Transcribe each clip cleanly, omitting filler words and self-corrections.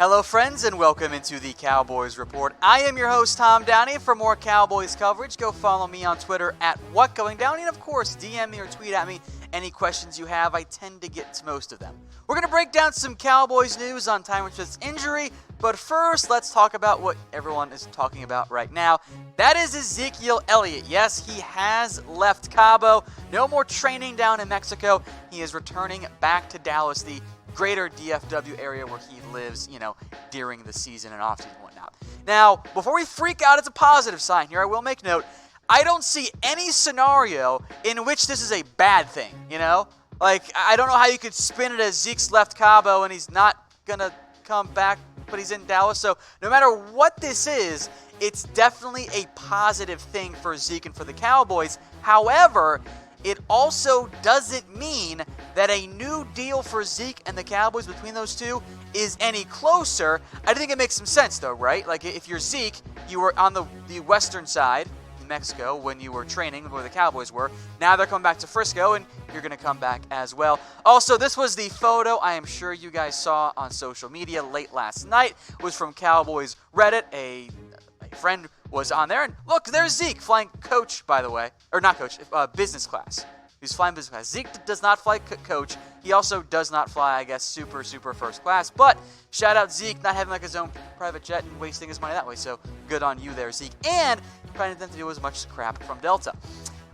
Hello friends and welcome into the Cowboys Report. I am your host Tom Downey. For more Cowboys coverage, go follow me on Twitter at WhatGoingDowney, and of course DM me or tweet at me any questions you have. I tend to get to most of them. We're going to break down some Cowboys news on Tyron Smith's injury, but first let's talk about what everyone is talking about right now. That is Ezekiel Elliott. Yes, he has left Cabo. No more training down in Mexico. He is returning back to Dallas, the greater DFW area where he lives, during the season and offseason and whatnot. Now, before we freak out, it's a positive sign here. I will make note, I don't see any scenario in which this is a bad thing, Like, I don't know how you could spin it as Zeke's left Cabo and he's not going to come back, but he's in Dallas. So no matter what this is, it's definitely a positive thing for Zeke and for the Cowboys. However, it also doesn't mean that a new deal for Zeke and the Cowboys between those two is any closer. I think it makes some sense, though, right? Like, if you're Zeke, you were on the western side in Mexico when you were training where the Cowboys were. Now they're coming back to Frisco, and you're going to come back as well. Also, this was the photo I am sure you guys saw on social media late last night. It was from Cowboys Reddit. A friend was on there, and look, there's Zeke flying coach, by the way, or not coach, business class. He's flying business class. Zeke does not fly coach. He also does not fly, I guess, super first class. But shout out Zeke, not having like his own private jet and wasting his money that way. So good on you there, Zeke. And trying to do as much crap from Delta.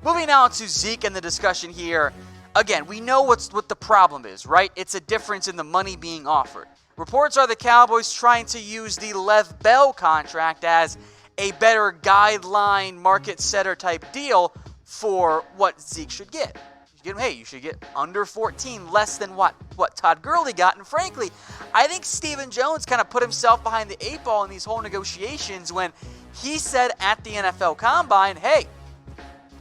Moving now to Zeke and the discussion here. Again, we know what the problem is, right? It's a difference in the money being offered. Reports are the Cowboys trying to use the Lev Bell contract as a better guideline market setter type deal for what Zeke should get. You should get under 14, less than what Todd Gurley got. And frankly, I think Stephen Jones kind of put himself behind the 8 ball in these whole negotiations when he said at the NFL Combine, hey,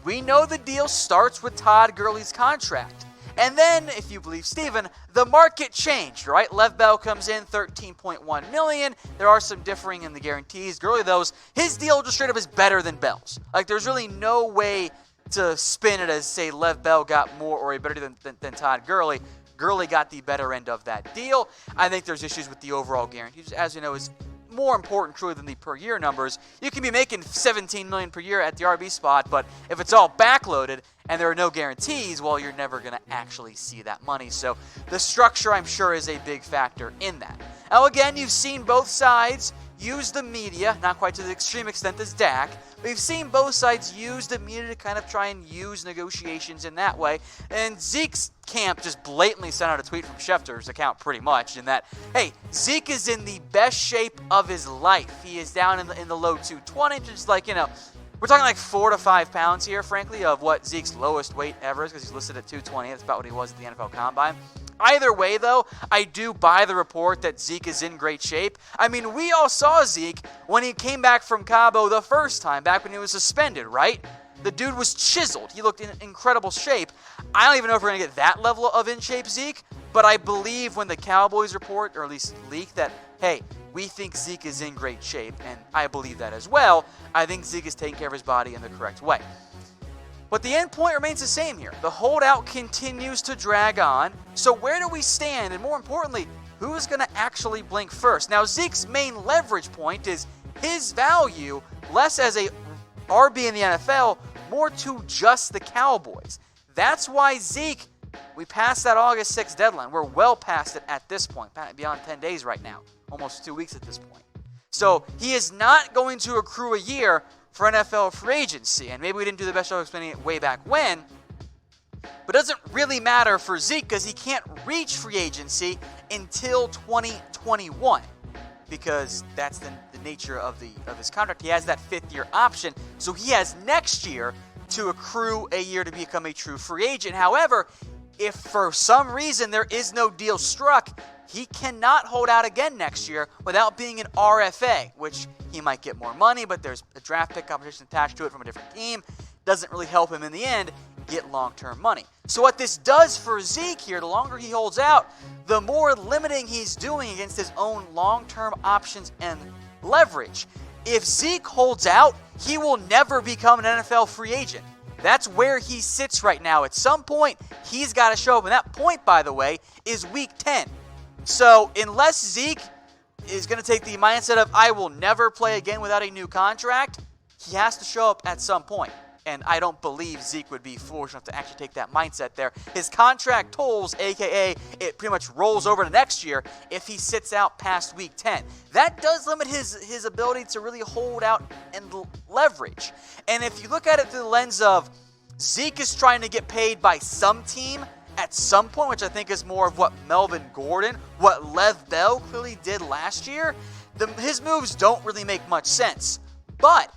we know the deal starts with Todd Gurley's contract. And then, if you believe Steven, the market changed, right? Lev Bell comes in, $13.1 million. There are some differing in the guarantees. Gurley, his deal just straight up is better than Bell's. Like, there's really no way to spin it as, say, Lev Bell got more or better than Todd Gurley. Gurley got the better end of that deal. I think there's issues with the overall guarantees, as you know, is more important truly than the per year numbers. You can be making $17 million per year at the RB spot, but if it's all backloaded and there are no guarantees, well, you're never going to actually see that money. So the structure, I'm sure, is a big factor in that. Now, again, you've seen both sides use the media, not quite to the extreme extent as Dak, but you've seen both sides use the media to kind of try and use negotiations in that way. And Zeke's camp just blatantly sent out a tweet from Schefter's account pretty much in that, hey, Zeke is in the best shape of his life. He is down in the low 220, just like, we're talking like 4 to 5 pounds here, frankly, of what Zeke's lowest weight ever is, because he's listed at 220. That's about what he was at the NFL Combine. Either way, though, I do buy the report that Zeke is in great shape. I mean, we all saw Zeke when he came back from Cabo the first time, back when he was suspended, right? The dude was chiseled. He looked in incredible shape. I don't even know if we're going to get that level of in-shape Zeke, but I believe when the Cowboys report, or at least leak, that, hey, we think Zeke is in great shape, and I believe that as well. I think Zeke is taking care of his body in the correct way. But the end point remains the same here. The holdout continues to drag on. So where do we stand? And more importantly, who is going to actually blink first? Now, Zeke's main leverage point is his value, less as a RB in the NFL, more to just the Cowboys. That's why Zeke, we passed that August 6th deadline. We're well past it at this point, beyond 10 days right now, almost 2 weeks at this point. So he is not going to accrue a year for NFL free agency, and maybe we didn't do the best job of explaining it way back when, but it doesn't really matter for Zeke because he can't reach free agency until 2021 because that's the nature of his contract. He has that 5th-year option, so he has next year to accrue a year to become a true free agent. However, if for some reason there is no deal struck, he cannot hold out again next year without being an RFA, which he might get more money, but there's a draft pick competition attached to it from a different team. Doesn't really help him in the end get long-term money. So what this does for Zeke here, the longer he holds out, the more limiting he's doing against his own long-term options and leverage. If Zeke holds out, he will never become an NFL free agent. That's where he sits right now. At some point, he's got to show up. And that point, by the way, is week 10. So unless Zeke is going to take the mindset of, I will never play again without a new contract, he has to show up at some point. And I don't believe Zeke would be foolish enough to actually take that mindset there. His contract tolls, a.k.a. it pretty much rolls over to next year if he sits out past Week 10. That does limit his ability to really hold out and leverage. And if you look at it through the lens of Zeke is trying to get paid by some team at some point, which I think is more of what Melvin Gordon, what Lev Bell clearly did last year, his moves don't really make much sense. But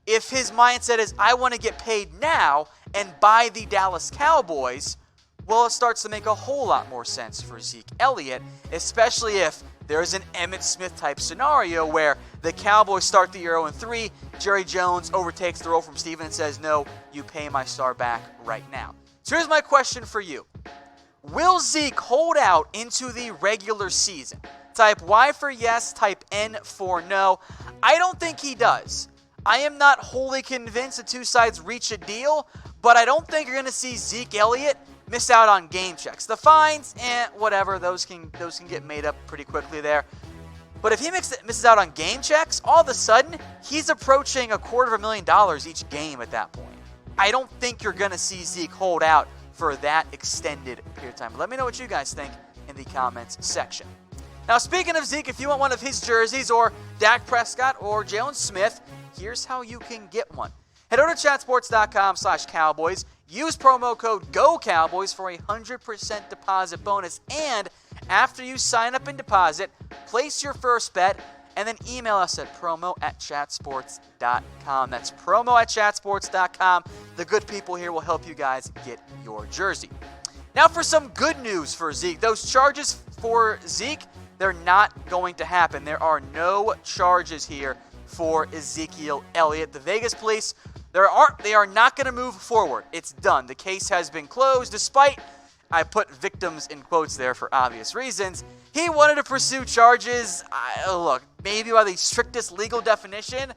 if his mindset is, I want to get paid now and buy the Dallas Cowboys, well, it starts to make a whole lot more sense for Zeke Elliott, especially if there's an Emmitt Smith type scenario where the Cowboys start the year 0-3, Jerry Jones overtakes the role from Steven and says, no, you pay my star back right now. So here's my question for you. Will Zeke hold out into the regular season? Type Y for yes, type N for no. I don't think he does. I am not wholly convinced the two sides reach a deal, but I don't think you're going to see Zeke Elliott miss out on game checks. The fines, whatever, those can get made up pretty quickly there. But if he misses out on game checks, all of a sudden, he's approaching $250,000 each game at that point. I don't think you're going to see Zeke hold out for that extended period of time. Let me know what you guys think in the comments section. Now, speaking of Zeke, if you want one of his jerseys or Dak Prescott or Jalen Smith, here's how you can get one. Head over to chatsports.com/Cowboys. Use promo code GOCowboys for a 100% deposit bonus. And after you sign up and deposit, place your first bet and then email us at promo@chatsports.com. That's promo@chatsports.com. The good people here will help you guys get your jersey. Now for some good news for Zeke. Those charges for Zeke, they're not going to happen. There are no charges here for Ezekiel Elliott. The Vegas police, they are not going to move forward. It's done. The case has been closed, despite, I put victims in quotes there for obvious reasons. He wanted to pursue charges, look, maybe by the strictest legal definition,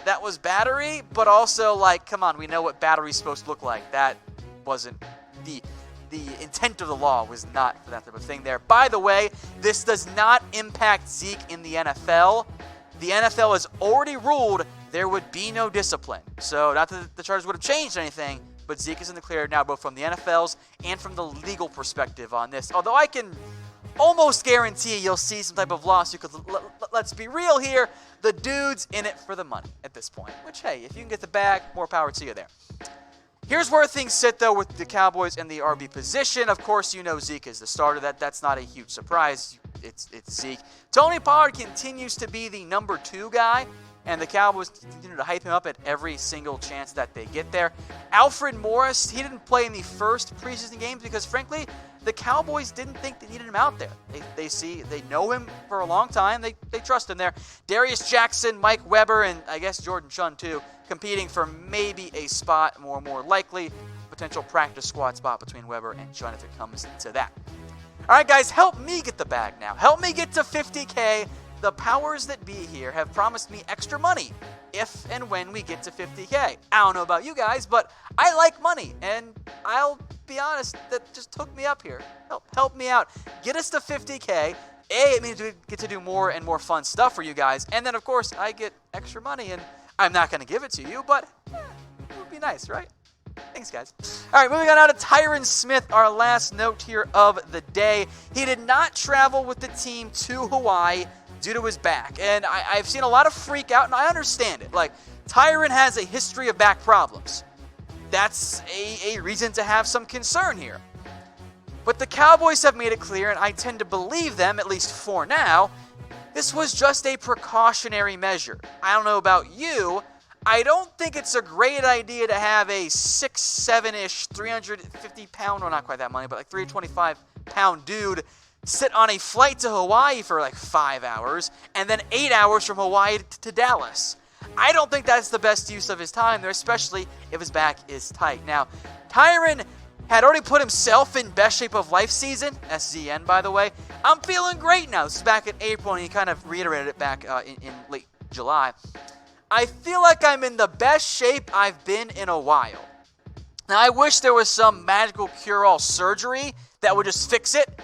that was battery, but also, like, come on, we know what battery's supposed to look like. That wasn't the intent of the law was not for that type of thing there. By the way, this does not impact Zeke in the NFL. The NFL has already ruled there would be no discipline. So not that the charges would have changed anything, but Zeke is in the clear now, both from the NFL's and from the legal perspective on this. Although I can almost guarantee you'll see some type of lawsuit, because let's be real here, the dude's in it for the money at this point. Which, hey, if you can get the bag, more power to you there. Here's where things sit, though, with the Cowboys in the RB position. Of course, you know Zeke is the starter. That's not a huge surprise. It's Zeke. Tony Pollard continues to be the number 2 guy, and the Cowboys continue to hype him up at every single chance that they get there. Alfred Morris, he didn't play in the first preseason games because, frankly, the Cowboys didn't think they needed him out there. They know him for a long time. They trust him there. Darius Jackson, Mike Weber, and I guess Jordan Chun, too, competing for maybe a spot, more likely, potential practice squad spot between Weber and Chun if it comes to that. All right, guys, help me get the bag now. Help me get to 50K. The powers that be here have promised me extra money if and when we get to 50K. I don't know about you guys, but I like money, and I'll be honest, that just took me up here. Help me out. Get us to 50K. It means we get to do more and more fun stuff for you guys, and then, of course, I get extra money, and I'm not going to give it to you, but it would be nice, right? Thanks, guys. All right, moving on now to Tyron Smith, our last note here of the day. He did not travel with the team to Hawaii due to his back, and I've seen a lot of freak out, and I understand it. Like, Tyron has a history of back problems. That's a reason to have some concern here. But the Cowboys have made it clear, and I tend to believe them, at least for now, this was just a precautionary measure. I don't know about you, I don't think it's a great idea to have a 6'7"-ish, 350-pound, well, not quite that many, but like 325-pound dude sit on a flight to Hawaii for like 5 hours and then 8 hours from Hawaii to Dallas. I don't think that's the best use of his time there, especially if his back is tight. Now, Tyron had already put himself in best shape of life season, SZN, by the way. I'm feeling great now. This is back in April, and he kind of reiterated it back in late July. I feel like I'm in the best shape I've been in a while. Now, I wish there was some magical cure-all surgery that would just fix it,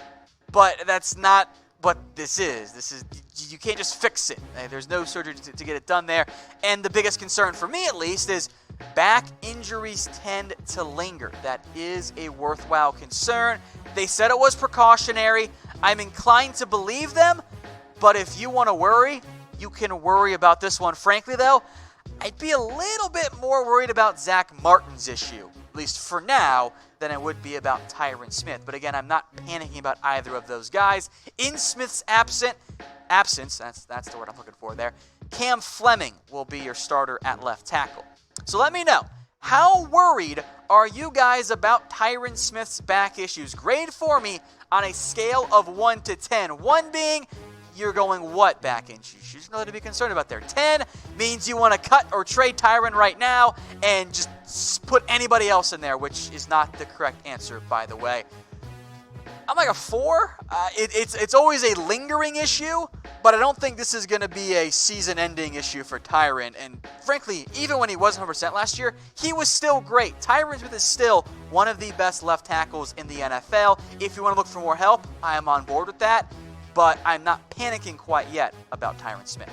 but that's not what this is. This is you can't just fix it. There's no surgery to get it done there. And the biggest concern for me, at least, is back injuries tend to linger. That is a worthwhile concern. They said it was precautionary. I'm inclined to believe them, but if you want to worry, you can worry about this one. Frankly, though, I'd be a little bit more worried about Zach Martin's issue, at least for now, than I would be about Tyron Smith. But again, I'm not panicking about either of those guys. In Smith's absence, that's the word I'm looking for there, Cam Fleming will be your starter at left tackle. So let me know, how worried are you guys about Tyron Smith's back issues? Grade for me on a scale of 1 to 10. 1 being, you're going, what back issues? There's nothing to be concerned about there. 10 means you want to cut or trade Tyron right now and just put anybody else in there, which is not the correct answer, by the way. I'm like a 4. It's always a lingering issue, but I don't think this is going to be a season-ending issue for Tyron. And frankly, even when he wasn't 100% last year, he was still great. Tyron Smith is still one of the best left tackles in the NFL. If you want to look for more help, I am on board with that, but I'm not panicking quite yet about Tyron Smith.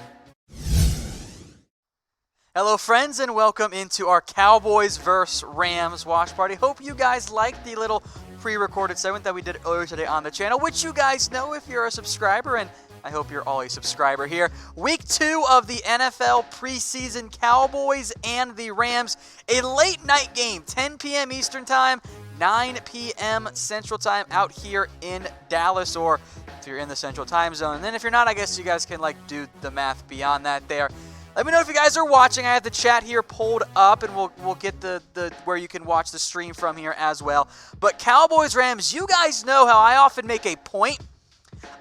Hello, friends, and welcome into our Cowboys vs. Rams watch party. Hope you guys liked the little pre-recorded segment that we did earlier today on the channel, which you guys know if you're a subscriber, and I hope you're all a subscriber here. Week 2 of the NFL Preseason, Cowboys and the Rams. A late night game, 10 p.m. Eastern Time, 9 p.m. Central Time out here in Dallas, or if you're in the Central Time Zone. And then if you're not, I guess you guys can do the math beyond that there. Let me know if you guys are watching. I have the chat here pulled up, and we'll get the where you can watch the stream from here as well. But Cowboys, Rams, you guys know how I often make a point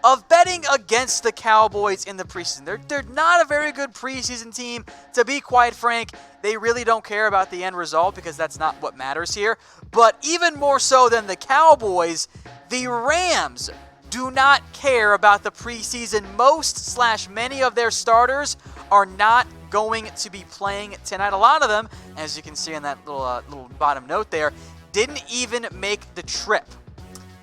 of betting against the Cowboys in the preseason. They're not a very good preseason team, to be quite frank. They really don't care about the end result because that's not what matters here. But even more so than the Cowboys, the Rams do not care about the preseason. Many of their starters are not going to be playing tonight. A lot of them, as you can see in that little bottom note there, didn't even make the trip.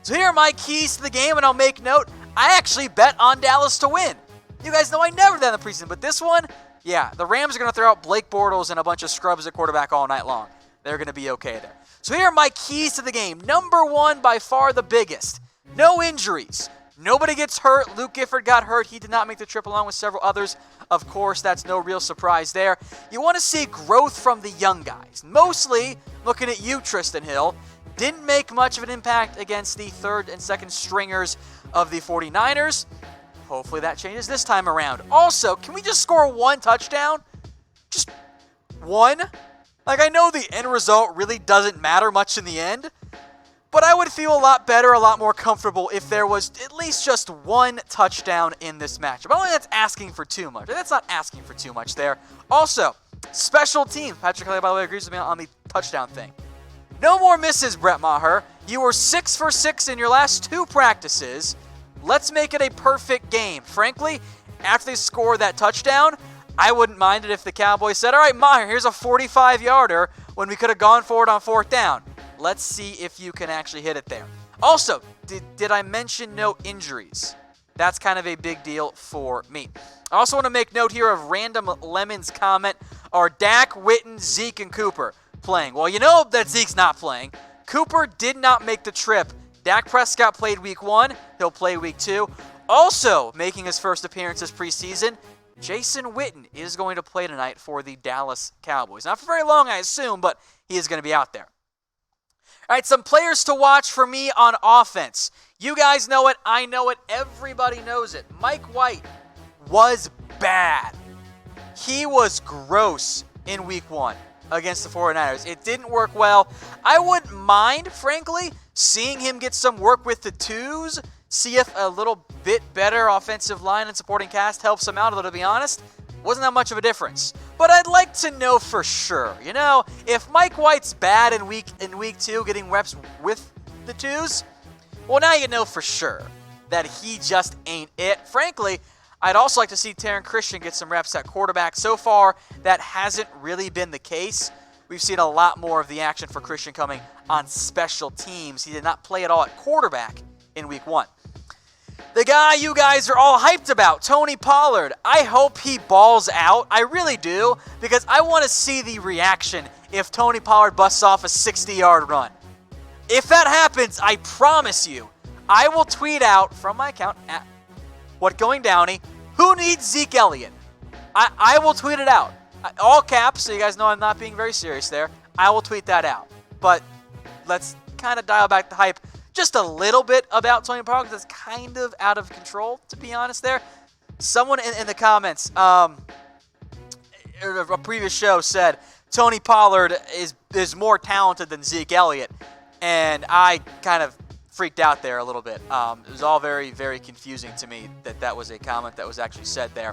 So here are my keys to the game, and I'll make note, I actually bet on Dallas to win. You guys know I never did in the preseason, but this one, yeah, the Rams are going to throw out Blake Bortles and a bunch of scrubs at quarterback all night long. They're going to be okay there. So here are my keys to the game. Number 1, by far the biggest, no injuries. Nobody gets hurt. Luke Gifford got hurt. He did not make the trip along with several others. Of course, that's no real surprise there. You want to see growth from the young guys. Mostly, looking at you, Trysten Hill, didn't make much of an impact against the third and second stringers of the 49ers. Hopefully that changes this time around. Also, can we just score 1 touchdown? Just 1? I know the end result really doesn't matter much in the end, but I would feel a lot better, a lot more comfortable if there was at least just 1 touchdown in this matchup. I don't think that's asking for too much. That's not asking for too much there. Also, special teams. Patrick Kelly, by the way, agrees with me on the touchdown thing. No more misses, Brett Maher. You were 6 for 6 in your last 2 practices. Let's make it a perfect game. Frankly, after they score that touchdown, I wouldn't mind it if the Cowboys said, all right, Maher, here's a 45-yarder when we could have gone for it on 4th down. Let's see if you can actually hit it there. Also, did I mention no injuries? That's kind of a big deal for me. I also want to make note here of Random Lemon's comment. Are Dak, Witten, Zeke, and Cooper playing? Well, you know that Zeke's not playing. Cooper did not make the trip. Dak Prescott played week 1. He'll play week 2. Also making his first appearance this preseason, Jason Witten is going to play tonight for the Dallas Cowboys. Not for very long, I assume, but he is going to be out there. All right, some players to watch for me on offense. You guys know it. I know it. Everybody knows it. Mike White was bad. He was gross in week 1 against the 49ers. It didn't work well. I wouldn't mind, frankly, seeing him get some work with the twos, see if a little bit better offensive line and supporting cast helps him out, although to be honest, wasn't that much of a difference. But I'd like to know for sure. You know, if Mike White's bad in week 2 getting reps with the twos, well, now you know for sure that he just ain't it. Frankly, I'd also like to see Taron Christian get some reps at quarterback. So far, that hasn't really been the case. We've seen a lot more of the action for Christian coming on special teams. He did not play at all at quarterback in week 1. The guy you guys are all hyped about, Tony Pollard. I hope he balls out. I really do, because I want to see the reaction if Tony Pollard busts off a 60-yard run. If that happens, I promise you, I will tweet out from my account at WhatGoingDowney, who needs Zeke Elliott? I will tweet it out. All caps, so you guys know I'm not being very serious there. I will tweet that out. But let's kind of dial back the hype just a little bit about Tony Pollard, because it's kind of out of control, to be honest there. Someone in the comments, a previous show said Tony Pollard is more talented than Zeke Elliott, and I kind of freaked out there a little bit. It was all very, very confusing to me that was a comment that was actually said there.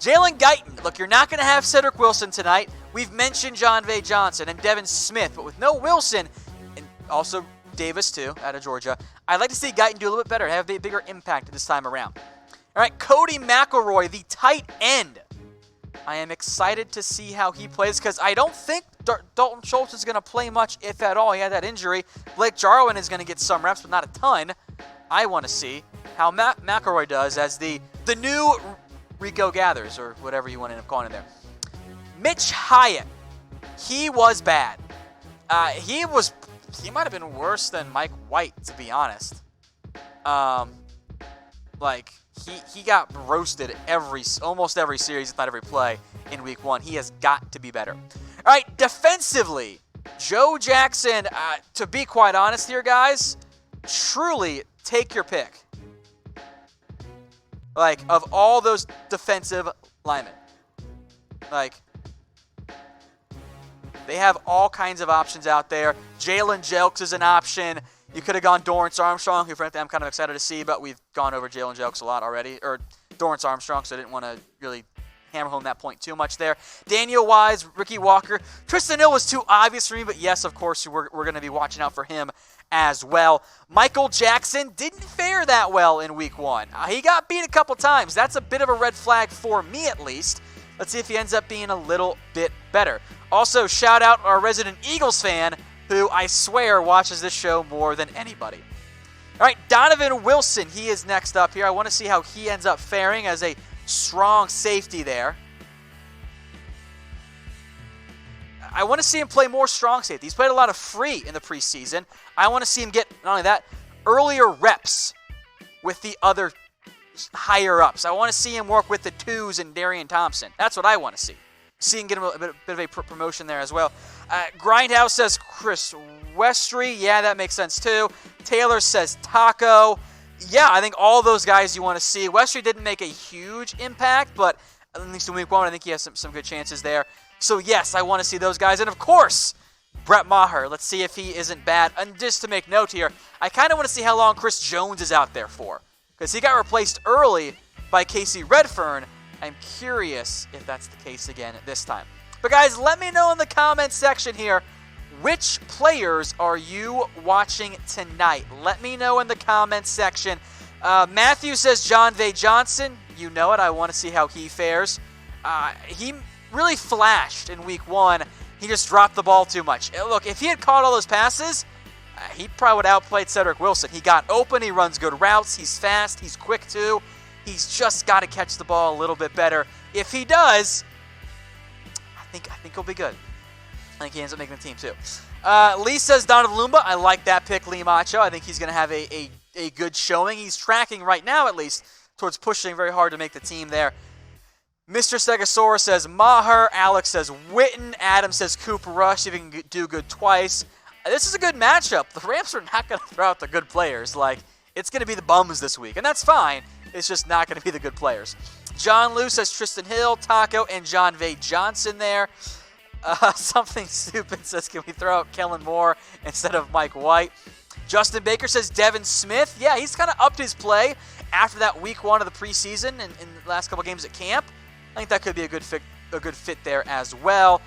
Jalen Guyton, look, you're not going to have Cedric Wilson tonight. We've mentioned Jon'Vea Johnson and Devin Smith, but with no Wilson, and also Davis too, out of Georgia, I'd like to see Guyton do a little bit better, have a bigger impact this time around. All right, Cody McElroy, the tight end. I am excited to see how he plays, because I don't think Dalton Schultz is going to play much, if at all. He had that injury. Blake Jarwin is going to get some reps, but not a ton. I want to see how McElroy does as the new Rico Gathers, or whatever you want to end up calling him there. Mitch Hyatt, he was bad. He might have been worse than Mike White, to be honest. He got roasted almost every series, if not every play, in week 1. He has got to be better. All right, defensively, Joe Jackson, to be quite honest here, guys, truly take your pick. Of all those defensive linemen. They have all kinds of options out there. Jalen Jelks is an option. You could have gone Dorrance Armstrong, who frankly I'm kind of excited to see, but we've gone over Jalen Jelks a lot already, or Dorrance Armstrong, so I didn't want to really hammer home that point too much there. Daniel Wise, Ricky Walker. Trysten Hill was too obvious for me, but yes, of course, we're going to be watching out for him as well. Michael Jackson didn't fare that well in week 1. He got beat a couple times. That's a bit of a red flag for me, at least. Let's see if he ends up being a little bit better. Also, shout out our resident Eagles fan, who I swear watches this show more than anybody. All right, Donovan Wilson, he is next up here. I want to see how he ends up faring as a strong safety there. I want to see him play more strong safety. He's played a lot of free in the preseason. I want to see him get, not only that, earlier reps with the other higher ups. I want to see him work with the twos and Darian Thompson. That's what I want to see. See him get a bit of a promotion there as well. Grindhouse says Chris Westry. Yeah, that makes sense too. Taylor says Taco. Yeah, I think all those guys you want to see. Westry didn't make a huge impact, but at least in week 1, I think he has some good chances there. So yes, I want to see those guys. And of course, Brett Maher. Let's see if he isn't bad. And just to make note here, I kind of want to see how long Chris Jones is out there for, because he got replaced early by Casey Redfern. I'm curious if that's the case again this time. But guys, let me know in the comments section here, which players are you watching tonight? Let me know in the comments section. Matthew says Jon'Vea Johnson. You know it. I want to see how he fares. He really flashed in week 1. He just dropped the ball too much. Look, if he had caught all those passes, he probably would have outplayed Cedric Wilson. He got open. He runs good routes. He's fast. He's quick too. He's just got to catch the ball a little bit better. If he does, I think he'll be good. I think he ends up making the team too. Lee says Donovan Lumba. I like that pick, Lee Macho. I think he's going to have a good showing. He's tracking right now, at least, towards pushing very hard to make the team there. Mr. Stegosaurus says Maher. Alex says Witten. Adam says Cooper Rush. If he can do good twice. This is a good matchup. The Rams are not going to throw out the good players. It's going to be the bums this week, and that's fine. It's just not going to be the good players. John Lou says Trysten Hill, Taco, and Jon'Vea Johnson there. Something stupid says, can we throw out Kellen Moore instead of Mike White? Justin Baker says Devin Smith. Yeah, he's kind of upped his play after that week 1 of the preseason and in the last couple games at camp. I think that could be a good fit there as well.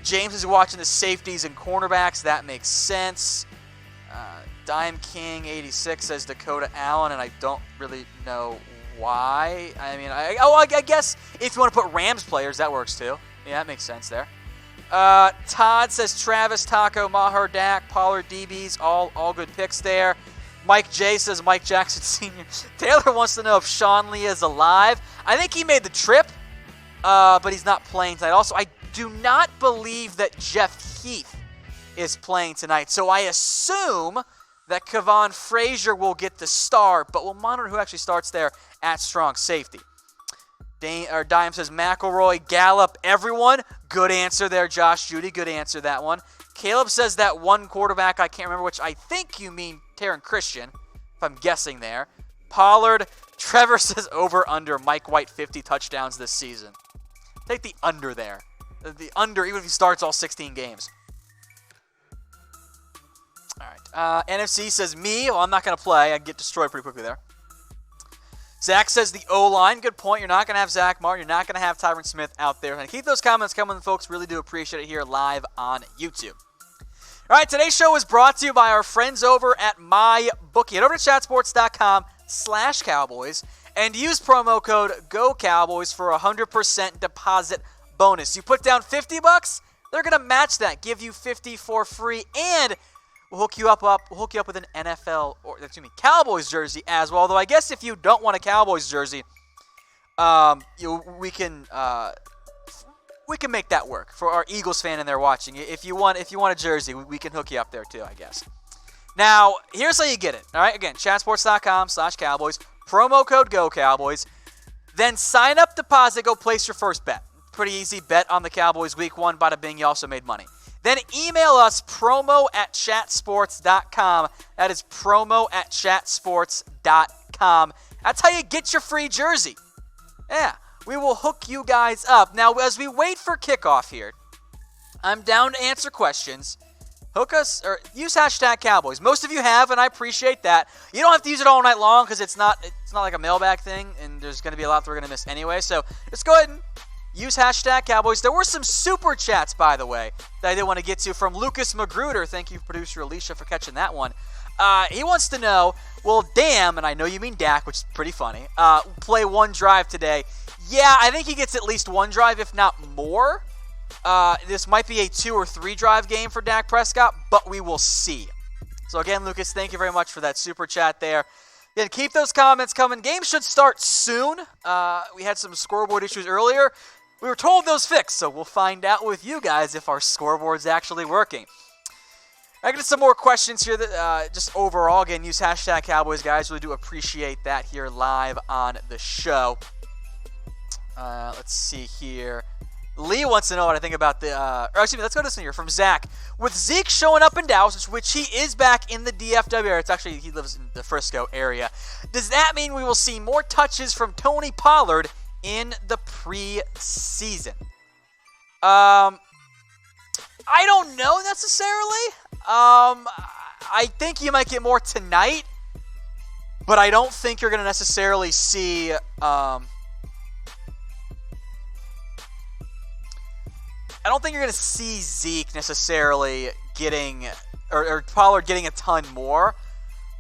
James is watching the safeties and cornerbacks. That makes sense. Dime King 86 says Dakota Allen, and I don't really know why. I mean, I guess if you want to put Rams players, that works too. Yeah, that makes sense there. Todd says Travis, Taco, Maher, Dak, Pollard, DBs, all good picks there. Mike J says Mike Jackson Sr. Taylor wants to know if Sean Lee is alive. I think he made the trip, but he's not playing tonight. Also, I do not believe that Jeff Heath is playing tonight. So I assume that Kevon Frazier will get the start, but we'll monitor who actually starts there at strong safety. Dime says McElroy, Gallup, everyone. Good answer there, Josh Judy. Good answer, that one. Caleb says that one quarterback, I can't remember which. I think you mean Taron Christian, if I'm guessing there. Pollard. Trevor says over, under. Mike White, 50 touchdowns this season. Take the under there. The under, even if he starts all 16 games. All right. NFC says me. Well, I'm not going to play. I get destroyed pretty quickly there. Zach says the O-line. Good point. You're not going to have Zach Martin. You're not going to have Tyron Smith out there. And keep those comments coming, folks. Really do appreciate it here live on YouTube. All right, today's show is brought to you by our friends over at MyBookie. Head over to chatsports.com/Cowboys and use promo code GOCowboys for a 100% deposit bonus. You put down $50, they're going to match that, give you $50 for free, and we'll hook you up with an Cowboys jersey as well. Although I guess if you don't want a Cowboys jersey, we can make that work for our Eagles fan in there watching. If you want a jersey, we can hook you up there too, I guess. Now, here's how you get it. All right, again, chatsports.com/Cowboys, promo code GOCowboys. Then sign up, deposit, go place your first bet. Pretty easy. Bet on the Cowboys week 1. Bada bing, you also made money. Then email us promo@chatsports.com. That is promo@chatsports.com. That's how you get your free jersey. Yeah, we will hook you guys up. Now, as we wait for kickoff here, I'm down to answer questions. Hook us or use #Cowboys. Most of you have, and I appreciate that. You don't have to use it all night long because it's not like a mailbag thing, and there's going to be a lot that we're going to miss anyway. So just go ahead and use #Cowboys. There were some super chats, by the way, that I did want to get to from Lucas Magruder. Thank you, producer Alicia, for catching that one. He wants to know, will Dam, and I know you mean Dak, which is pretty funny, play one drive today? Yeah, I think he gets at least one drive, if not more. This might be a 2 or 3 drive game for Dak Prescott, but we will see. So again, Lucas, thank you very much for that super chat there. Again, keep those comments coming. Game should start soon. We had some scoreboard issues earlier. We were told those fixed, so we'll find out with you guys if our scoreboard's actually working. I got some more questions here that just overall, again, use #Cowboys, guys. Really do appreciate that here live on the show. Let's see here. Lee wants to know what I think about let's go to this one here from Zach. With Zeke showing up in Dallas, which he is back in the DFW area, he lives in the Frisco area. Does that mean we will see more touches from Tony Pollard in the preseason? I don't know necessarily. I think you might get more tonight, but I don't think you're going to necessarily see I don't think you're going to see Zeke necessarily getting, or Pollard getting a ton more,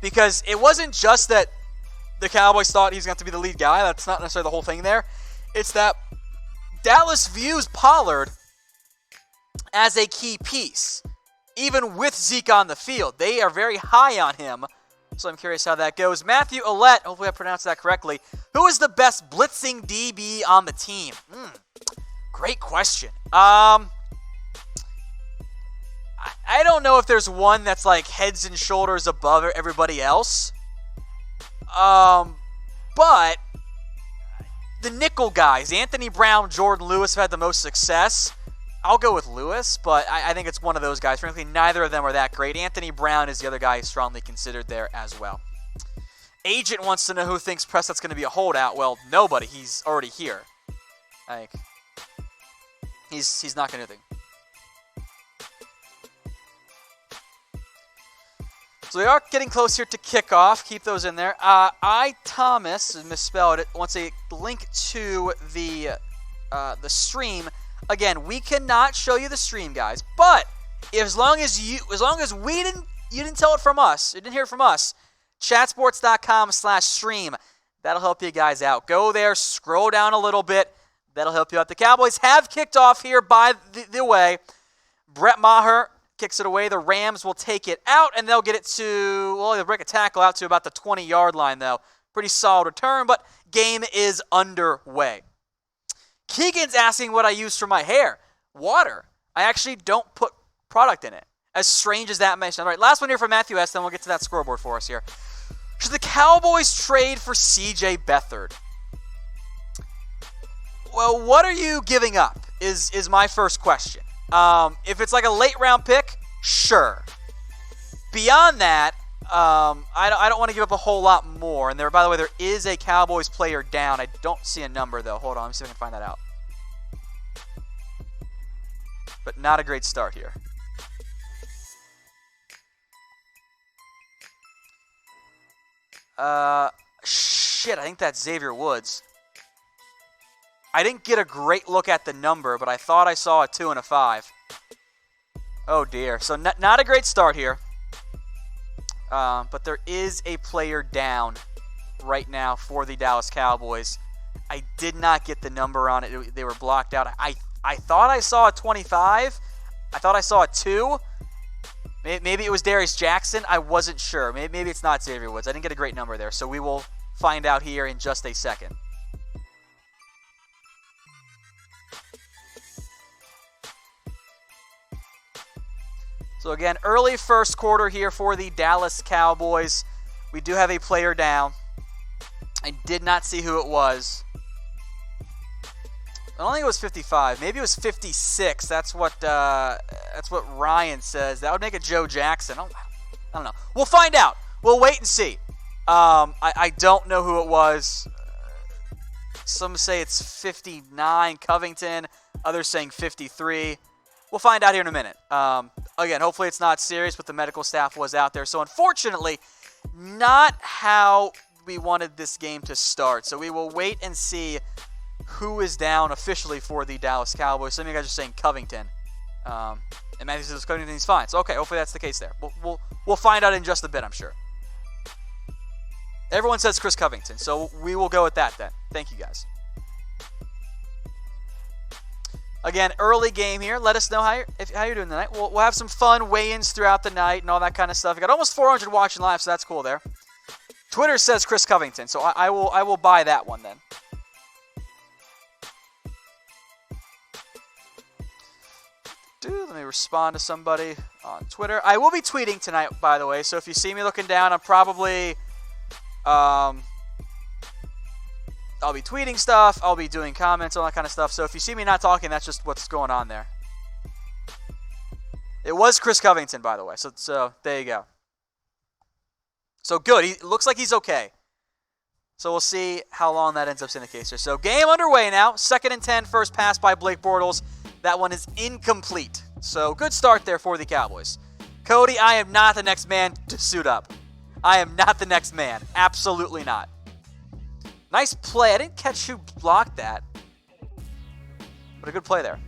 because it wasn't just that the Cowboys thought he's going to be the lead guy. That's not necessarily the whole thing there. It's that Dallas views Pollard as a key piece, even with Zeke on the field. They are very high on him, so I'm curious how that goes. Matthew Ouellette, hopefully I pronounced that correctly. Who is the best blitzing DB on the team? Great question. I don't know if there's one that's like heads and shoulders above everybody else. But the nickel guys, Anthony Brown, Jordan Lewis, have had the most success. I'll go with Lewis, but I think it's one of those guys. Frankly, neither of them are that great. Anthony Brown is the other guy who's strongly considered there as well. Agent wants to know who thinks Prescott's going to be a holdout. Well, nobody. He's already here. Like, he's not going to do anything. So we are getting close here to kickoff. Keep those in there. Thomas, misspelled it, wants a link to the stream. Again, we cannot show you the stream, guys. But as long as you didn't tell it from us, you didn't hear it from us, chatsports.com/stream. That'll help you guys out. Go there, scroll down a little bit. That'll help you out. The Cowboys have kicked off here, by the way. Brett Maher, kicks it away. The Rams will take it out, and they'll get it to, well, they'll break a tackle out to about the 20-yard line, though. Pretty solid return, but game is underway. Keegan's asking what I use for my hair. Water. I actually don't put product in it. As strange as that may sound. All right, last one here from Matthew S., then we'll get to that scoreboard for us here. Should the Cowboys trade for C.J. Beathard? Well, what are you giving up is my first question. If it's like a late-round pick, sure. Beyond that, I don't want to give up a whole lot more. And by the way, there is a Cowboys player down. I don't see a number, though. Hold on, let me see if I can find that out. But not a great start here. Shit, I think that's Xavier Woods. I didn't get a great look at the number, but I thought I saw a 2 and a 5. Oh, dear. So not a great start here. But there is a player down right now for the Dallas Cowboys. I did not get the number on it. They were blocked out. I thought I saw a 25. I thought I saw a 2. Maybe it was Darius Jackson. I wasn't sure. Maybe it's not Xavier Woods. I didn't get a great number there, so we will find out here in just a second. So again, early first quarter here for the Dallas Cowboys. We do have a player down. I did not see who it was. I don't think it was 55. Maybe it was 56. That's what Ryan says. That would make it Joe Jackson. I don't know. We'll find out. We'll wait and see. I don't know who it was. Some say it's 59, Covington. Others saying 53. We'll find out here in a minute. Again, hopefully it's not serious, but the medical staff was out there. So unfortunately, not how we wanted this game to start. So we will wait and see who is down officially for the Dallas Cowboys. Some of you guys are saying Covington. And Matthew says Covington's fine. So okay, hopefully that's the case there. We'll find out in just a bit, I'm sure. Everyone says Chris Covington, so we will go with that then. Thank you guys. Again, early game here. Let us know how you're doing tonight. We'll have some fun weigh-ins throughout the night and all that kind of stuff. We got almost 400 watching live, so that's cool there. Twitter says Chris Covington, so I will buy that one then. Let me respond to somebody on Twitter. I will be tweeting tonight, by the way, so if you see me looking down, I'm probably I'll be tweeting stuff. I'll be doing comments, all that kind of stuff. So if you see me not talking, that's just what's going on there. It was Chris Covington, by the way. So there you go. So good. He looks like he's okay. So we'll see how long that ends up being the case here. So game underway now. 2nd and 10. First pass by Blake Bortles. That one is incomplete. So good start there for the Cowboys. Cody, I am not the next man to suit up. I am not the next man. Absolutely not. Nice play. I didn't catch who blocked that. But a good play there.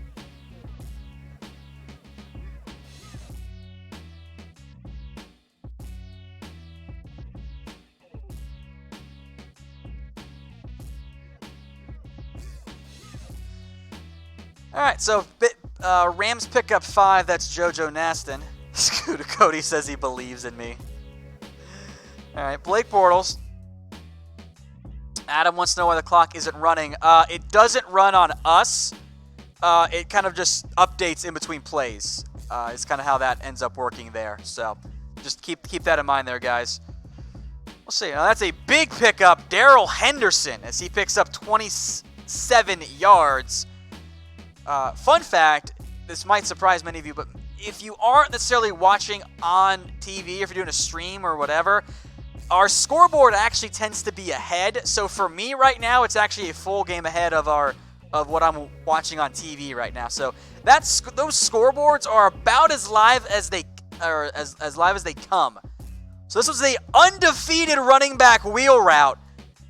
All right, so Rams pick up 5. That's JoJo Naston. Cody says he believes in me. All right, Blake Bortles. Adam wants to know why the clock isn't running. It doesn't run on us. It kind of just updates in between plays. It's kind of how that ends up working there. So just keep that in mind there, guys. We'll see. Now, that's a big pickup. Darrell Henderson as he picks up 27 yards. Fun fact, this might surprise many of you, but if you aren't necessarily watching on TV, if you're doing a stream or whatever, our scoreboard actually tends to be ahead. So for me right now, it's actually a full game ahead of what I'm watching on TV right now. So those scoreboards are about as live as they come. So this was the undefeated running back wheel route.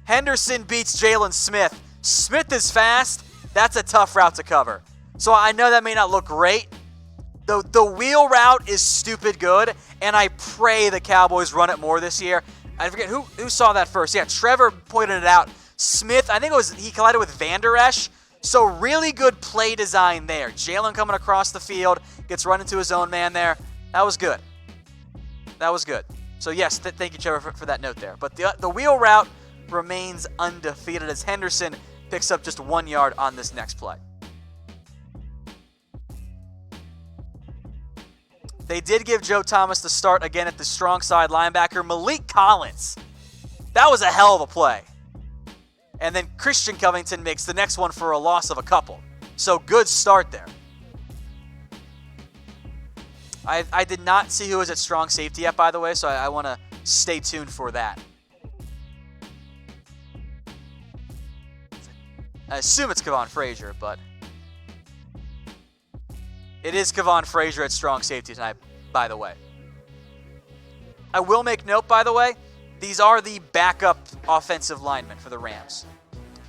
Henderson beats Jalen Smith. Smith is fast. That's a tough route to cover. So I know that may not look great. The wheel route is stupid good, and I pray the Cowboys run it more this year. I forget who saw that first. Yeah, Trevor pointed it out. Smith, I think he collided with Van Der Esch. So really good play design there. Jalen coming across the field, gets run into his own man there. That was good. That was good. So yes, thank you, Trevor, for that note there. But the wheel route remains undefeated as Henderson picks up just 1 yard on this next play. They did give Joe Thomas the start again at the strong side linebacker, Malik Collins. That was a hell of a play. And then Christian Covington makes the next one for a loss of a couple. So good start there. I did not see who was at strong safety yet, by the way, so I want to stay tuned for that. I assume it's Kevon Frazier, but it is Kevon Frazier at strong safety tonight, by the way. I will make note, by the way, these are the backup offensive linemen for the Rams.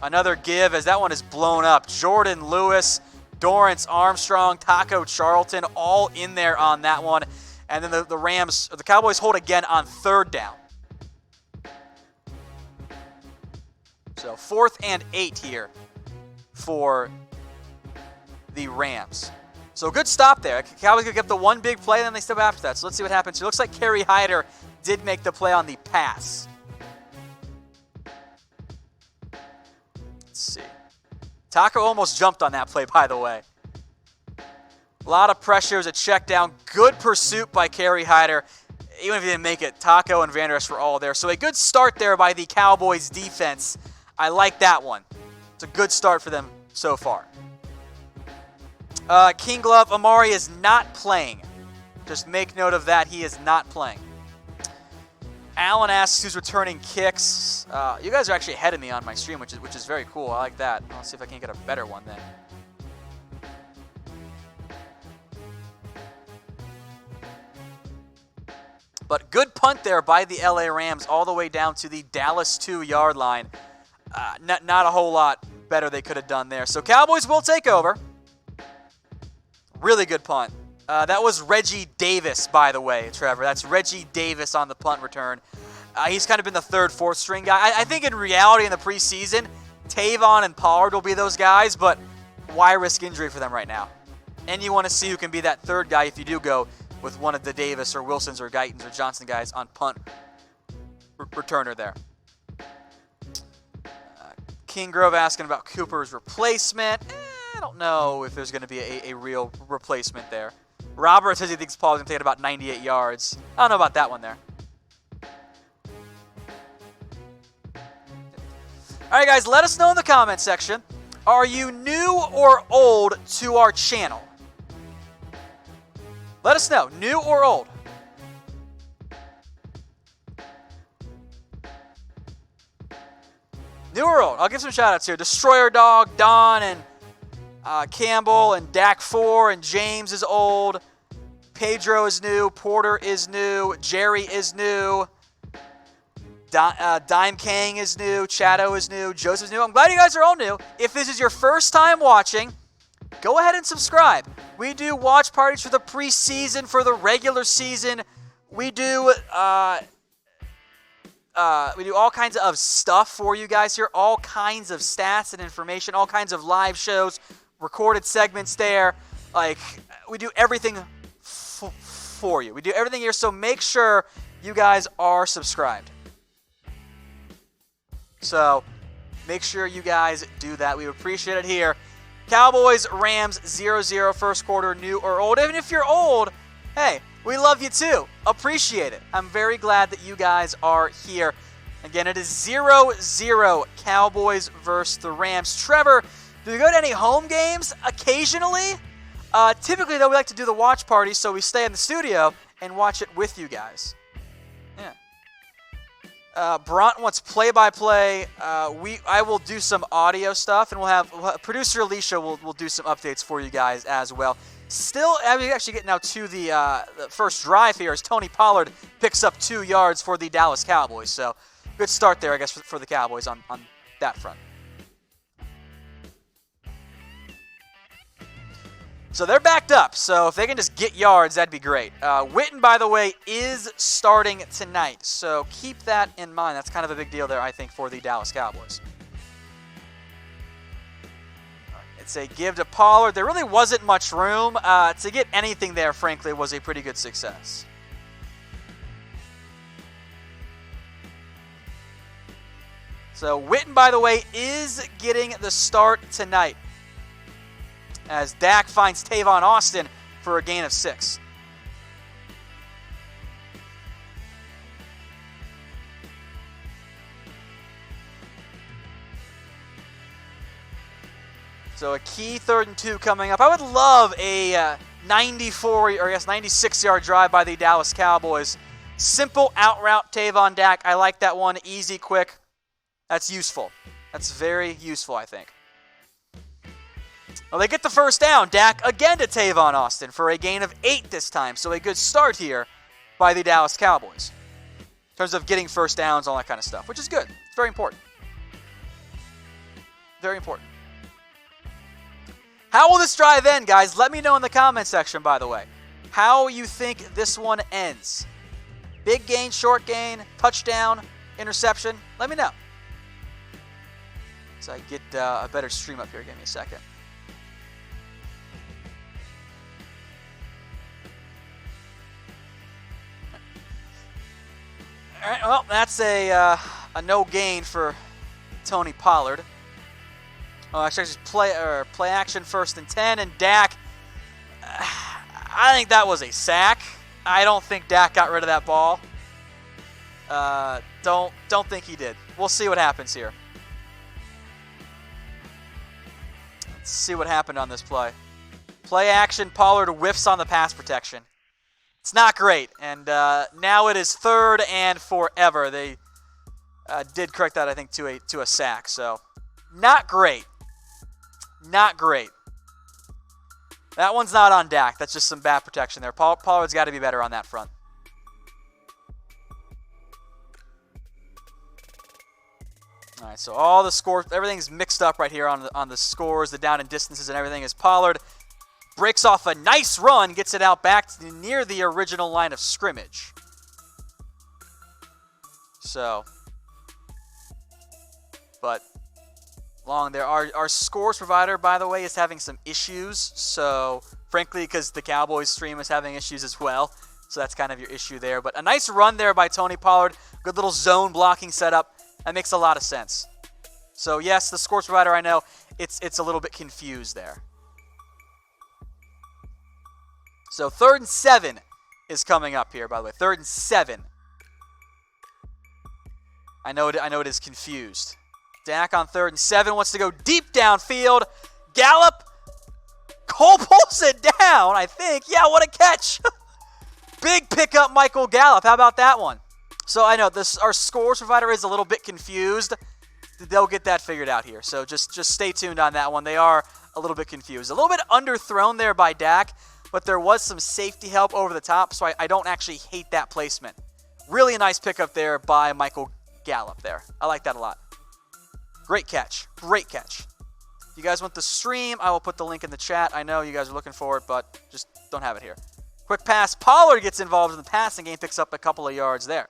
Another give as that one is blown up. Jordan Lewis, Dorrance Armstrong, Taco Charlton, all in there on that one. And then the Cowboys hold again on 3rd down. So 4th and 8 here for the Rams. So good stop there. Cowboys could get the one big play, and then they step after that. So let's see what happens. It looks like Kerry Hyder did make the play on the pass. Let's see. Taco almost jumped on that play, by the way. A lot of pressure. It was a check down. Good pursuit by Kerry Hyder. Even if he didn't make it, Taco and Van Der Esch were all there. So a good start there by the Cowboys defense. I like that one. It's a good start for them so far. King Glove, Amari is not playing. Just make note of that. He is not playing. Alan asks who's returning kicks. You guys are actually ahead of me on my stream, which is very cool. I like that. I'll see if I can get a better one then. But good punt there by the LA Rams all the way down to the Dallas 2-yard line. Not a whole lot better they could have done there. So Cowboys will take over. Really good punt. That was Reggie Davis, by the way, Trevor. That's Reggie Davis on the punt return. He's kind of been the 3rd, 4th string guy. I think in reality in the preseason, Tavon and Pollard will be those guys, but why risk injury for them right now? And you want to see who can be that 3rd guy if you do go with one of the Davis or Wilsons or Guytons or Johnson guys on punt returner there. King Grove asking about Cooper's replacement. I don't know if there's going to be a real replacement there. Robert says he thinks Paul's going to take about 98 yards. I don't know about that one there. All right, guys, let us know in the comment section. Are you new or old to our channel? Let us know, new or old. New or old? I'll give some shout-outs here. Destroyer Dog, Don, and Campbell, and Dak 4, and James is old. Pedro is new. Porter is new. Jerry is new. Dime Kang is new. Chato is new. Joseph's new. I'm glad you guys are all new. If this is your first time watching, go ahead and subscribe. We do watch parties for the preseason, for the regular season. We do all kinds of stuff for you guys here. All kinds of stats and information. All kinds of live shows, recorded segments there. Like, we do everything for you. We do everything here, so make sure you guys are subscribed. So make sure you guys do that. We appreciate it here. Cowboys, Rams, 0-0 first quarter, new or old. Even if you're old, hey, we love you too. Appreciate it. I'm very glad that you guys are here. Again, it is 0-0 Cowboys versus the Rams. Trevor, do you go to any home games? Occasionally. Typically, though, we like to do the watch party, so we stay in the studio and watch it with you guys. Yeah. Bront wants play-by-play. I will do some audio stuff, and we'll have producer Alicia will do some updates for you guys as well. Still, we actually get now to the first drive here as Tony Pollard picks up 2 yards for the Dallas Cowboys. So good start there, I guess, for the Cowboys on that front. So they're backed up, so if they can just get yards, that'd be great. Witten, by the way, is starting tonight, so keep that in mind. That's kind of a big deal there, I think, for the Dallas Cowboys. It's a give to Pollard. There really wasn't much room. To get anything there, frankly, was a pretty good success. So Witten, by the way, is getting the start tonight as Dak finds Tavon Austin for a gain of 6. So a key 3rd and 2 coming up. I would love a 96-yard drive by the Dallas Cowboys. Simple out route Tavon Dak. I like that one. Easy, quick. That's useful. That's very useful, I think. Well, they get the first down. Dak again to Tavon Austin for a gain of 8 this time. So a good start here by the Dallas Cowboys in terms of getting first downs, all that kind of stuff, which is good. It's very important. Very important. How will this drive end, guys? Let me know in the comment section, by the way, how you think this one ends. Big gain, short gain, touchdown, interception. Let me know. So I get a better stream up here. Give me a second. All right, well, that's a no gain for Tony Pollard. Actually, just play action 1st and 10, and Dak, I think that was a sack. I don't think Dak got rid of that ball. Don't think he did. We'll see what happens here. Let's see what happened on this play. Play action, Pollard whiffs on the pass protection. It's not great, and now it is 3rd and forever. They did correct that, I think, to a sack. So not great. Not great. That one's not on Dak. That's just some bad protection there. Pollard's got to be better on that front. All right, so all the scores, everything's mixed up right here on the scores, the down and distances and everything, as Pollard breaks off a nice run, gets it out back to near the original line of scrimmage. So, but long there. Our scores provider, by the way, is having some issues. So, frankly, because the Cowboys stream is having issues as well. So that's kind of your issue there. But a nice run there by Tony Pollard. Good little zone blocking setup. That makes a lot of sense. So, yes, the scores provider, I know, it's a little bit confused there. So 3rd and 7 is coming up here, by the way. 3rd and 7. I know it is confused. Dak on 3rd and 7 wants to go deep downfield. Gallup. Cole pulls it down, I think. Yeah, what a catch. Big pickup, Michael Gallup. How about that one? So I know our scores provider is a little bit confused. They'll get that figured out here. So just stay tuned on that one. They are a little bit confused. A little bit underthrown there by Dak, but there was some safety help over the top, so I don't actually hate that placement. Really a nice pickup there by Michael Gallup there. I like that a lot. Great catch. Great catch. If you guys want the stream, I will put the link in the chat. I know you guys are looking for it, but just don't have it here. Quick pass. Pollard gets involved in the passing game, picks up a couple of yards there.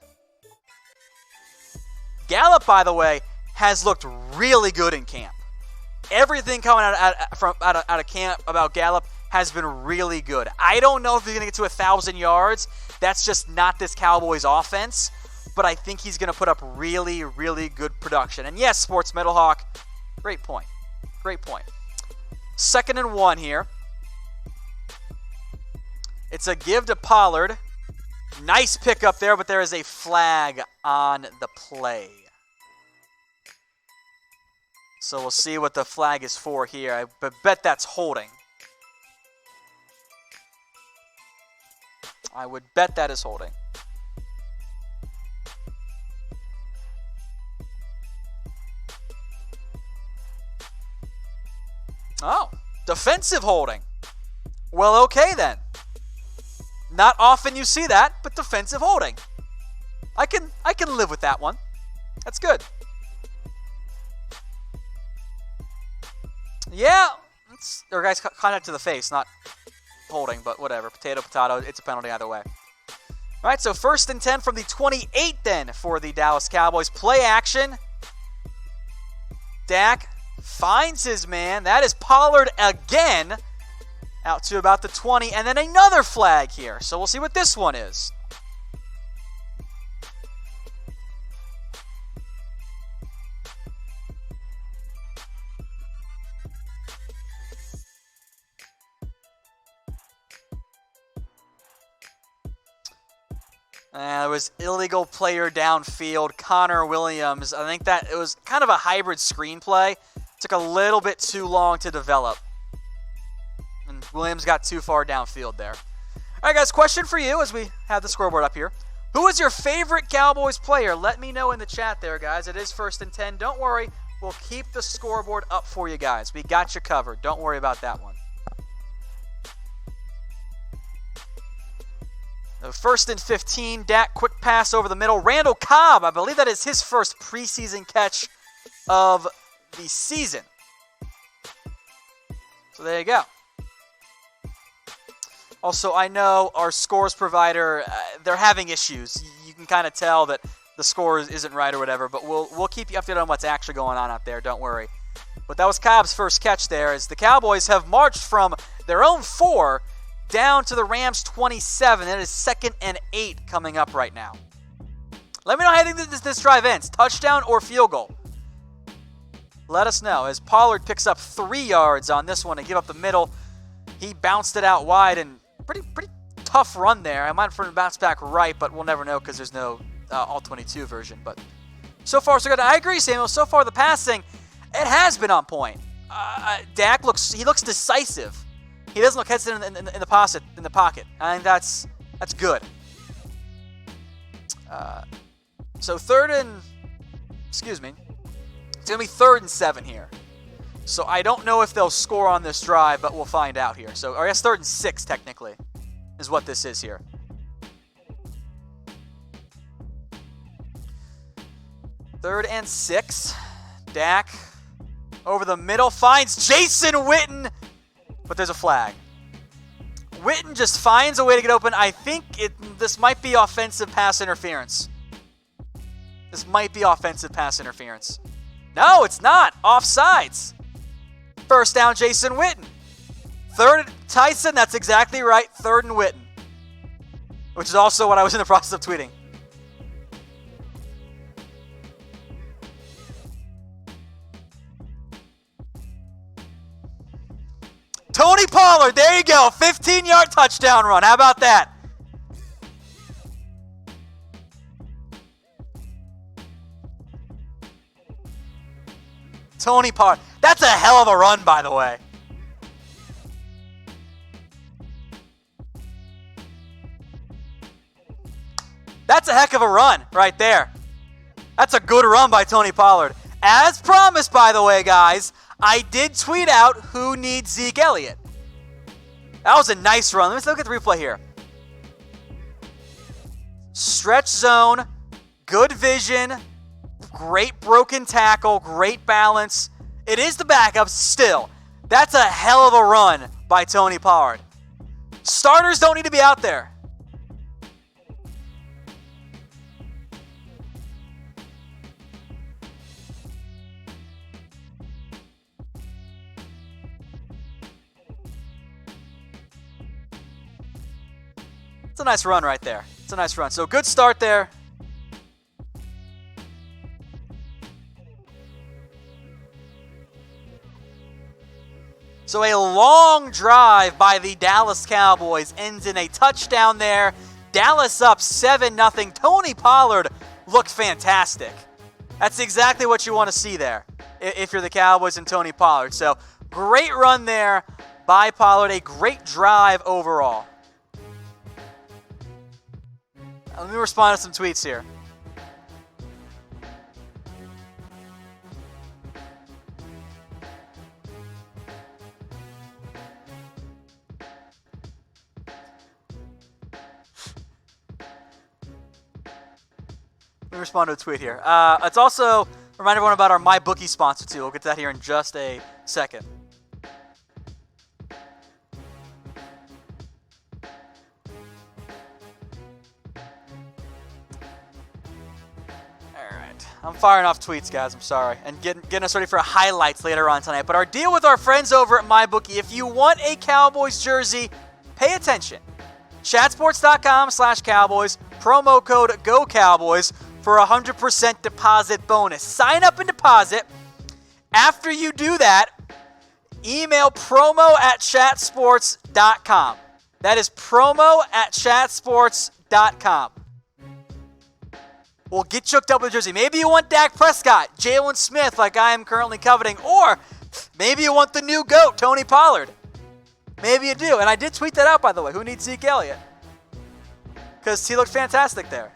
Gallup, by the way, has looked really good in camp. Everything coming out of camp about Gallup has been really good. I don't know if he's going to get to 1,000 yards. That's just not this Cowboys offense. But I think he's going to put up really, really good production. And yes, Sports Metalhawk, great point. Great point. 2nd and 1 here. It's a give to Pollard. Nice pickup there, but there is a flag on the play. So we'll see what the flag is for here. I bet that's holding. I would bet that is holding. Oh, defensive holding. Well, okay then. Not often you see that, but defensive holding. I can live with that one. That's good. Yeah, or guys, contact to the face, not holding, but whatever. Potato, potato, it's a penalty either way. All right, so 1st and 10 from the 28 then for the Dallas Cowboys. Play action. Dak finds his man. That is Pollard again. Out to about the 20, and then another flag here. So we'll see what this one is. There was illegal player downfield, Connor Williams. I think that it was kind of a hybrid screenplay. Took a little bit too long to develop. And Williams got too far downfield there. All right, guys, question for you as we have the scoreboard up here. Who is your favorite Cowboys player? Let me know in the chat there, guys. It is 1st and 10. Don't worry. We'll keep the scoreboard up for you guys. We got you covered. Don't worry about that one. The 1st and 15, Dak, quick pass over the middle. Randall Cobb, I believe that is his first preseason catch of the season. So there you go. Also, I know our scores provider, they're having issues. You can kind of tell that the score isn't right or whatever, but we'll keep you updated on what's actually going on out there. Don't worry. But that was Cobb's first catch there, as the Cowboys have marched from their own 4 down to the Rams 27. It is 2nd and 8 coming up right now. Let me know how you think this drive ends. Touchdown or field goal? Let us know, as Pollard picks up 3 yards on this one to give up the middle. He bounced it out wide, and pretty tough run there. I might have bounced back right, but we'll never know because there's no all-22 version. But so far, so good. I agree, Samuel. So far, the passing, it has been on point. Dak looks decisive. He doesn't look hesitant in the pocket. I think that's good. So it's going to be 3rd and 7 here. So I don't know if they'll score on this drive, but we'll find out here. So I guess 3rd and 6 technically is what this is here. Third and 6. Dak over the middle finds Jason Witten, but there's a flag. Witten just finds a way to get open. I think this might be offensive pass interference. This might be offensive pass interference. No, it's not. Offsides. First down, Jason Witten. 3rd, Tyson, that's exactly right. 3rd and Witten. Which is also what I was in the process of tweeting. Tony Pollard, there you go. 15-yard touchdown run. How about that? Tony Pollard. That's a hell of a run, by the way. That's a heck of a run right there. That's a good run by Tony Pollard. As promised, by the way, guys, I did tweet out who needs Zeke Elliott. That was a nice run. Let's look at the replay here. Stretch zone, good vision, great broken tackle, great balance. It is the backup still. That's a hell of a run by Tony Pollard. Starters don't need to be out there. It's a nice run right there. It's a nice run. So good start there. So a long drive by the Dallas Cowboys ends in a touchdown there. Dallas up 7-0. Tony Pollard looked fantastic. That's exactly what you want to see there if you're the Cowboys and Tony Pollard. So great run there by Pollard. A great drive overall. Let me respond to some tweets here. Let me respond to a tweet here. Let's also remind everyone about our MyBookie sponsor too. We'll get to that here in just a second. I'm firing off tweets, guys. I'm sorry. And getting us ready for highlights later on tonight. But our deal with our friends over at MyBookie, if you want a Cowboys jersey, pay attention. Chatsports.com/Cowboys, promo code GOCowboys for a 100% deposit bonus. Sign up and deposit. After you do that, email promo@chatsports.com. That is promo@chatsports.com. We'll get you hooked up with a jersey. Maybe you want Dak Prescott, Jalen Smith, like I am currently coveting, or maybe you want the new GOAT, Tony Pollard. Maybe you do. And I did tweet that out, by the way. Who needs Ezekiel Elliott? Because he looked fantastic there.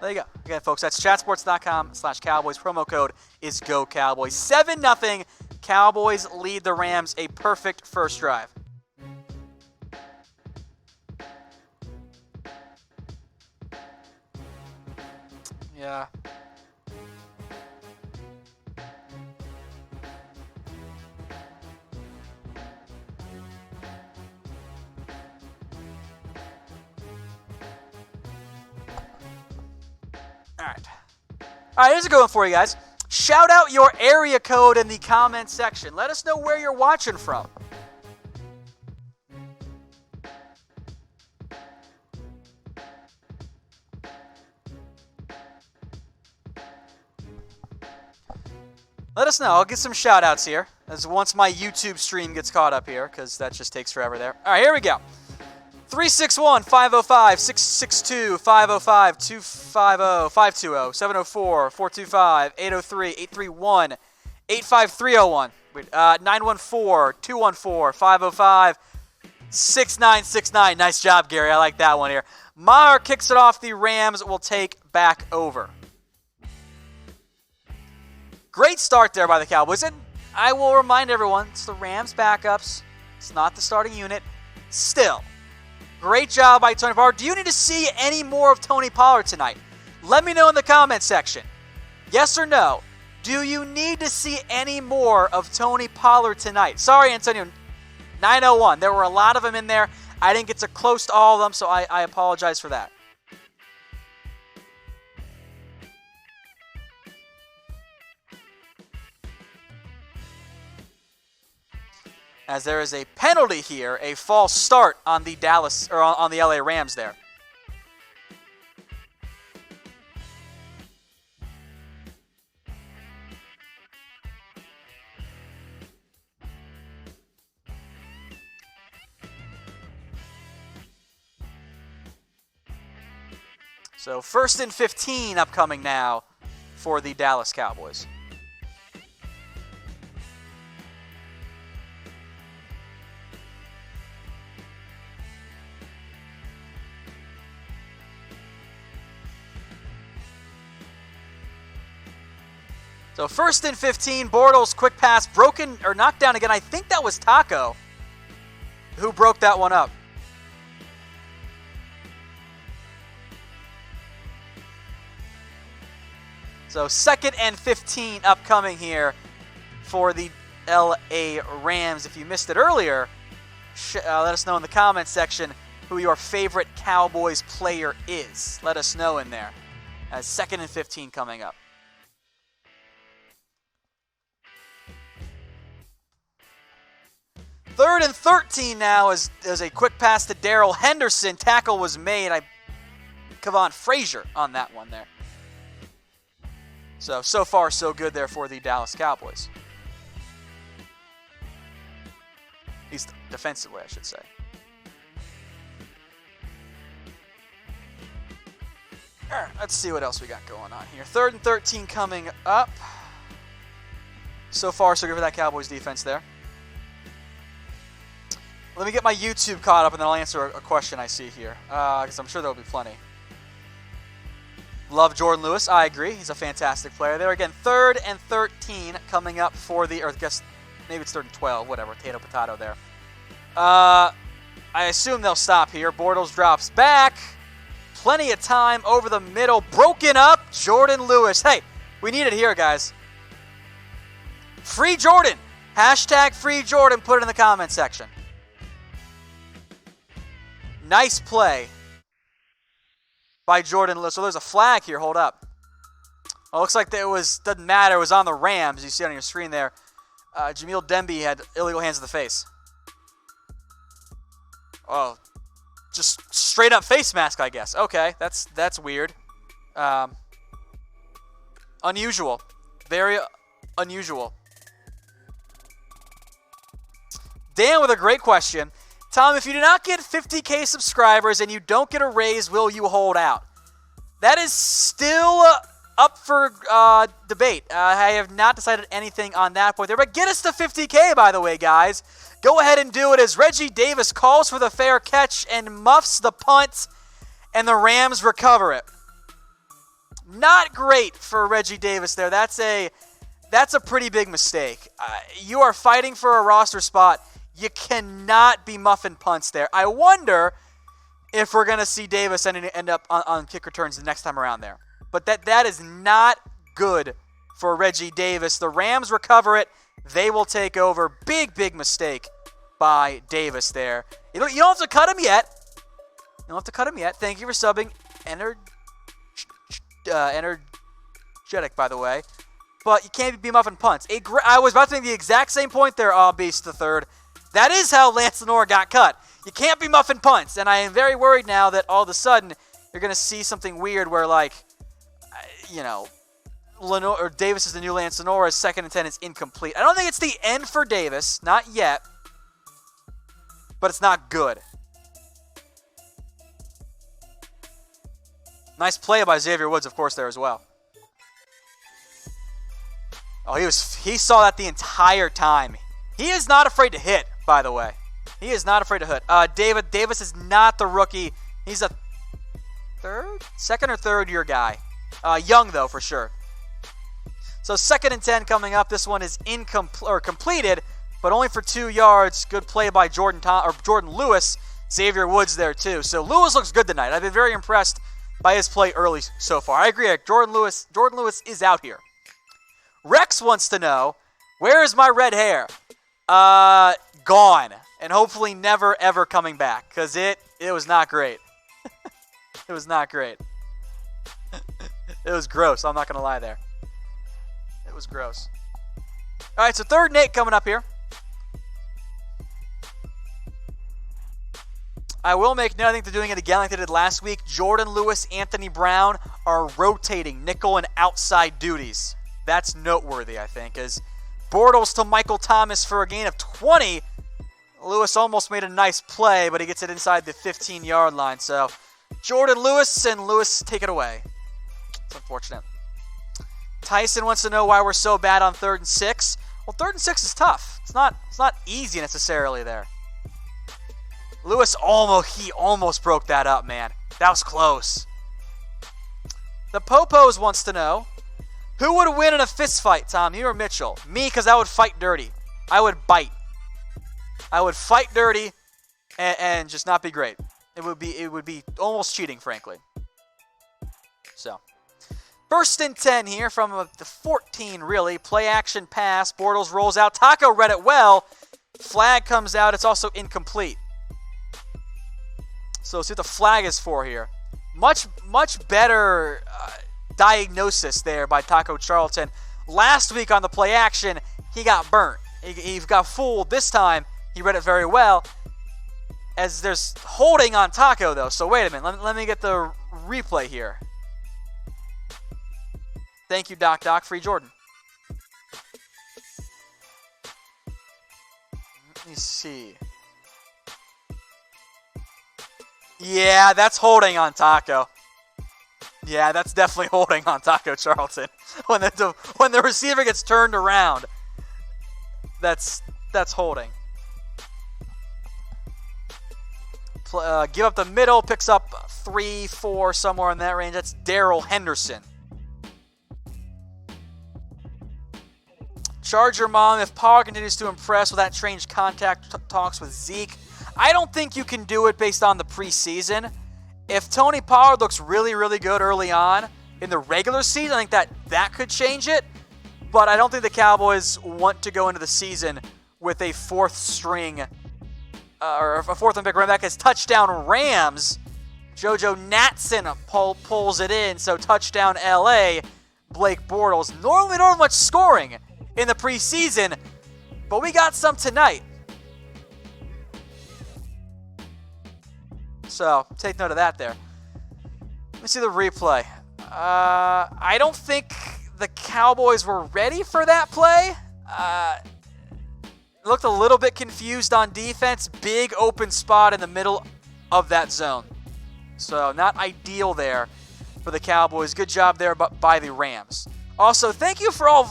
There you go. Again, folks, that's chatsports.com/Cowboys. Promo code is GOCowboys. 7-0. Cowboys lead the Rams. A perfect first drive. Yeah. All right, here's a good one for you guys. Shout out your area code in the comments section. Let us know where you're watching from. Let us know. I'll get some shout outs here as once my YouTube stream gets caught up here, because that just takes forever there. All right, here we go. 361-505-662-505-250-520, 704-425-803-831, 85301, 914-214-505-6969. Nice job, Gary. I like that one here. Maher kicks it off. The Rams will take back over. Great start there by the Cowboys. And I will remind everyone, it's the Rams backups. It's not the starting unit. Still, great job by Tony Pollard. Do you need to see any more of Tony Pollard tonight? Let me know in the comment section. Yes or no? Do you need to see any more of Tony Pollard tonight? Sorry, Antonio. 901. There were a lot of them in there. I didn't get to close to all of them, so I apologize for that. As there is a penalty here, a false start on the on the LA Rams there. So 1st and 15 upcoming now for the Dallas Cowboys. So 1st and 15, Bortles, quick pass, broken or knocked down again. I think that was Taco who broke that one up. So 2nd and 15 upcoming here for the LA Rams. If you missed it earlier, let us know in the comments section who your favorite Cowboys player is. Let us know in there. As 2nd and 15 coming up. Third and 13 now as a quick pass to Darrell Henderson. Tackle was made. Kevon Frazier on that one there. So far, so good there for the Dallas Cowboys. At least defensively, I should say. All right, let's see what else we got going on here. 3rd and 13 coming up. So far, so good for that Cowboys defense there. Let me get my YouTube caught up, and then I'll answer a question I see here, because I'm sure there'll be plenty. Love Jordan Lewis. I agree. He's a fantastic player there. Again, 3rd and 13 coming up for the, or I guess maybe it's 3rd and 12, whatever, potato there. I assume they'll stop here. Bortles drops back. Plenty of time over the middle. Broken up. Jordan Lewis. Hey, we need it here, guys. Free Jordan. Hashtag free Jordan. Put it in the comment section. Nice play by Jordan Lewis. So there's a flag here. Hold up. Oh, looks like doesn't matter. It was on the Rams. You see it on your screen there. Jamil Demby had illegal hands to the face. Oh, just straight up face mask, I guess. Okay, that's weird. Unusual. Very unusual. Dan with a great question. Tom, if you do not get 50K subscribers and you don't get a raise, will you hold out? That is still up for debate. I have not decided anything on that point there. But get us to 50K, by the way, guys. Go ahead and do it as Reggie Davis calls for the fair catch and muffs the punt, and the Rams recover it. Not great for Reggie Davis there. That's a pretty big mistake. You are fighting for a roster spot. You cannot be muffing punts there. I wonder if we're going to see Davis end up on kick returns the next time around there. But that is not good for Reggie Davis. The Rams recover it. They will take over. Big mistake by Davis there. You don't have to cut him yet. You don't have to cut him yet. Thank you for subbing. Energetic, by the way. But you can't be muffing punts. I was about to make the exact same point there, Beast the Third. That is how Lance Lenore got cut. You can't be muffing punts. And I am very worried now that all of a sudden you're going to see something weird where, Lenore, or Davis is the new Lance Lenore. His 2nd and 10 is incomplete. I don't think it's the end for Davis. Not yet. But it's not good. Nice play by Xavier Woods, of course, there as well. Oh, he saw that the entire time. He is not afraid to hit, by the way. He is not afraid to hit. Davis is not the rookie. He's a second or third year guy. Young, though, for sure. So 2nd and 10 coming up. This one is completed, but only for 2 yards. Good play by Jordan Lewis. Xavier Woods there, too. So Lewis looks good tonight. I've been very impressed by his play early so far. I agree. Jordan Lewis is out here. Rex wants to know, where is my red hair? Gone. And hopefully never, ever coming back. Because it was not great. It was not great. It was gross. I'm not going to lie there. It was gross. All right, so 3rd and 8 coming up here. I will make note, I think they're doing it again like they did last week. Jordan Lewis, Anthony Brown are rotating nickel and outside duties. That's noteworthy, I think, as Bortles to Michael Thomas for a gain of 20. Lewis almost made a nice play, but he gets it inside the 15-yard line. So Jordan Lewis, and Lewis take it away. It's unfortunate. Tyson wants to know why we're so bad on 3rd and 6. Well, 3rd and 6 is tough. It's not easy necessarily there. Lewis almost broke that up, man. That was close. The Popos wants to know, who would win in a fist fight, Tom, you or Mitchell? Me, because I would fight dirty. I would bite. I would fight dirty and just not be great. It would be almost cheating, frankly. So, 1st and 10 here from the 14, really. Play action pass. Bortles rolls out. Taco read it well. Flag comes out. It's also incomplete. So let's see what the flag is for here. Much better diagnosis there by Taco Charlton. Last week on the play action, he got burnt. He got fooled. This time, he read it very well. As there's holding on Taco, though. So wait a minute. Let me get the replay here. Thank you, Doc. Free Jordan. Let me see. Yeah, that's holding on Taco. Yeah, that's definitely holding on Taco Charlton. When the receiver gets turned around, that's holding. Give up the middle, picks up 3, 4, somewhere in that range. That's Darrell Henderson. Charger Mom, if Pollard continues to impress with that strange contact talks with Zeke, I don't think you can do it based on the preseason. If Tony Pollard looks really, really good early on in the regular season, I think that could change it. But I don't think the Cowboys want to go into the season with a 4th string or a fourth and pick running back, is touchdown Rams. JoJo Natson pulls it in, so touchdown LA. Blake Bortles. Normally not much scoring in the preseason, but we got some tonight. So take note of that there. Let me see the replay. I don't think the Cowboys were ready for that play. Looked a little bit confused on defense. Big open spot in the middle of that zone. So not ideal there for the Cowboys. Good job there by the Rams. Also, thank you for all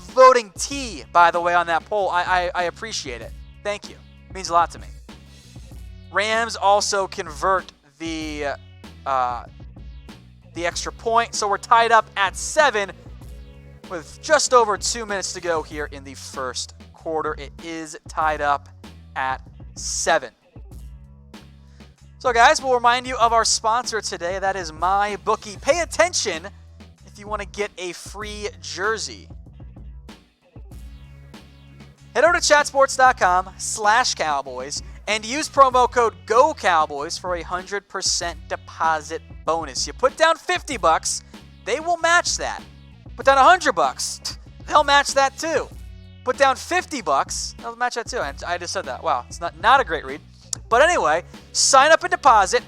voting T, by the way, on that poll. I appreciate it. Thank you. It means a lot to me. Rams also convert the extra point, so we're tied up at 7 with just over 2 minutes to go here in the first quarter. It is tied up at 7. So guys, we'll remind you of our sponsor today. That is MyBookie. Pay attention if you want to get a free jersey. Head over to chatsports.com/Cowboys and use promo code GOCowboys for a 100% deposit bonus. You put down $50, they will match that. Put down $100, they'll match that too. Put down $50, they'll match that too. I just said that. Wow, it's not a great read. But anyway, sign up and deposit.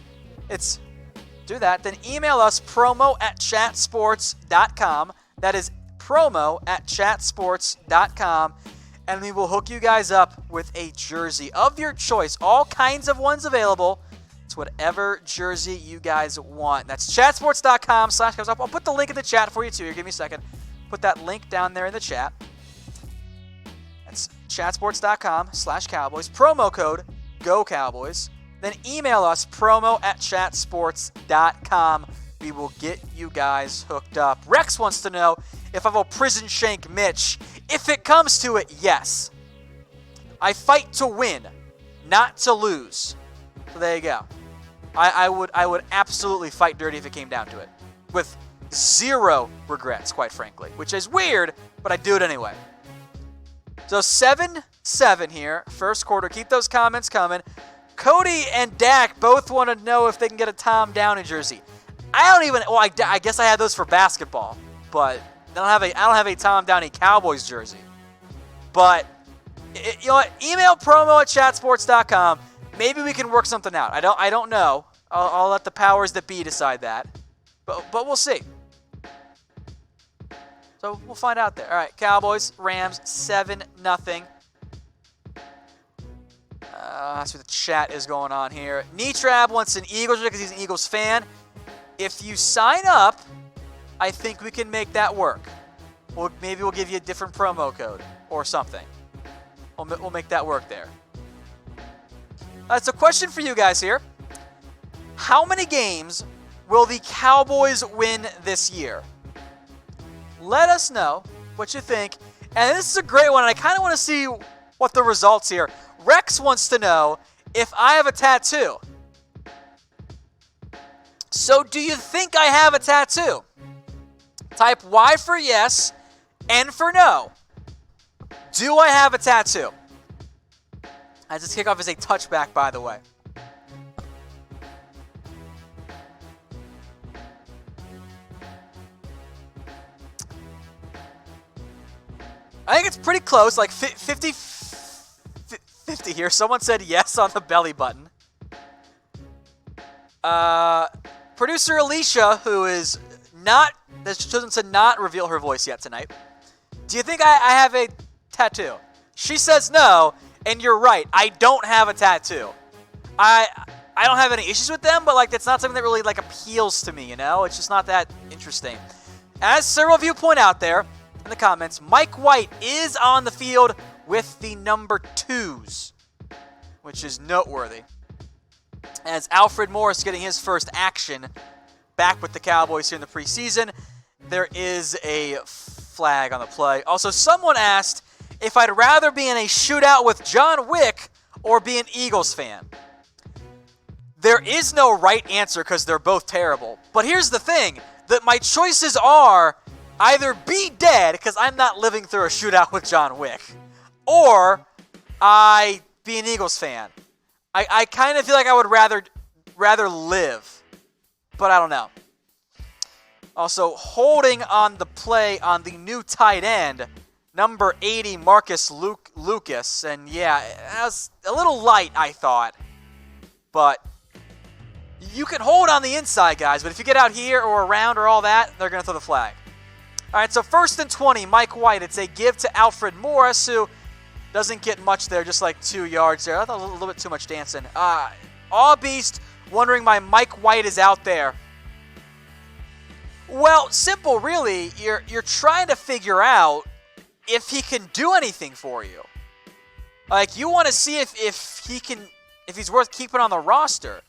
Do that. Then email us promo@chatsports.com. That is promo@chatsports.com. And we will hook you guys up with a jersey of your choice. All kinds of ones available. It's whatever jersey you guys want. That's chatsports.com/Cowboys. I'll put the link in the chat for you too. Here, give me a second. Put that link down there in the chat. That's chatsports.com/Cowboys. Promo code GOCowboys. Then email us promo@chatsports.com. We will get you guys hooked up. Rex wants to know if I will prison shank Mitch. If it comes to it, yes. I fight to win, not to lose. So there you go. I would absolutely fight dirty if it came down to it. With zero regrets, quite frankly. Which is weird, but I do it anyway. So 7-7 here, first quarter. Keep those comments coming. Cody and Dak both want to know if they can get a Tom Downey jersey. I guess I had those for basketball, but I don't have a Tom Downey Cowboys jersey. But you know what? Email promo@chatsports.com. Maybe we can work something out. I don't know. I'll let the powers that be decide that. But we'll see. So we'll find out there. All right, Cowboys, Rams, 7-0. That's what the chat is going on here. Netrab wants an Eagles because he's an Eagles fan. If you sign up, I think we can make that work. Maybe we'll give you a different promo code or something. We'll make that work there. That's a question for you guys here. How many games will the Cowboys win this year? Let us know what you think. And this is a great one. I kind of want to see what the results here. Rex wants to know if I have a tattoo. So do you think I have a tattoo? Type Y for yes, N for no. Do I have a tattoo? As this kickoff is a touchback, by the way. I think it's pretty close, like 50 here. Someone said yes on the belly button. Producer Alicia, who is not, has chosen to not reveal her voice yet tonight. Do you think I have a tattoo? She says no, and you're right. I don't have a tattoo. I don't have any issues with them, but like it's not something that really like appeals to me, you know? It's just not that interesting. As several of you point out there in the comments, Mike White is on the field with the number 2s, which is noteworthy. As Alfred Morris getting his first action back with the Cowboys here in the preseason, there is a flag on the play. Also, someone asked if I'd rather be in a shootout with John Wick or be an Eagles fan. There is no right answer because they're both terrible. But here's the thing, that my choices are either be dead because I'm not living through a shootout with John Wick, or I be an Eagles fan. I kind of feel like I would rather live, but I don't know. Also, holding on the play on the new tight end, number 80, Marcus Lucas. And yeah, it was a little light, I thought. But you can hold on the inside, guys. But if you get out here or around or all that, they're going to throw the flag. All right, so 1st and 20, Mike White. It's a give to Alfred Morris, who doesn't get much there, just like 2 yards there. I thought a little bit too much dancing. All Beast wondering why Mike White is out there. Well, simple, really. You're trying to figure out if he can do anything for you. Like, you want to see if he's worth keeping on the roster.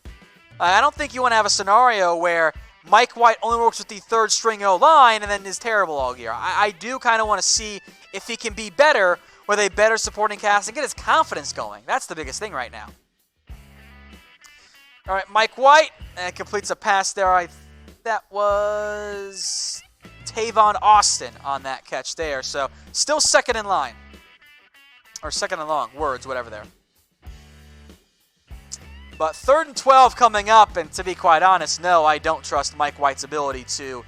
I don't think you want to have a scenario where Mike White only works with the 3rd string O-line and then is terrible all year. I do kind of want to see if he can be better with a better supporting cast and get his confidence going. That's the biggest thing right now. All right, Mike White completes a pass there. That was Tavon Austin on that catch there. So still second in line. Or second and long. Words, whatever there. But 3rd and 12 coming up. And to be quite honest, no, I don't trust Mike White's ability to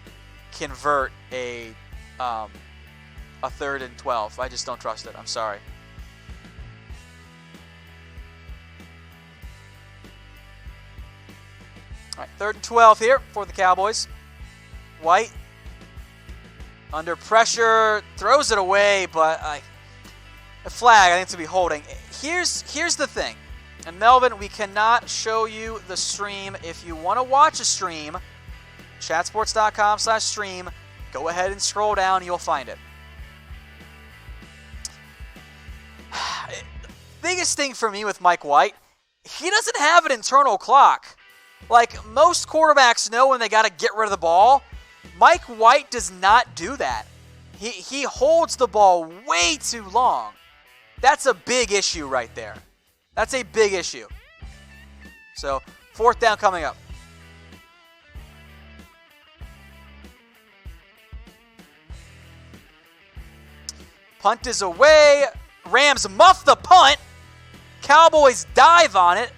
convert a 3rd and 12. I just don't trust it. I'm sorry. All right, 3rd and 12 here for the Cowboys. White under pressure, throws it away, but a flag, I think, to be holding. Here's the thing. And Melvin, we cannot show you the stream. If you want to watch a stream, chatsports.com/stream, go ahead and scroll down, you'll find it. Biggest thing for me with Mike White, he doesn't have an internal clock. Like, most quarterbacks know when they got to get rid of the ball. Mike White does not do that. He holds the ball way too long. That's a big issue right there. That's a big issue. So, 4th down coming up. Punt is away. Rams muff the punt. Cowboys dive on it.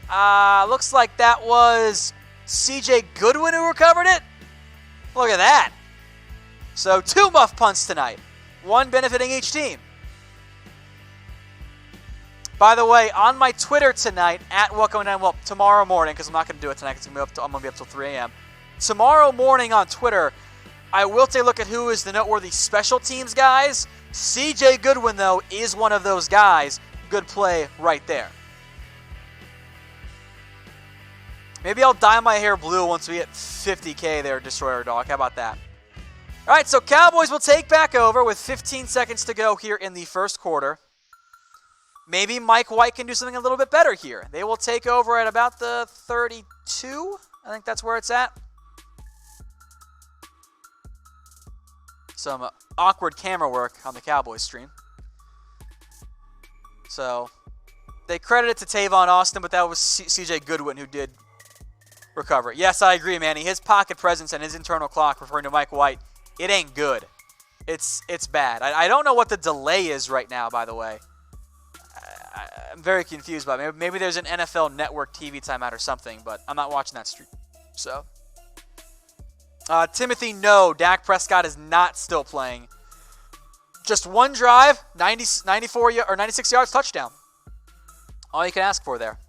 Looks like that was C.J. Goodwin who recovered it. Look at that. So 2 muff punts tonight. 1 benefiting each team. By the way, on my Twitter tonight, tomorrow morning, because I'm not going to do it tonight because I'm going to be up till 3 a.m. Tomorrow morning on Twitter, I will take a look at who is the noteworthy special teams guys. C.J. Goodwin, though, is one of those guys. Good play right there. Maybe I'll dye my hair blue once we hit 50K there, Destroyer Dog. How about that? All right, so Cowboys will take back over with 15 seconds to go here in the 1st quarter. Maybe Mike White can do something a little bit better here. They will take over at about the 32. I think that's where it's at. Some awkward camera work on the Cowboys stream. So they credit it to Tavon Austin, but that was C.J. Goodwin who did recover it. Yes, I agree, Manny. His pocket presence and his internal clock, referring to Mike White, it ain't good. It's bad. I don't know what the delay is right now, by the way. I'm very confused by it. Maybe there's an NFL Network TV timeout or something, but I'm not watching that stream. So, Timothy, no, Dak Prescott is not still playing. Just 1 drive, 94 or 96 yards, touchdown. All you can ask for there.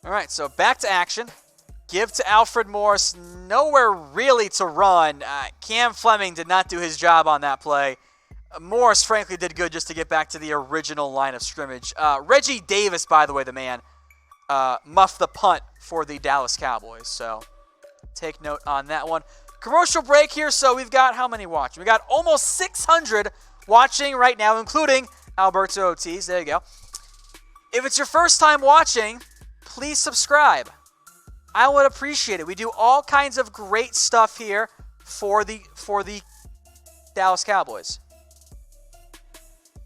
All right, so back to action. Give to Alfred Morris. Nowhere really to run. Cam Fleming did not do his job on that play. Morris, frankly, did good just to get back to the original line of scrimmage. Reggie Davis, by the way, the man, muffed the punt for the Dallas Cowboys. So take note on that one. Commercial break here. So we've got how many watching? We got almost 600 watching right now, including Alberto Ortiz. There you go. If it's your first time watching, please subscribe. I would appreciate it. We do all kinds of great stuff here for the Dallas Cowboys.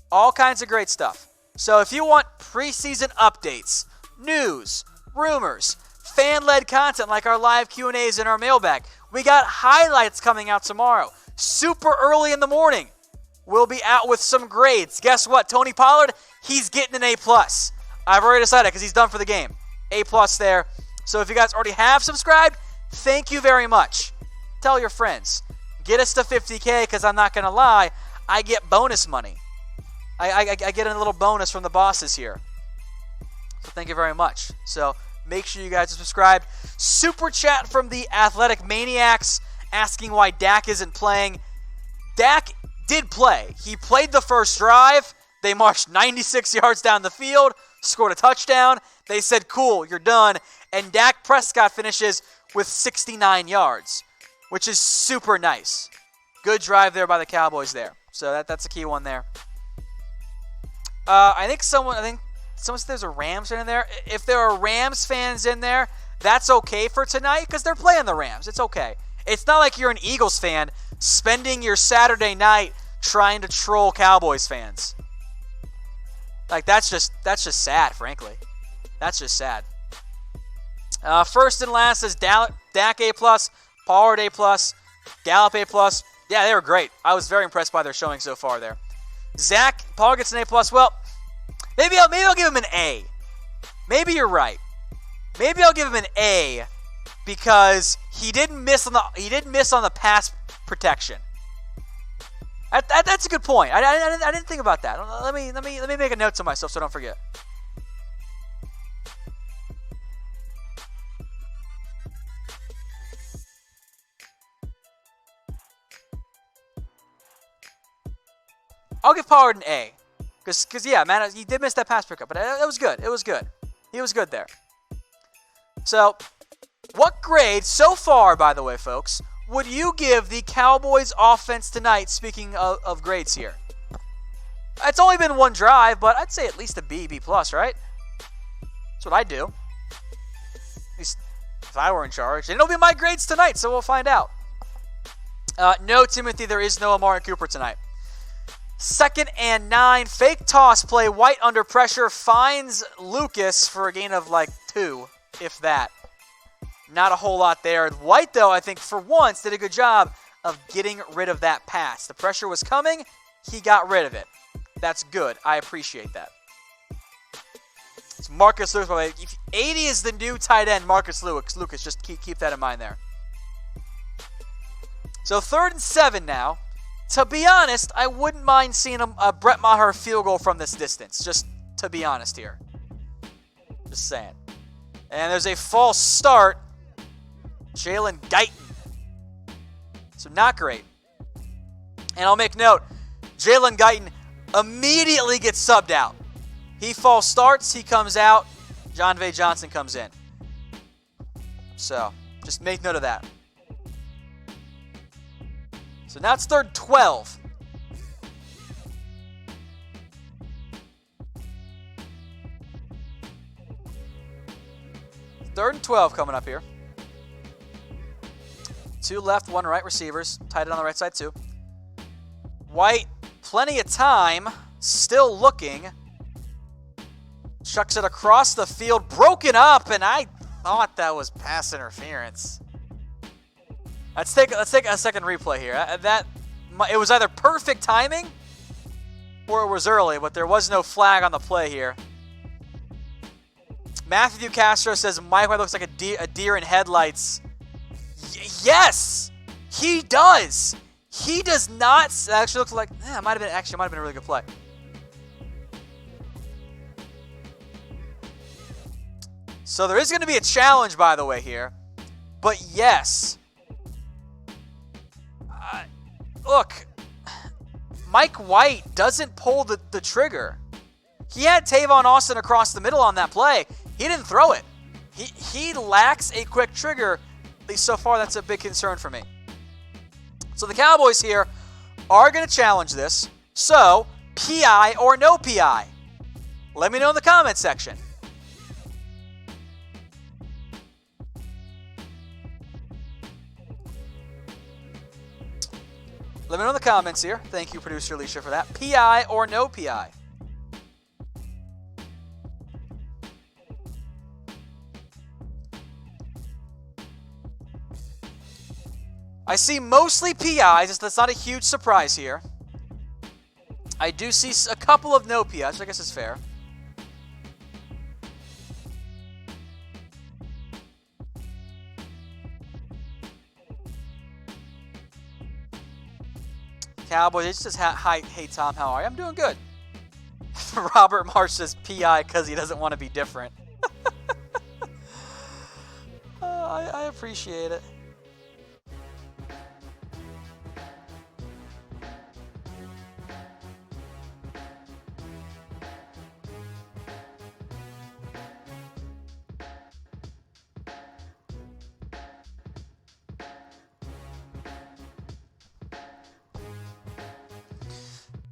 All kinds of great stuff. So if you want preseason updates, news, rumors, fan-led content like our live Q&As and our mailbag, we got highlights coming out tomorrow. Super early in the morning. will be out with some grades. Guess what? Tony Pollard, he's getting an A+. I've already decided because he's done for the game. A+ there. So if you guys already have subscribed, thank you very much. Tell your friends. Get us to 50K because I'm not going to lie, I get bonus money. I get a little bonus from the bosses here. So thank you very much. So make sure you guys are subscribed. Super chat from the Athletic Maniacs asking why Dak isn't playing. Dak did play. He played the first drive. They marched 96 yards down the field, scored a touchdown. They said, cool, you're done. And Dak Prescott finishes with 69 yards, which is super nice. Good drive there by the Cowboys there. So that's a key one there. I think someone said there's a Rams fan in there. If there are Rams fans in there, that's okay for tonight because they're playing the Rams. It's okay. It's not like you're an Eagles fan spending your Saturday night trying to troll Cowboys fans. Like, that's just sad, frankly. That's just sad. First and last is Dak A+, Pollard A+, Gallup A+. Yeah, they were great. I was very impressed by their showing so far there. Pollard gets an A+. Well, maybe I'll give him an A. Maybe you're right. Maybe I'll give him an A because he didn't miss on the pass protection. That's a good point. I didn't think about that. Let me make a note to myself so I don't forget. I'll give Pollard an A. Because yeah, man, he did miss that pass pickup, but it was good. It was good. He was good there. So, what grade so far, by the way, folks, would you give the Cowboys offense tonight, speaking of grades here? It's only been one drive, but I'd say at least a B+, right? That's what I'd do. At least if I were in charge. And it'll be my grades tonight, so we'll find out. No, Timothy, there is no Amari Cooper tonight. 2nd and 9, fake toss play. White under pressure finds Lucas for a gain of like 2, if that. Not a whole lot there. White, though, I think for once did a good job of getting rid of that pass. The pressure was coming. He got rid of it. That's good. I appreciate that. It's Marcus Lewis, by the way. 80 is the new tight end, Marcus Lucas. Just keep that in mind there. So 3rd and 7 now. To be honest, I wouldn't mind seeing a Brett Maher field goal from this distance. Just to be honest here. Just saying. And there's a false start. Jalen Guyton. So not great. And I'll make note, Jalen Guyton immediately gets subbed out. He false starts, he comes out, Jon'Vea Johnson comes in. So, just make note of that. So now it's 3rd and 12. Third and 12 coming up here. 2 left, 1 right receivers. Tight end on the right side too. White, plenty of time. Still looking. Chucks it across the field. Broken up, and I thought that was pass interference. Let's take a second replay here. It was either perfect timing or it was early, but there was no flag on the play here. Matthew Castro says Mike White looks like a deer in headlights. Yes, he does. He does not. Actually, looks like it might have been a really good play. So there is going to be a challenge, by the way, here. But yes. Look, Mike White doesn't pull the trigger. He had Tavon Austin across the middle on that play. He didn't throw it. He lacks a quick trigger. At least so far, that's a big concern for me. So the Cowboys here are going to challenge this. So, PI or no PI? Let me know in the comment section. Let me know in the comments here. Thank you, producer Alicia, for that. PI or no PI? I see mostly PIs. That's not a huge surprise here. I do see a couple of no PIs, which I guess is fair. Cowboys, it just says, hi, hey Tom, how are you? I'm doing good. Robert Marsh says PI because he doesn't want to be different. I appreciate it.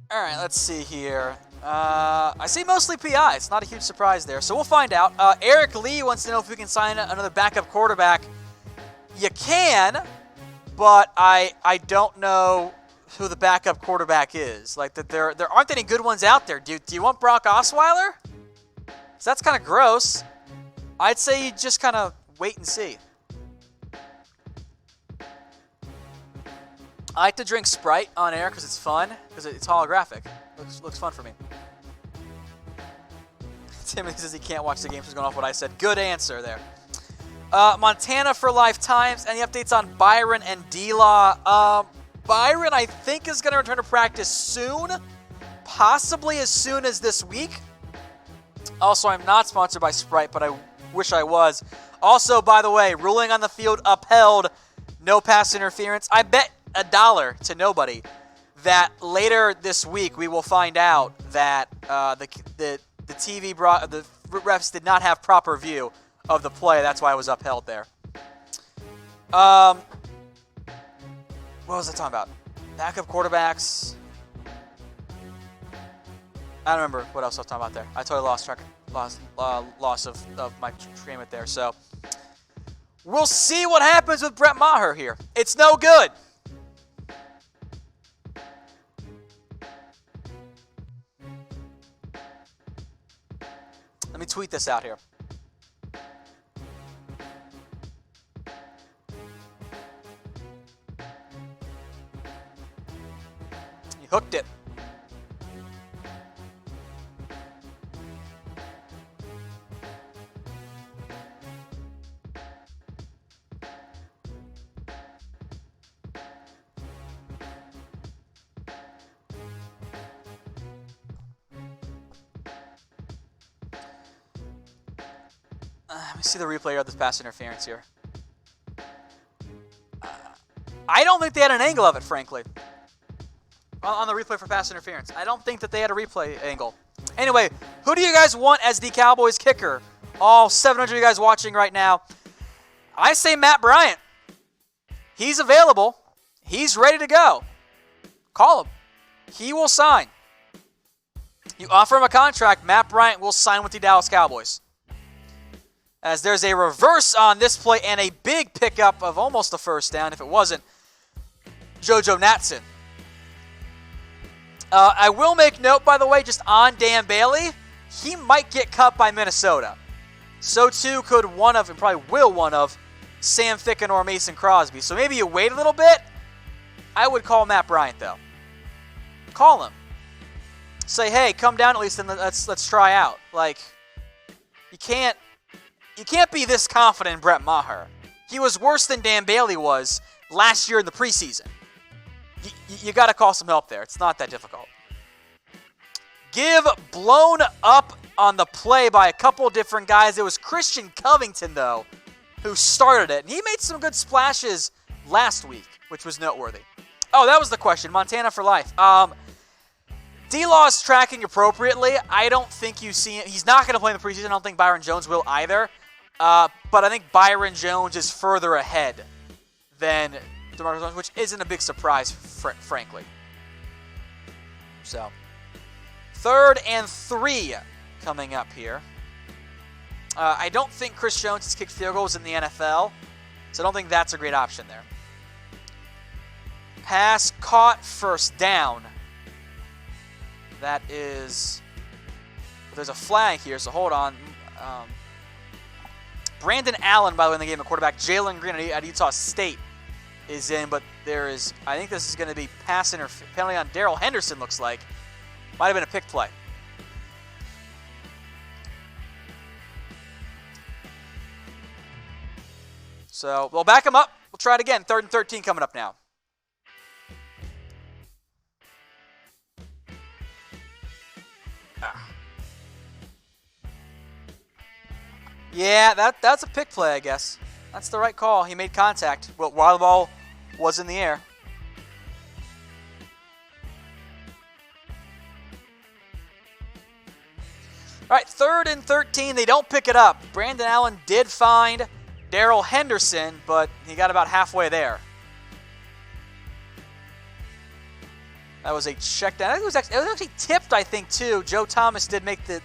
All right, let's see here. I see mostly PI. It's not a huge surprise there, so we'll find out. Eric Lee wants to know if we can sign another backup quarterback. You can, but I don't know who the backup quarterback is. Like that, there aren't any good ones out there. Do you want Brock Osweiler? So that's kind of gross. I'd say you just kind of wait and see. I like to drink Sprite on air because it's fun, because it's holographic. Looks fun for me. Timothy says he can't watch the game, so he's going off what I said. Good answer there. Montana for Life Times. Any updates on Byron and D-Law? Byron, I think, is going to return to practice soon, possibly as soon as this week. Also, I'm not sponsored by Sprite, but I wish I was. Also, by the way, ruling on the field upheld, no pass interference. I bet $1 to nobody that later this week we will find out that the refs did not have proper view of the play. That's why it was upheld there. What was I talking about? Backup quarterbacks. I don't remember what else I was talking about there. I totally lost track, loss of my train with there. So we'll see what happens with Brett Maher here. It's no good. Let me tweet this out here. He hooked it. Let me see the replay of this pass interference here. I don't think they had an angle of it, frankly. On the replay for pass interference. I don't think that they had a replay angle. Anyway, who do you guys want as the Cowboys kicker? All 700 of you guys watching right now. I say Matt Bryant. He's available. He's ready to go. Call him. He will sign. You offer him a contract, Matt Bryant will sign with the Dallas Cowboys. As there's a reverse on this play and a big pickup of almost a first down, if it wasn't JoJo Natson. I will make note, by the way, just on Dan Bailey, he might get cut by Minnesota. So too could one of, and probably will one of, Sam Ficken or Mason Crosby. So maybe you wait a little bit. I would call Matt Bryant, though. Call him. Say, hey, come down at least and let's try out. Like, you can't be this confident in Brett Maher. He was worse than Dan Bailey was last year in the preseason. You got to call some help there. It's not that difficult. Give blown up on the play by a couple different guys. It was Christian Covington, though, who started it. And he made some good splashes last week, which was noteworthy. Oh, that was the question. Montana for life. D-Law is tracking appropriately. I don't think you see him. He's not going to play in the preseason. I don't think Byron Jones will either. But I think Byron Jones is further ahead than DeMarcus Jones, which isn't a big surprise, frankly. So, 3rd and 3 coming up here. I don't think Chris Jones has kicked field goals in the NFL, so I don't think that's a great option there. Pass caught, first down. That is, there's a flag here, so hold on. Brandon Allen, by the way, in the game, a quarterback. Jalen Green at Utah State is in, but there is, I think this is going to be penalty on Darrell Henderson, looks like. Might have been a pick play. So we'll back him up. We'll try it again. 3rd and 13 coming up now. Yeah, that's a pick play, I guess. That's the right call. He made contact while the ball was in the air. All right, 3rd and 13. They don't pick it up. Brandon Allen did find Darrell Henderson, but he got about halfway there. That was a check down. It was actually tipped, I think, too. Joe Thomas did make the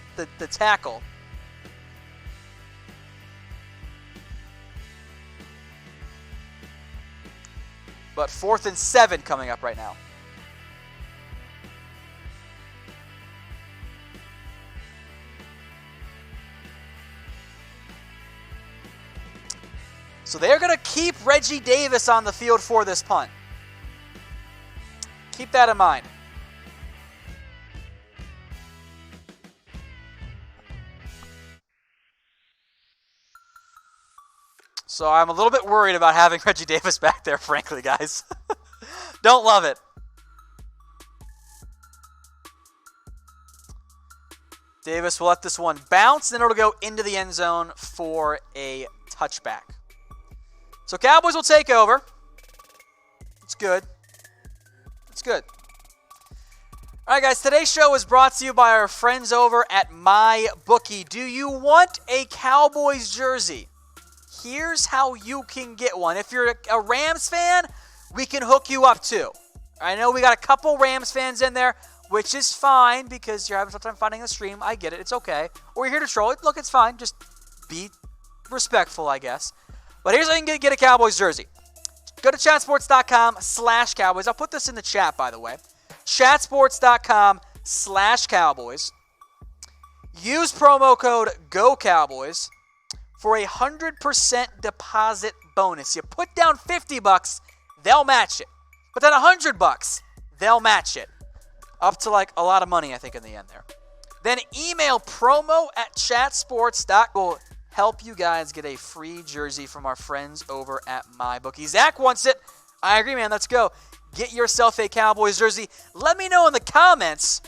tackle. But 4th and 7 coming up right now. So they're going to keep Reggie Davis on the field for this punt. Keep that in mind. So I'm a little bit worried about having Reggie Davis back there, frankly, guys. Don't love it. Davis will let this one bounce, then it'll go into the end zone for a touchback. So Cowboys will take over. It's good. It's good. All right, guys, today's show is brought to you by our friends over at MyBookie. Do you want a Cowboys jersey? Here's how you can get one. If you're a Rams fan, we can hook you up too. I know we got a couple Rams fans in there, which is fine because you're having some time finding the stream. I get it. It's okay. Or you're here to troll it. Look, it's fine. Just be respectful, I guess. But here's how you can get a Cowboys jersey. Go to chatsports.com/Cowboys. I'll put this in the chat, by the way. Chatsports.com/Cowboys. Use promo code GOCowboys for a 100% deposit bonus. You put down $50, they'll match it. Put down $100, they'll match it. Up to like a lot of money, I think, in the end there. Then email promo@chatsports.com. Will help you guys get a free jersey from our friends over at MyBookie. Zach wants it. I agree, man. Let's go. Get yourself a Cowboys jersey. Let me know in the comments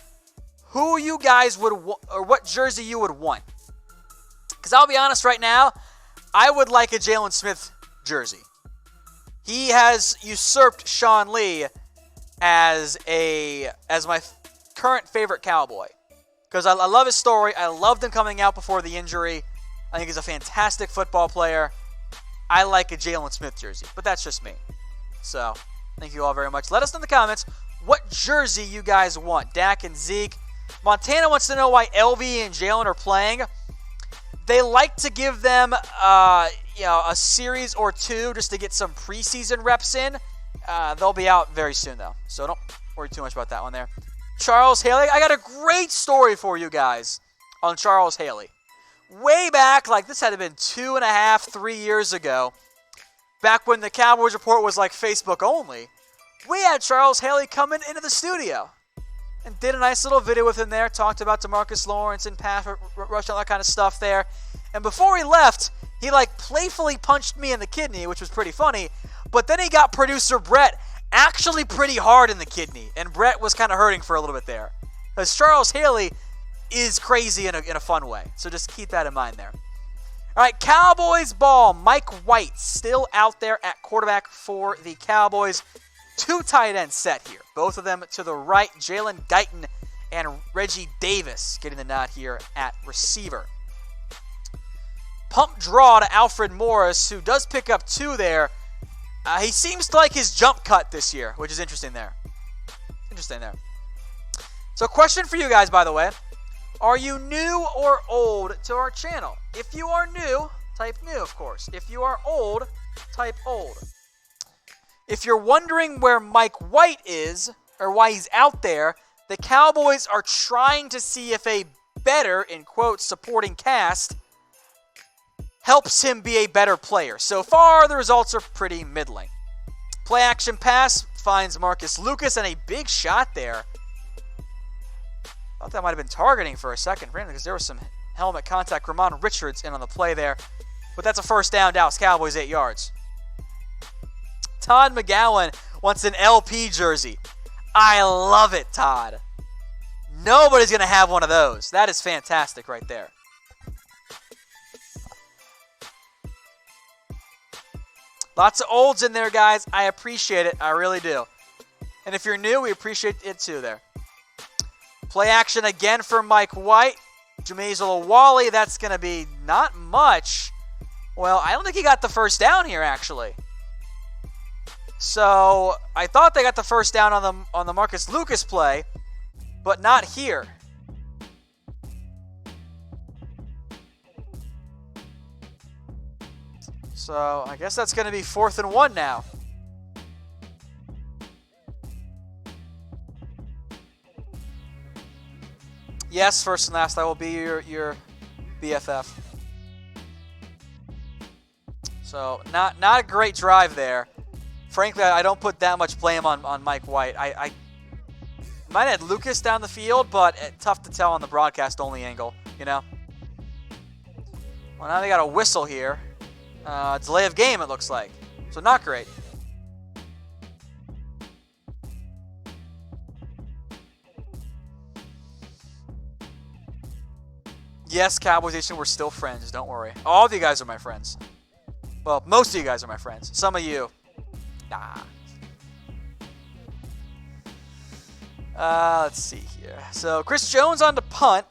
who you guys would or what jersey you would want. Because I'll be honest right now, I would like a Jalen Smith jersey. He has usurped Sean Lee as my current favorite Cowboy. Because I love his story. I loved him coming out before the injury. I think he's a fantastic football player. I like a Jalen Smith jersey, but that's just me. So, thank you all very much. Let us know in the comments what jersey you guys want. Dak and Zeke. Montana wants to know why LV and Jalen are playing. They like to give them a series or two just to get some preseason reps in. They'll be out very soon, though, so don't worry too much about that one there. Charles Haley. I got a great story for you guys on Charles Haley. Way back, like this had to have been 2.5, 3 years ago, back when the Cowboys Report was like Facebook only, we had Charles Haley coming into the studio and did a nice little video with him there, talked about DeMarcus Lawrence and pass rush, all that kind of stuff there. And before he left, he like playfully punched me in the kidney, which was pretty funny. But then he got producer Brett actually pretty hard in the kidney, and Brett was kind of hurting for a little bit there. Because Charles Haley is crazy in a fun way. So just keep that in mind there. All right, Cowboys ball. Mike White still out there at quarterback for the Cowboys. 2 tight ends set here. Both of them to the right. Jalen Guyton and Reggie Davis getting the nod here at receiver. Pump draw to Alfred Morris, who does pick up 2 there. He seems to like his jump cut this year, which is interesting there. So question for you guys, by the way. Are you new or old to our channel? If you are new, type new, of course. If you are old, type old. If you're wondering where Mike White is, or why he's out there, the Cowboys are trying to see if a better, in quotes, supporting cast helps him be a better player. So far, the results are pretty middling. Play action pass finds Marcus Lucas, and a big shot there. thought that might have been targeting for a second, because there was some helmet contact. Ramon Richards in on the play there. But that's a first down, Dallas Cowboys, 8 yards. Todd McGowan wants an LP jersey. I love it, Todd. Nobody's going to have one of those. That is fantastic right there. Lots of olds in there, guys. I appreciate it. I really do. And if you're new, we appreciate it too there. Play action again for Mike White. Jamizel Awali, that's going to be not much. Well, I don't think he got the first down here, actually. So I thought they got the first down on the Marcus Lucas play, but not here. So I guess that's going to be 4th and 1 now. Yes, first and last, I will be your BFF. So not a great drive there. Frankly, I don't put that much blame on Mike White. I might have had Lucas down the field, but tough to tell on the broadcast-only angle, you know? Well, now they got a whistle here. Delay of game, it looks like. So not great. Yes, Cowboys Nation, we're still friends. Don't worry. All of you guys are my friends. Well, most of you guys are my friends. Some of you, nah. Let's see here. So Chris Jones on the punt.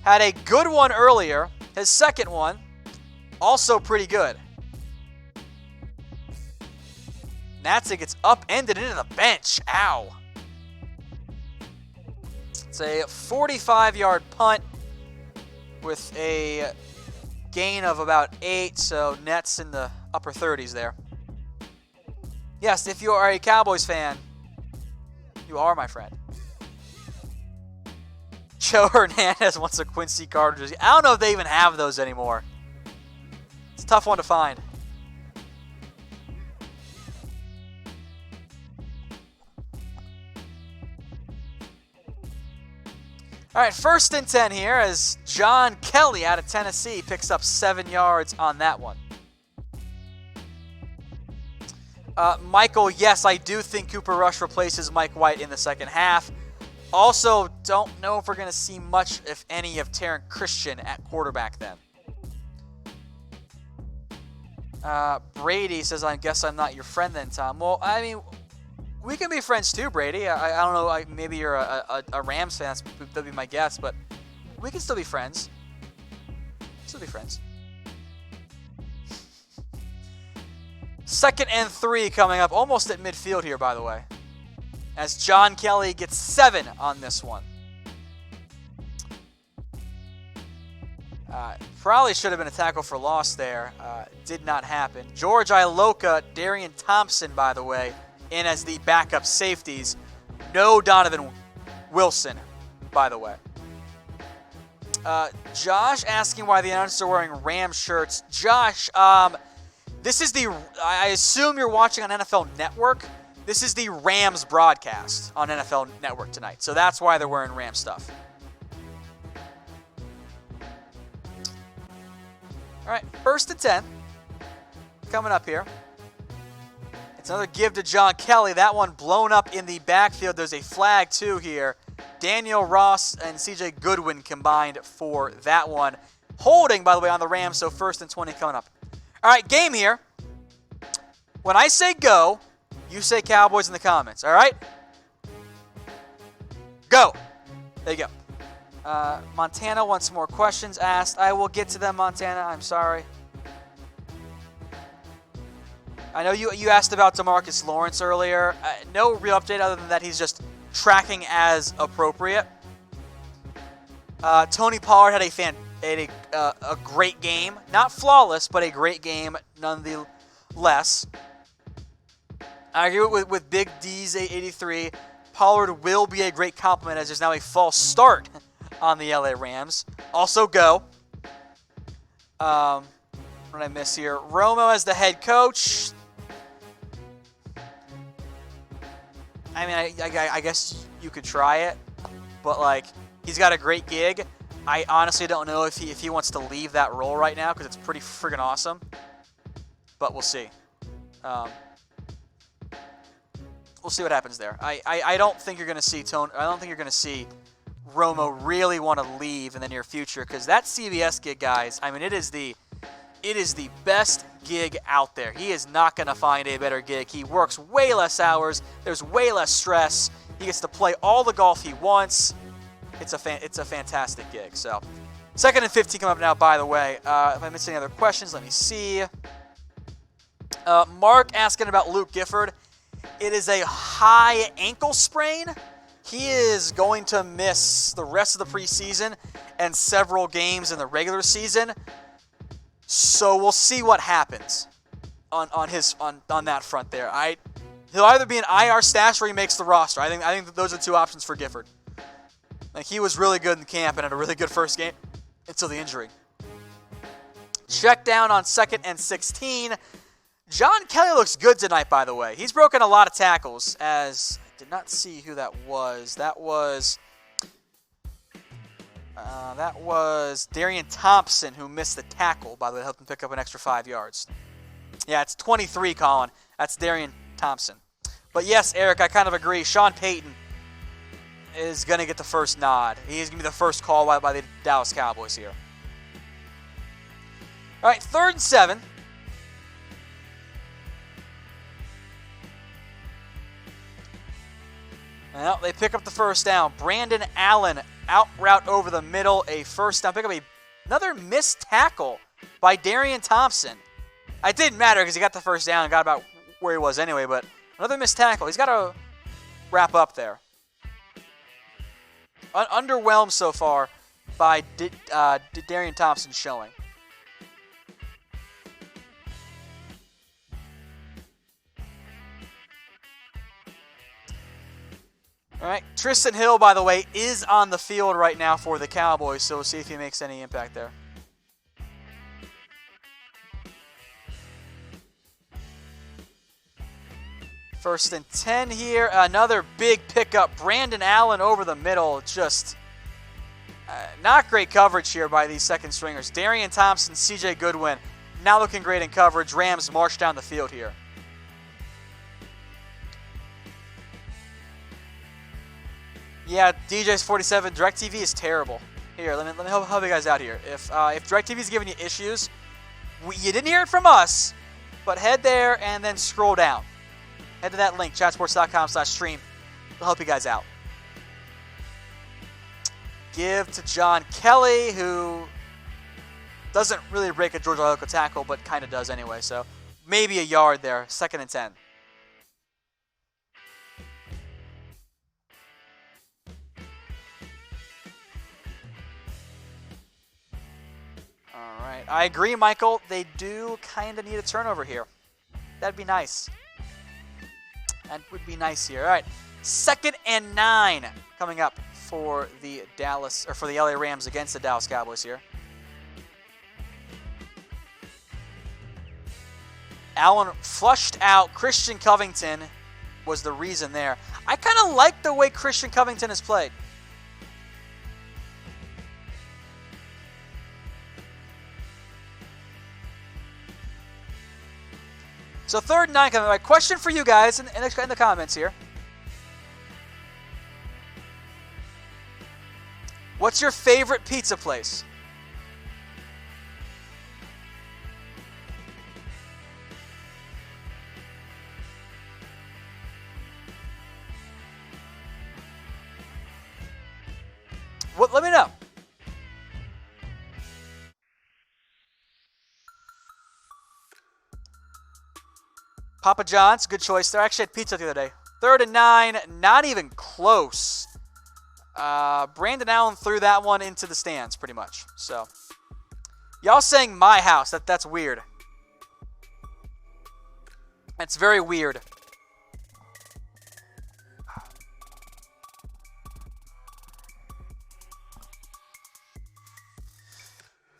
Had a good one earlier. His second one, also pretty good. Natsa gets upended into the bench. Ow. It's a 45-yard punt with a gain of about 8, so Nets in the upper 30s there. Yes, if you are a Cowboys fan, you are my friend. Joe Hernandez wants a Quincy Carter jersey. I don't know if they even have those anymore. It's a tough one to find. All right, 1st and 10 here as John Kelly out of Tennessee picks up 7 yards on that one. Michael, yes, I do think Cooper Rush replaces Mike White in the second half. Also, don't know if we're going to see much, if any, of Taron Christian at quarterback then. Brady says, I guess I'm not your friend then, Tom. Well, I mean, we can be friends too, Brady. I don't know, maybe you're a Rams fan. That'd be my guess, but we can still be friends. Still be friends. 2nd and 3 coming up, almost at midfield here, by the way, as John Kelly gets 7 on this one. Probably should have been a tackle for loss there. Did not happen. George Iloka, Darian Thompson, by the way, in as the backup safeties. No Donovan Wilson, by the way. Josh asking why the announcers are wearing Rams shirts. Josh, this is I assume you're watching on NFL Network. This is the Rams broadcast on NFL Network tonight. So that's why they're wearing Rams stuff. All right, 1st and 10 coming up here. It's another give to John Kelly. That one blown up in the backfield. There's a flag, too, here. Daniel Ross and C.J. Goodwin combined for that one. Holding, by the way, on the Rams, so 1st and 20 coming up. All right, game here. When I say go, you say Cowboys in the comments, all right? Go. There you go. Montana wants more questions asked. I will get to them, Montana. I'm sorry. I know you asked about DeMarcus Lawrence earlier. No real update other than that he's just tracking as appropriate. Tony Pollard had a great game. Not flawless, but a great game nonetheless. I agree with Big D's 83. Pollard will be a great compliment as there's now a false start on the LA Rams. Also go. What did I miss here? Romo as the head coach. I mean, I guess you could try it, but like, He's got a great gig. I honestly don't know if he wants to leave that role right now because it's pretty friggin' awesome. But we'll see. We'll see what happens there. I don't think you're going to see I don't think you're going to see Romo really want to leave in the near future because that CBS gig, guys. I mean, it is the best gig out there. He is not going to find a better gig. He works way less hours. There's way less stress. He gets to play all the golf he wants. It's a fantastic gig. So, 2nd and 15 coming up now, by the way. If I missed any other questions, let me see. Mark asking about Luke Gifford. It is a high ankle sprain. He is going to miss the rest of the preseason and several games in the regular season. So we'll see what happens on that front there. He'll either be an IR stash or he makes the roster. I think those are two options for Gifford. Like, he was really good in camp and had a really good first game until the injury. Check down on 2nd and 16. John Kelly looks good tonight, by the way. He's broken a lot of tackles, as I did not see who that was. That was Darian Thompson, who missed the tackle, by the way, helped him pick up an extra 5 yards. Yeah, it's 23, Colin. That's Darian Thompson. But yes, Eric, I kind of agree. Sean Payton is going to get the first nod. He's going to be the first call by the Dallas Cowboys here. All right, 3rd and 7. Well, they pick up the first down. Brandon Allen out route over the middle, a first down. Pick up another missed tackle by Darian Thompson. It didn't matter because he got the first down and got about where he was anyway, but another missed tackle. He's got to wrap up there. Underwhelmed so far by Darian Thompson showing. All right, Trysten Hill, by the way, is on the field right now for the Cowboys, so we'll see if he makes any impact there. First and 10 here. Another big pickup. Brandon Allen over the middle. Just not great coverage here by these second stringers. Darian Thompson, C.J. Goodwin, not looking great in coverage. Rams march down the field here. Yeah, DJ's 47. DirecTV is terrible. Here, let me help you guys out here. If DirecTV is giving you issues, you didn't hear it from us, but head there and then scroll down. Head to that link, chatsports.com/stream. It'll help you guys out. Give to John Kelly, who doesn't really break a Georgia local tackle, but kind of does anyway. So maybe a yard there. 2nd and 10. All right. I agree, Michael. They do kind of need a turnover here. That'd be nice. That would be nice here. All right. 2nd and 9 coming up for the LA Rams against the Dallas Cowboys here. Allen flushed out. Christian Covington was the reason there. I kind of like the way Christian Covington has played. So 3rd and 9 coming. My question for you guys in the comments here. What's your favorite pizza place? Let me know. Papa John's, good choice there. I actually had pizza the other day. 3rd and 9, not even close. Brandon Allen threw that one into the stands pretty much. So, y'all saying my house. That's weird. That's very weird.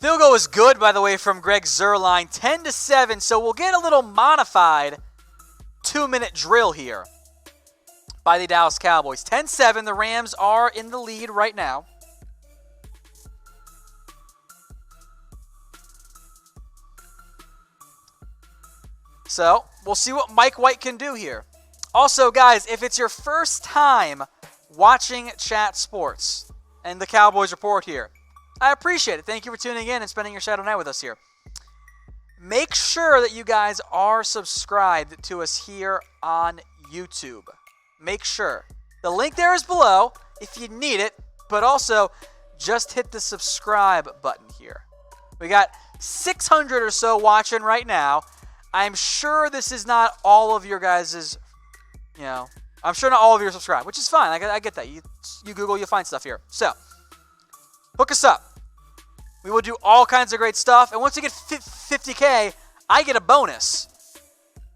Field goal is good, by the way, from Greg Zuerlein. 10-7, so we'll get a little modified 2-minute drill here by the Dallas Cowboys. 10-7, the Rams are in the lead right now. So we'll see what Mike White can do here. Also, guys, if it's your first time watching Chat Sports and the Cowboys Report here, I appreciate it. Thank you for tuning in and spending your Shadow Night with us here. Make sure that you guys are subscribed to us here on YouTube. Make sure. The link there is below if you need it, but also just hit the subscribe button here. We got 600 or so watching right now. I'm sure this is not all of your guys's, I'm sure not all of you are subscribed, which is fine. I get that. You Google, you find stuff here. So, hook us up. We will do all kinds of great stuff. And once we get 50K, I get a bonus.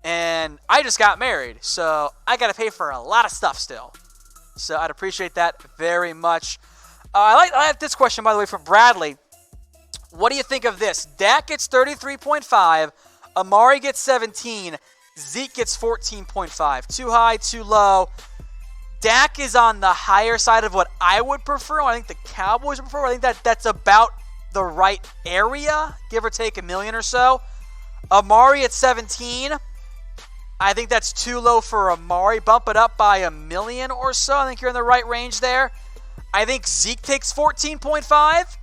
And I just got married, so I got to pay for a lot of stuff still. So I'd appreciate that very much. I like this question, by the way, from Bradley. What do you think of this? Dak gets 33.5. Amari gets 17. Zeke gets 14.5. Too high, too low. Dak is on the higher side of what I would prefer. I think the Cowboys would prefer. I think that's about the right area, give or take $1 million or so. Amari at 17. I think that's too low for Amari. Bump it up by $1 million or so. I think you're in the right range there. I think Zeke takes 14.5.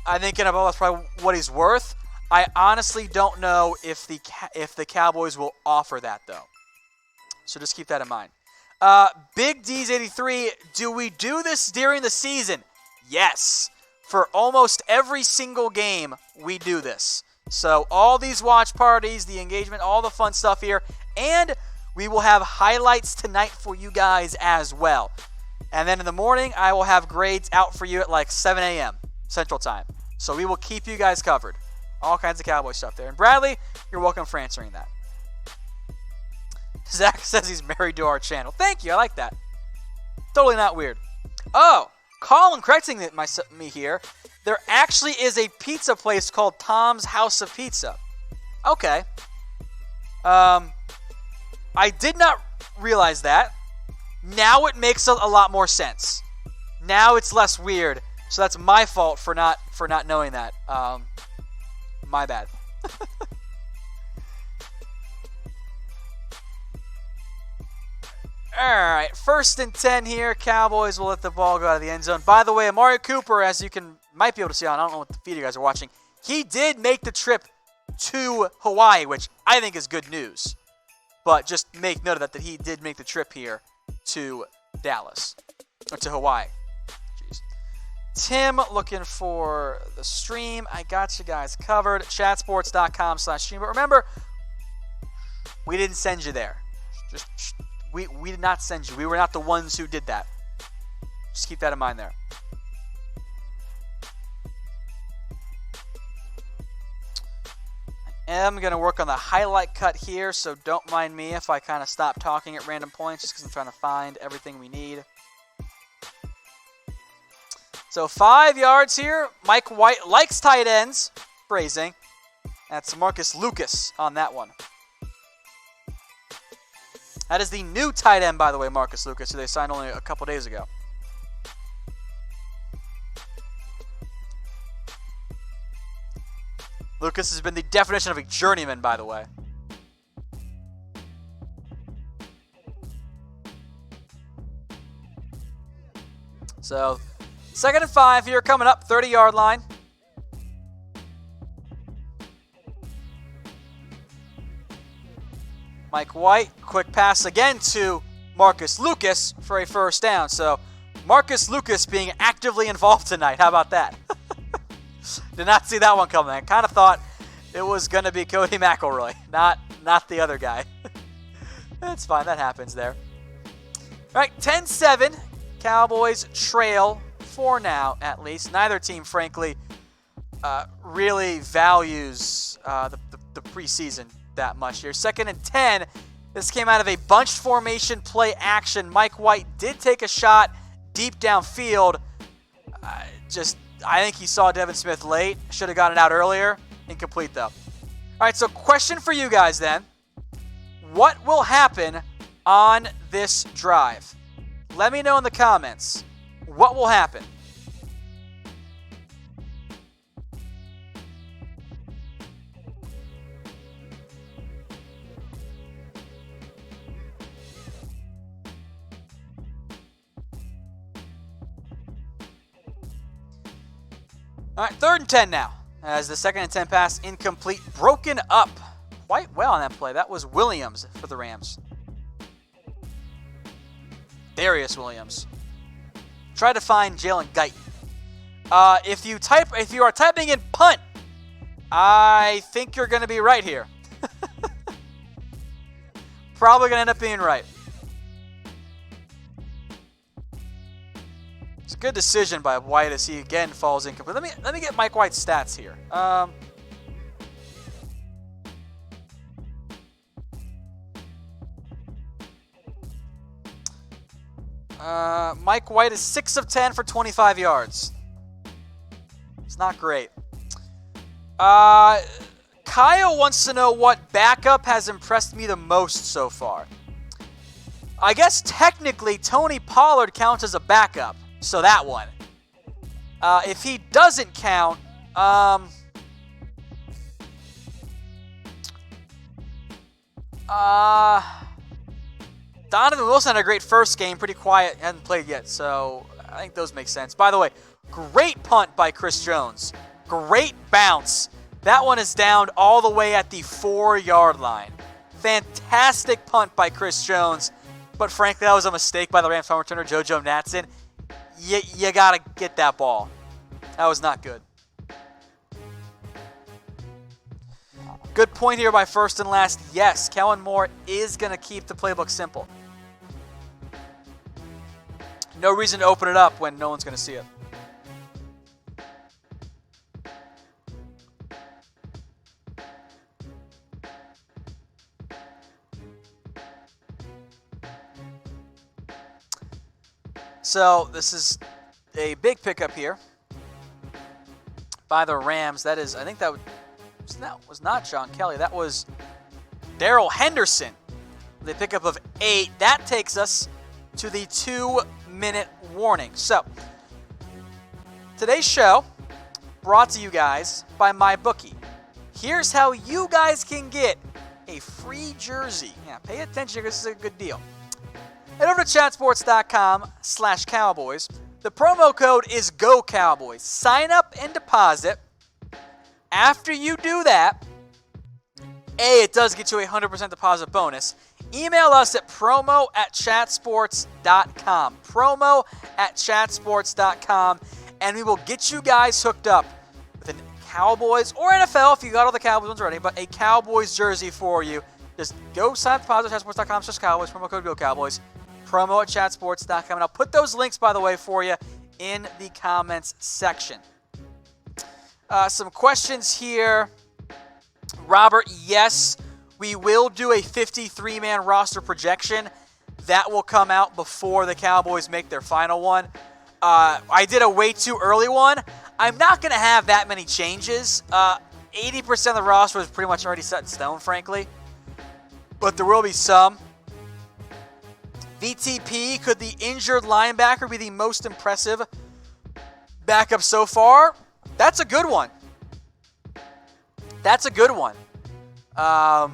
I think that's probably what he's worth. I honestly don't know if the Cowboys will offer that, though. So just keep that in mind. Big D's 83, do we do this during the season? Yes. For almost every single game, we do this. So all these watch parties, the engagement, all the fun stuff here. And we will have highlights tonight for you guys as well. And then in the morning, I will have grades out for you at like 7 a.m. Central Time. So we will keep you guys covered. All kinds of Cowboy stuff there. And Bradley, you're welcome for answering that. Zach says he's married to our channel. Thank you. I like that. Totally not weird. Oh, Colin correcting me here. There actually is a pizza place called Tom's House of Pizza. Okay. I did not realize that. Now it makes a lot more sense. Now it's less weird. So that's my fault for not knowing that. My bad. All right, 1st and 10 here. Cowboys will let the ball go out of the end zone. By the way, Amari Cooper, as you might be able to see on, I don't know what the feed you guys are watching, he did make the trip to Hawaii, which I think is good news. But just make note of that he did make the trip here to Dallas, or to Hawaii. Jeez. Tim looking for the stream. I got you guys covered. Chatsports.com/stream. But remember, we didn't send you there. We did not send you. We were not the ones who did that. Just keep that in mind there. I am going to work on the highlight cut here, so don't mind me if I kind of stop talking at random points just because I'm trying to find everything we need. So 5 yards here. Mike White likes tight ends. Phrasing. That's Marcus Lucas on that one. That is the new tight end, by the way, Marcus Lucas, who they signed only a couple days ago. Lucas has been the definition of a journeyman, by the way. So, 2nd and 5 here, coming up, 30-yard line. Mike White, quick pass again to Marcus Lucas for a 1st down. So, Marcus Lucas being actively involved tonight. How about that? Did not see that one coming. I kind of thought it was going to be Cody McElroy, not the other guy. That's fine. That happens there. All right, 10-7. Cowboys trail for now, at least. Neither team, frankly, really values the preseason that much here. 2nd and 10. This came out of a bunched formation play action. Mike White did take a shot deep downfield. I think he saw Devin Smith late. Should have gotten it out earlier. Incomplete, though. All right, so question for you guys then. What will happen on this drive? Let me know in the comments. What will happen? All right, 3rd and 10 now. As the 2nd and 10 pass incomplete, broken up quite well on that play. That was Williams for the Rams. Darius Williams. Try to find Jalen Guyton. If you are typing in punt, I think you're going to be right here. Probably going to end up being right. It's a good decision by White as he again falls incomplete. Let me get Mike White's stats here. Mike White is 6 of 10 for 25 yards. It's not great. Kyle wants to know what backup has impressed me the most so far. I guess technically Tony Pollard counts as a backup, so that one. If he doesn't count, Donovan Wilson had a great first game, pretty quiet, hadn't played yet, so I think those make sense. By the way, great punt by Chris Jones. Great bounce. That one is down all the way at the 4-yard line. Fantastic punt by Chris Jones, but frankly, that was a mistake by the Rams punt returner, JoJo Natson. You got to get that ball. That was not good. Good point here by First and Last. Yes, Kellen Moore is going to keep the playbook simple. No reason to open it up when no one's going to see it. So this is a big pickup here by the Rams. That is, I think that was not John Kelly. That was Darrell Henderson. The pickup of 8. That takes us to the 2-minute warning. So today's show brought to you guys by MyBookie. Here's how you guys can get a free jersey. Yeah, pay attention. This is a good deal. Head over to chatsports.com/Cowboys. The promo code is GOCowboys. Sign up and deposit. After you do that, it does get you a 100% deposit bonus. Email us at promo@chatsports.com. Promo@chatsports.com. And we will get you guys hooked up with a Cowboys or NFL, if you got all the Cowboys ones already, but a Cowboys jersey for you. Just go sign up, deposit at chatsports.com/Cowboys. Promo code GOCowboys. Promo@chatsports.com. And I'll put those links, by the way, for you in the comments section. Some questions here. Robert, yes, we will do a 53-man roster projection. That will come out before the Cowboys make their final one. I did a way too early one. I'm not going to have that many changes. 80% of the roster is pretty much already set in stone, frankly. But there will be some. VTP, could the injured linebacker be the most impressive backup so far? That's a good one. That's a good one. I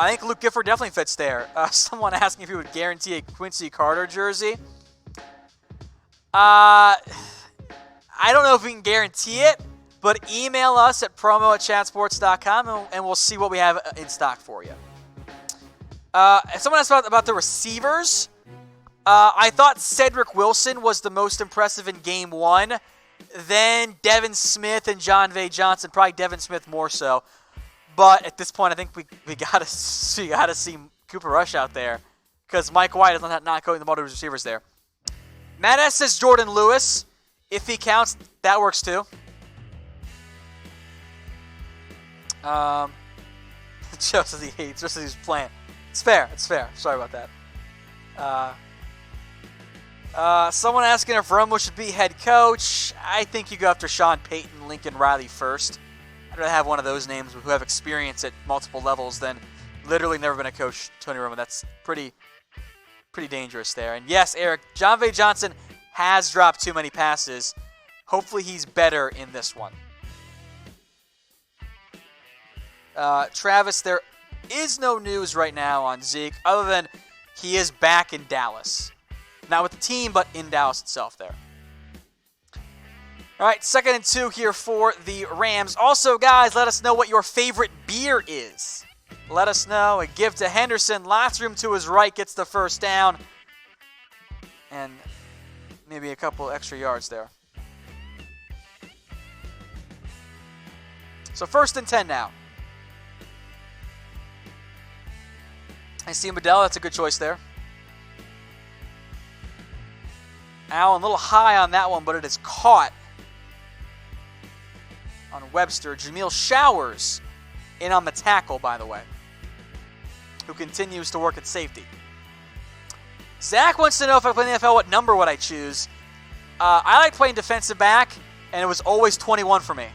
think Luke Gifford definitely fits there. Someone asking if he would guarantee a Quincy Carter jersey. I don't know if we can guarantee it, but email us at promo@chatsports.com and we'll see what we have in stock for you. Someone asked about the receivers. I thought Cedric Wilson was the most impressive in Game 1. Then Devin Smith and Jon'Vea Johnson, probably Devin Smith more so. But at this point, I think we gotta see Cooper Rush out there because Mike White is not going the ball to his receivers there. Matt S says Jordan Lewis. If he counts, that works too. Joe says he hates just as he's playing. It's fair. Sorry about that. Someone asking if Romo should be head coach. I think you go after Sean Payton, Lincoln Riley first. I'd rather have one of those names who have experience at multiple levels than literally never been a coach, Tony Romo. That's pretty dangerous there. And yes, Eric, Jon'Vea Johnson has dropped too many passes. Hopefully he's better in this one. Travis, there is no news right now on Zeke other than he is back in Dallas. Not with the team, but in Dallas itself there. All right, 2nd and 2 here for the Rams. Also, guys, let us know what your favorite beer is. Let us know. A give to Henderson. Lots of room to his right. Gets the first down. And maybe a couple extra yards there. So 1st and 10 now. I see Medell. That's a good choice there. Allen, a little high on that one, but it is caught on Webster. Jameel Showers in on the tackle, by the way, who continues to work at safety. Zach wants to know if I play in the NFL, what number would I choose? I like playing defensive back, and it was always 21 for me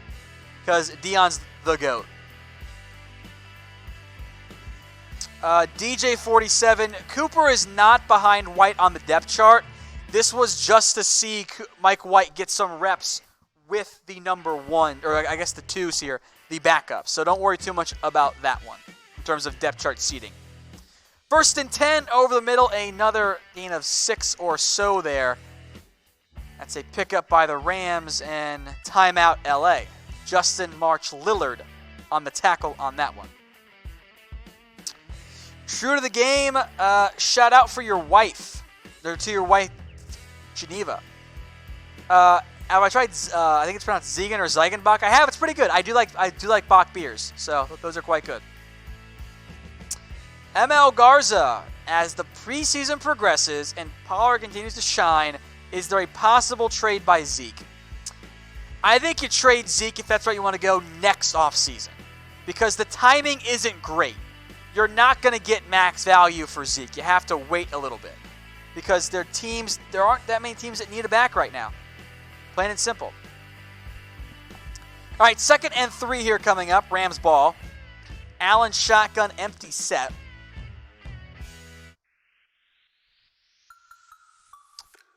because Deion's the GOAT. DJ47, Cooper is not behind White on the depth chart. This was just to see Mike White get some reps with the number 1, or I guess the 2s here, the backup. So don't worry too much about that one in terms of depth chart seating. 1st and 10 over the middle, another gain of 6 or so there. That's a pickup by the Rams and timeout LA. Justin March Lillard on the tackle on that one. True to the game, shout out for your wife, or to your wife, Geneva. Have I tried? I think it's pronounced Ziegen or Ziegenbach. I have. It's pretty good. I do like Bach beers, so those are quite good. ML Garza, as the preseason progresses and Pollard continues to shine, is there a possible trade by Zeke? I think you trade Zeke if that's right you want to go next offseason, because the timing isn't great. You're not going to get max value for Zeke. You have to wait a little bit because there aren't that many teams that need a back right now. Plain and simple. All right, 2nd and 3 here coming up. Rams ball. Allen shotgun empty set.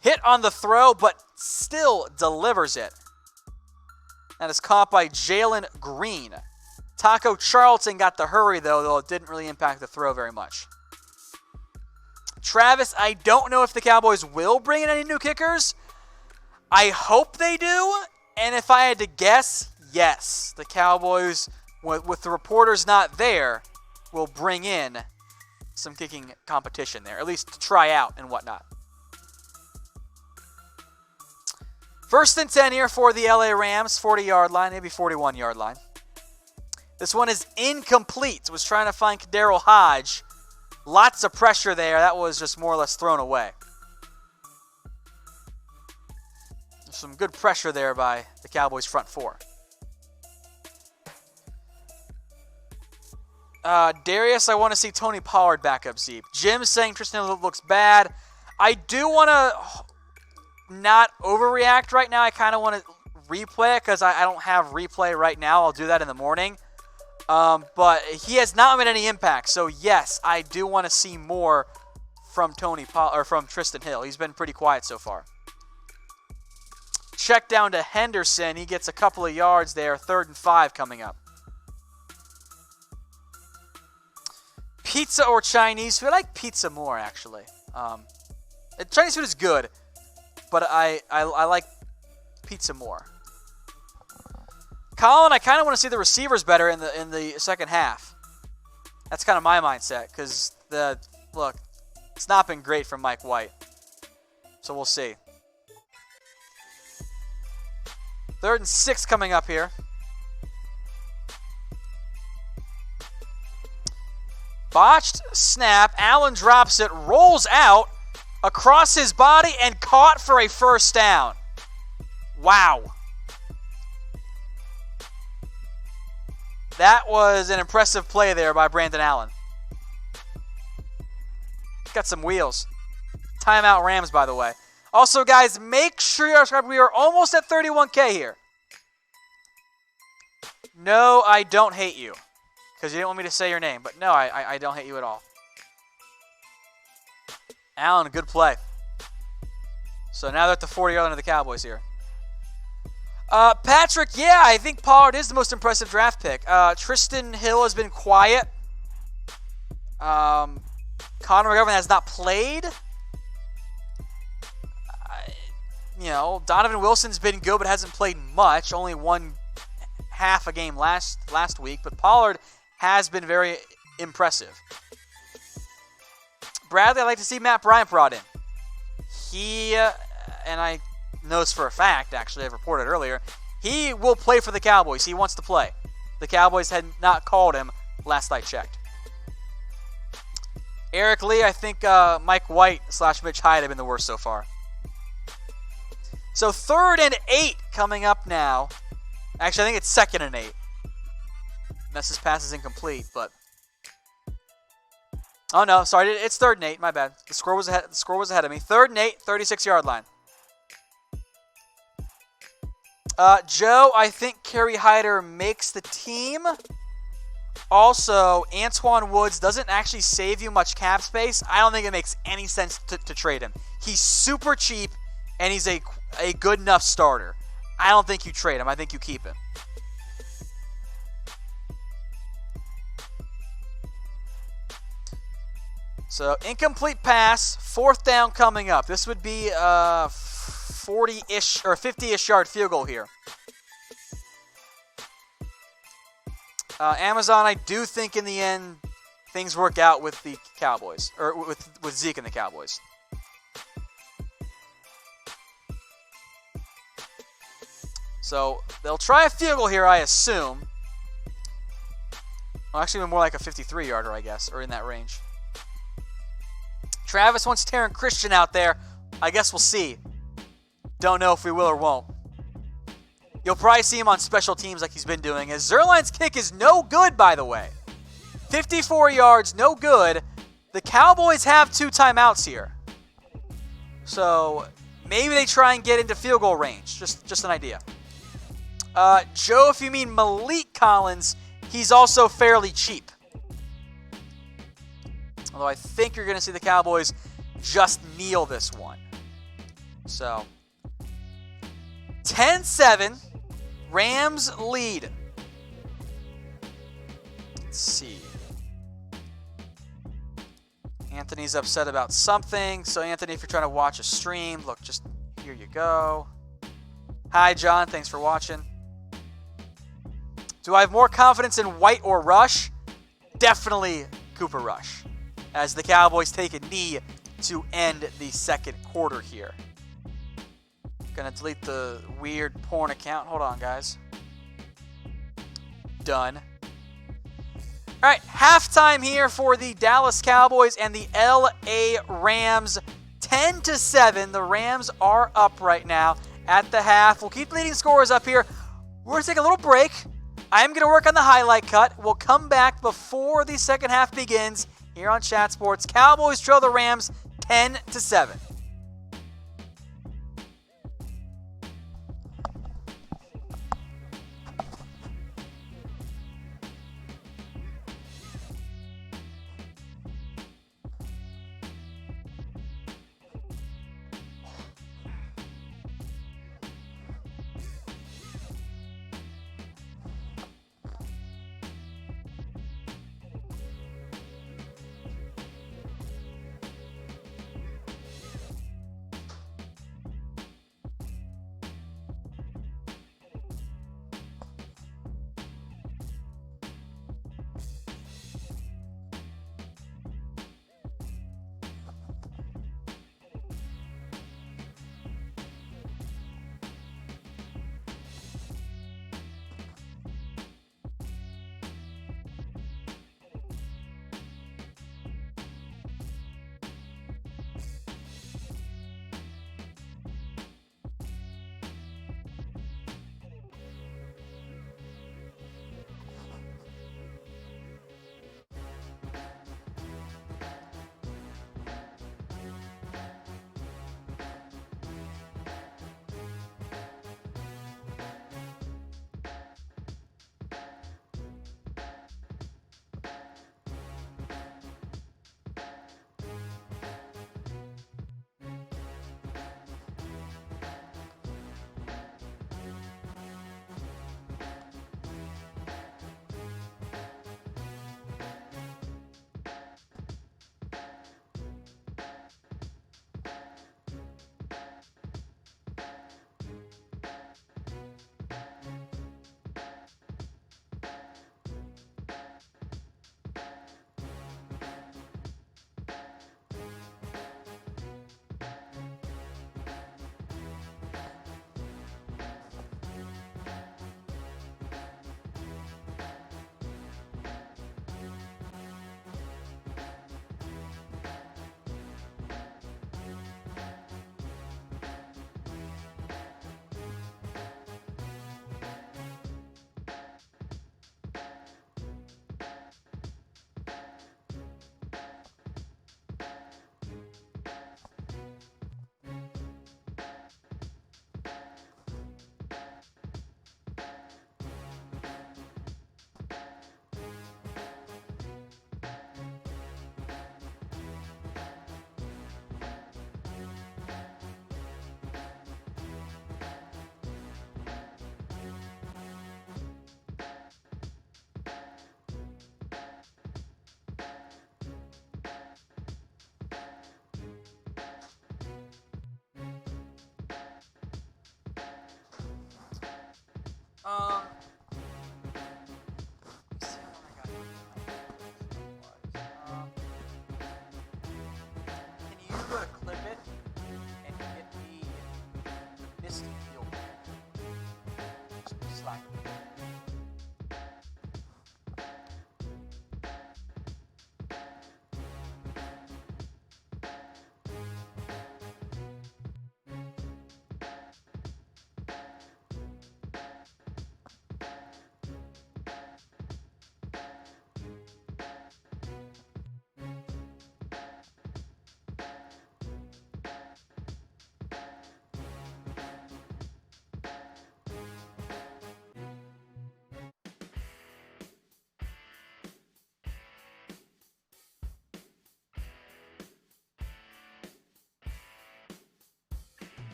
Hit on the throw, but still delivers it. That is caught by Jalen Green. Taco Charlton got the hurry, though it didn't really impact the throw very much. Travis, I don't know if the Cowboys will bring in any new kickers. I hope they do, and if I had to guess, yes. The Cowboys, with the reporters not there, will bring in some kicking competition there, at least to try out and whatnot. 1st and 10 here for the LA Rams, 40-yard line, maybe 41-yard line. This one is incomplete. Was trying to find Daryl Hodge. Lots of pressure there. That was just more or less thrown away. Some good pressure there by the Cowboys front 4. Darius, I want to see Tony Pollard back up Zeep. Jim's saying Trysten Hill looks bad. I do want to not overreact right now. I kind of want to replay it because I don't have replay right now. I'll do that in the morning. But he has not made any impact. So yes, I do want to see more from from Trysten Hill. He's been pretty quiet so far. Check down to Henderson. He gets a couple of yards there. 3rd and 5 coming up. Pizza or Chinese food? I like pizza more, actually. Chinese food is good, but I like pizza more. Colin, I kind of want to see the receivers better in the second half. That's kind of my mindset because it's not been great from Mike White. So we'll see. 3rd and 6 coming up here. Botched snap. Allen drops it, rolls out across his body, and caught for a first down. Wow. That was an impressive play there by Brandon Allen. Got some wheels. Timeout Rams, by the way. Also, guys, make sure you're subscribed. We are almost at 31K here. No, I don't hate you. Because you didn't want me to say your name. But no, I don't hate you at all. Allen, good play. So now they're at the 40-yard line of the Cowboys here. Patrick, yeah, I think Pollard is the most impressive draft pick. Trysten Hill has been quiet. Connor McGovern has not played. Donovan Wilson's been good but hasn't played much. Only won half a game last week. But Pollard has been very impressive. Bradley, I'd like to see Matt Bryant brought in. He, and I know this for a fact, actually, I've reported earlier, he will play for the Cowboys. He wants to play. The Cowboys had not called him last I checked. Eric Lee, I think Mike White / Mitch Hyde have been the worst so far. So 3rd and 8 coming up now. Actually, I think it's 2nd and 8. Unless pass is incomplete, but... Oh, no, sorry, it's 3rd and 8, my bad. The score was ahead of me. 3rd and 8, 36-yard line. Joe, I think Kerry Hyder makes the team. Also, Antoine Woods doesn't actually save you much cap space. I don't think it makes any sense to trade him. He's super cheap, and he's a good enough starter. I don't think you trade him. I think you keep him. So, incomplete pass, 4th down coming up. This would be 40-ish or 50-ish yard field goal here. Amazon, I do think in the end things work out with the Cowboys, or with Zeke and the Cowboys. So they'll try a field goal here, I assume. Well, actually, more like a 53-yarder, I guess, or in that range. Travis wants Taron Christian out there. I guess we'll see. Don't know if we will or won't. You'll probably see him on special teams like he's been doing. As Zerline's kick is no good, by the way. 54 yards, no good. The Cowboys have 2 timeouts here. So maybe they try and get into field goal range. Just an idea. Joe, if you mean Malik Collins, he's also fairly cheap. Although I think you're going to see the Cowboys just kneel this one. So 10-7. Rams lead. Let's see. Anthony's upset about something. So, Anthony, if you're trying to watch a stream, look, just here you go. Hi, John. Thanks for watching. Do I have more confidence in White or Rush? Definitely Cooper Rush, as the Cowboys take a knee to end the 2nd quarter here. Gonna delete the weird porn account. Hold on, guys. Done. All right, halftime here for the Dallas Cowboys and the LA Rams. 10-7. The Rams are up right now at the half. We'll keep leading scorers up here. We're gonna take a little break. I'm gonna work on the highlight cut. We'll come back before the second half begins here on Chat Sports. Cowboys trail the Rams 10-7.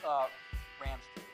Rams trade.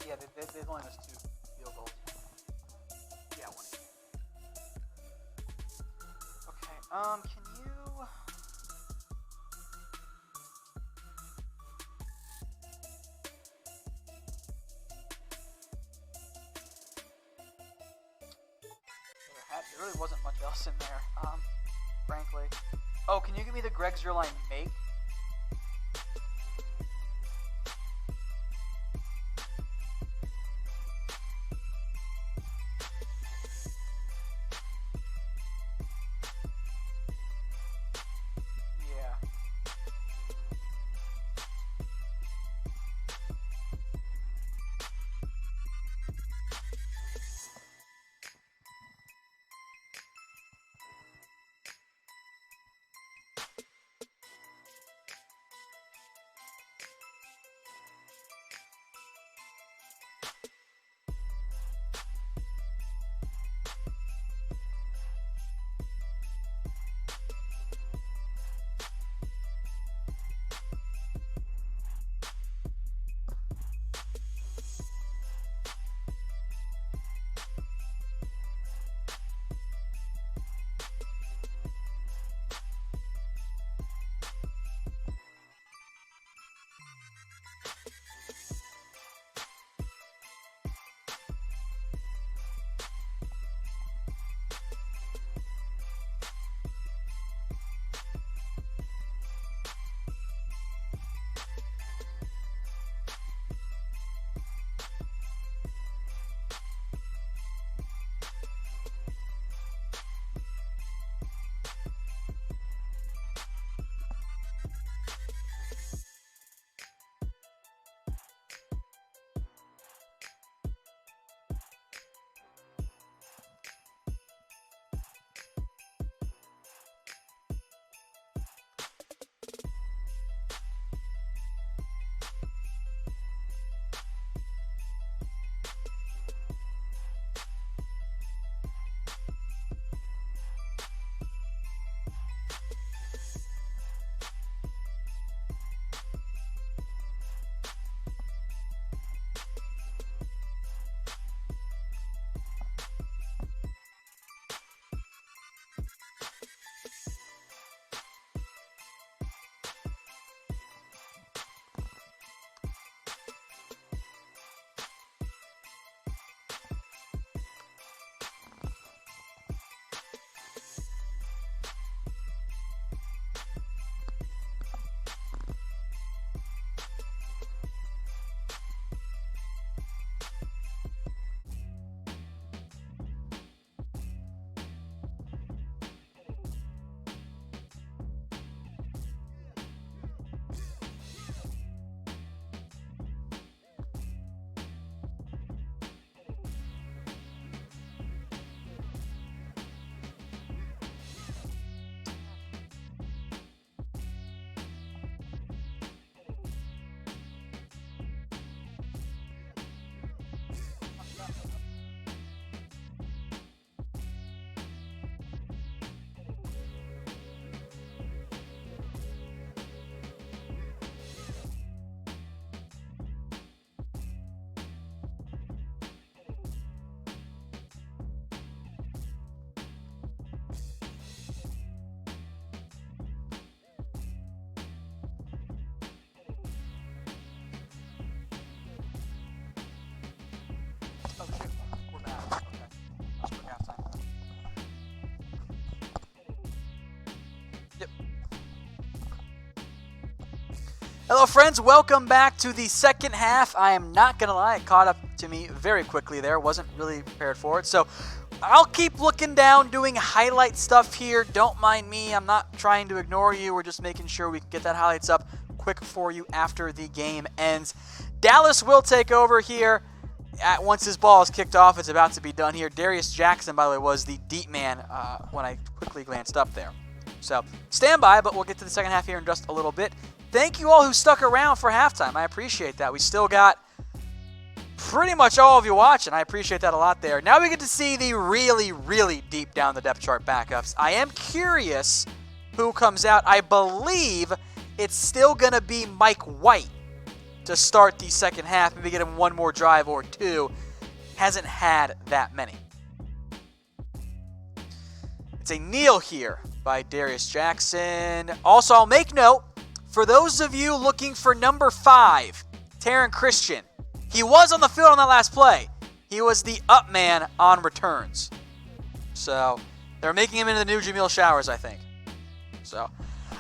Yeah, they've only missed 2 field goals. Yeah, 1. Okay, can you... There really wasn't much else in there, frankly. Oh, can you give me the Greg Zuerlein make? Yeah. Hello friends, welcome back to the second half. I am not going to lie, it caught up to me very quickly there. Wasn't really prepared for it. So I'll keep looking down, doing highlight stuff here. Don't mind me. I'm not trying to ignore you. We're just making sure we can get that highlights up quick for you after the game ends. Dallas will take over here. Once his ball is kicked off, it's about to be done here. Darius Jackson, by the way, was the deep man when I quickly glanced up there. So stand by, but we'll get to the second half here in just a little bit. Thank you all who stuck around for halftime. I appreciate that. We still got pretty much all of you watching. I appreciate that a lot there. Now we get to see the really, really deep down the depth chart backups. I am curious who comes out. I believe it's still going to be Mike White to start the second half. Maybe get him one more drive or two. Hasn't had that many. It's a kneel here by Darius Jackson. Also, I'll make note, for those of you looking for number 5, Taron Christian, he was on the field on that last play. He was the up man on returns. So they're making him into the new Jamil Showers, I think. So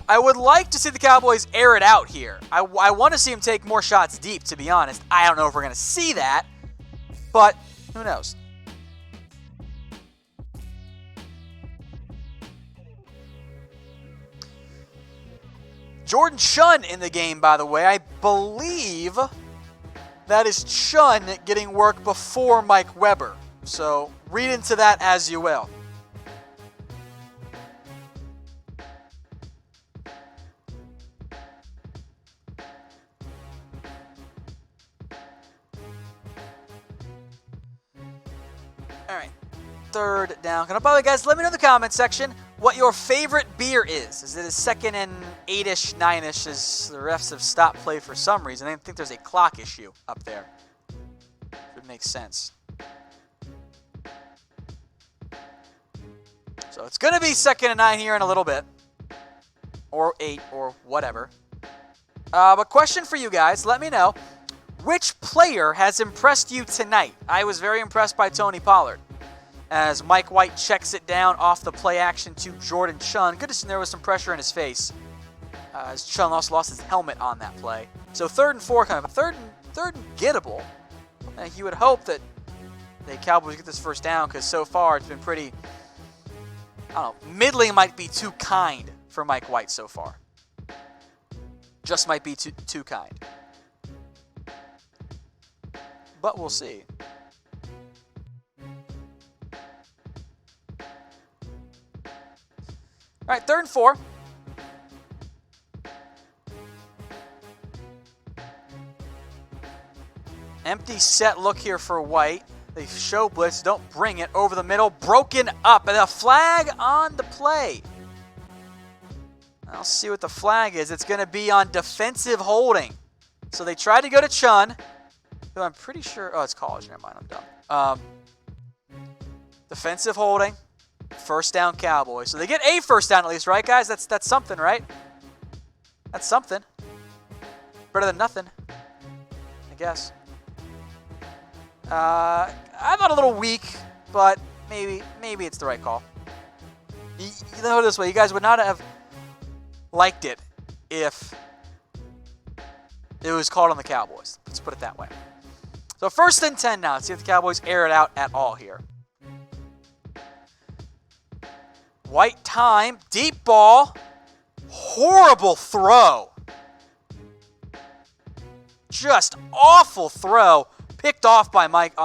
I would like to see the Cowboys air it out here. I want to see him take more shots deep, to be honest. I don't know if we're going to see that, but who knows? Jordan Chunn in the game, by the way. I believe that is Chunn getting work before Mike Weber. So read into that as you will. All right, third down. By the way, guys, let me know in the comments section what your favorite beer is. Is it a 2nd and 8-ish, 9-ish, as the refs have stopped play for some reason? I think there's a clock issue up there. It makes sense. So it's going to be 2nd and 9 here in a little bit. Or 8, or whatever. But question for you guys, let me know. Which player has impressed you tonight? I was very impressed by Tony Pollard, as Mike White checks it down off the play action to Jordan Chunn. Good to see there was some pressure in his face, as Chunn also lost his helmet on that play. So 3rd and 4 kind of third and gettable. You would hope that the Cowboys get this first down, because so far it's been pretty, I don't know, middling might be too kind for Mike White so far. Just might be too kind. But we'll see. All right, 3rd and 4. Empty set look here for White. They show blitz, don't bring it over the middle. Broken up, and a flag on the play. I'll see what the flag is. It's going to be on defensive holding. So they tried to go to Chunn, who I'm pretty sure, oh, it's college, never mind, I'm dumb. Defensive holding. First down Cowboys. So they get a first down at least, right, guys? That's something, right? That's something. Better than nothing, I guess. I'm not a little weak, but maybe it's the right call. You know this way, you guys would not have liked it if it was called on the Cowboys. Let's put it that way. So 1st and 10 now. Let's see if the Cowboys air it out at all here. White time, deep ball, horrible throw. Just awful throw, picked off Mike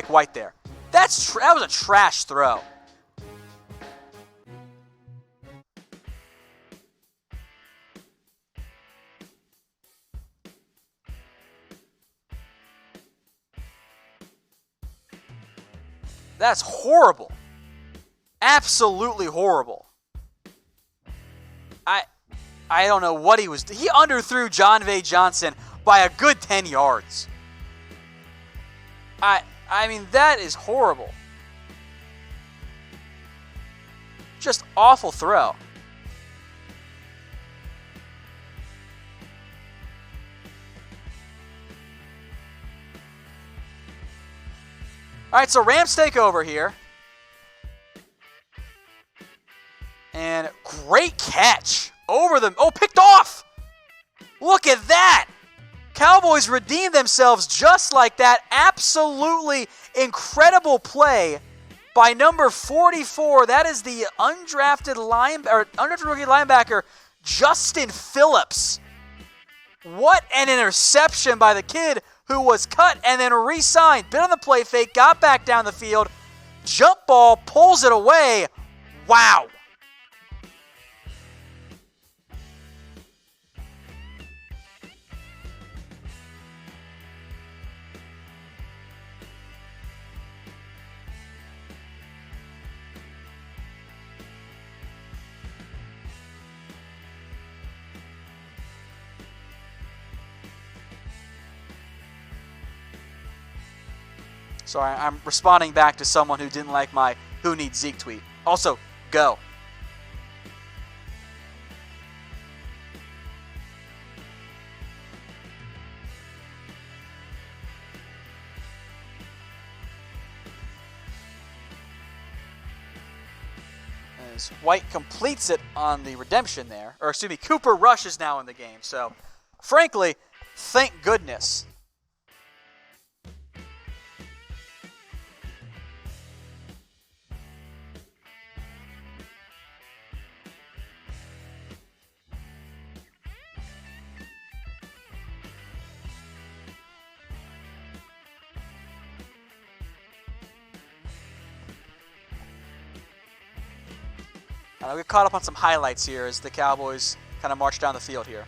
White there. That was a trash throw. That's horrible. Absolutely horrible. I don't know what he was. He underthrew Jon'Vea Johnson by a good 10 yards. I mean, that is horrible. Just awful throw. All right, so Rams take over here. And great catch over them. Oh, picked off. Look at that! Cowboys redeemed themselves just like that. Absolutely incredible play by number 44. That is the undrafted rookie linebacker, Justin Phillips. What an interception by the kid who was cut and then re-signed. Bit on the play fake, got back down the field. Jump ball, pulls it away. Wow. Sorry, I'm responding back to someone who didn't like my "Who Needs Zeke" tweet. Also, go. As White completes it on the redemption there. Or excuse me, Cooper Rush is now in the game. So, frankly, thank goodness. I'll get caught up on some highlights here as the Cowboys kind of march down the field here.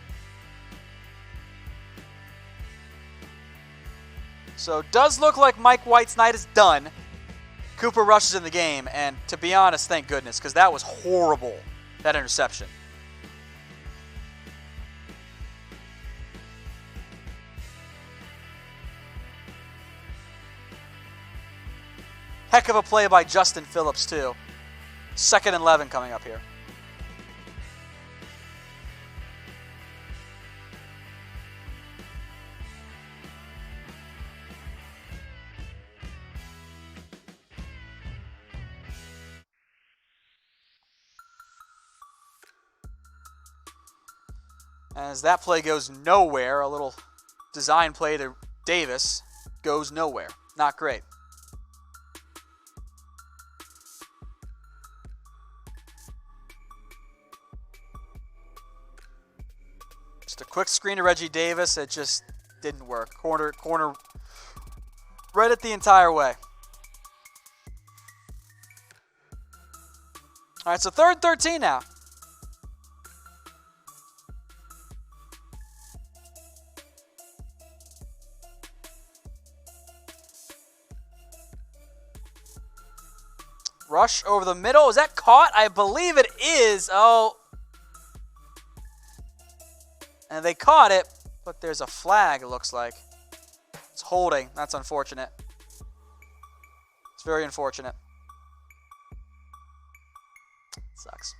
So it does look like Mike White's night is done. Cooper Rush is in the game, and to be honest, thank goodness, because that was horrible, that interception. Heck of a play by Justin Phillips, too. 2nd and 11 coming up here. As that play goes nowhere, a little design play to Davis goes nowhere. Not great. Just a quick screen to Reggie Davis. It just didn't work. Corner read it the entire way. All right, so 3rd and 13 now. Rush over the middle. Is that caught? I believe it is. Oh. And they caught it, but there's a flag, it looks like. It's holding. That's unfortunate. It's very unfortunate. Sucks.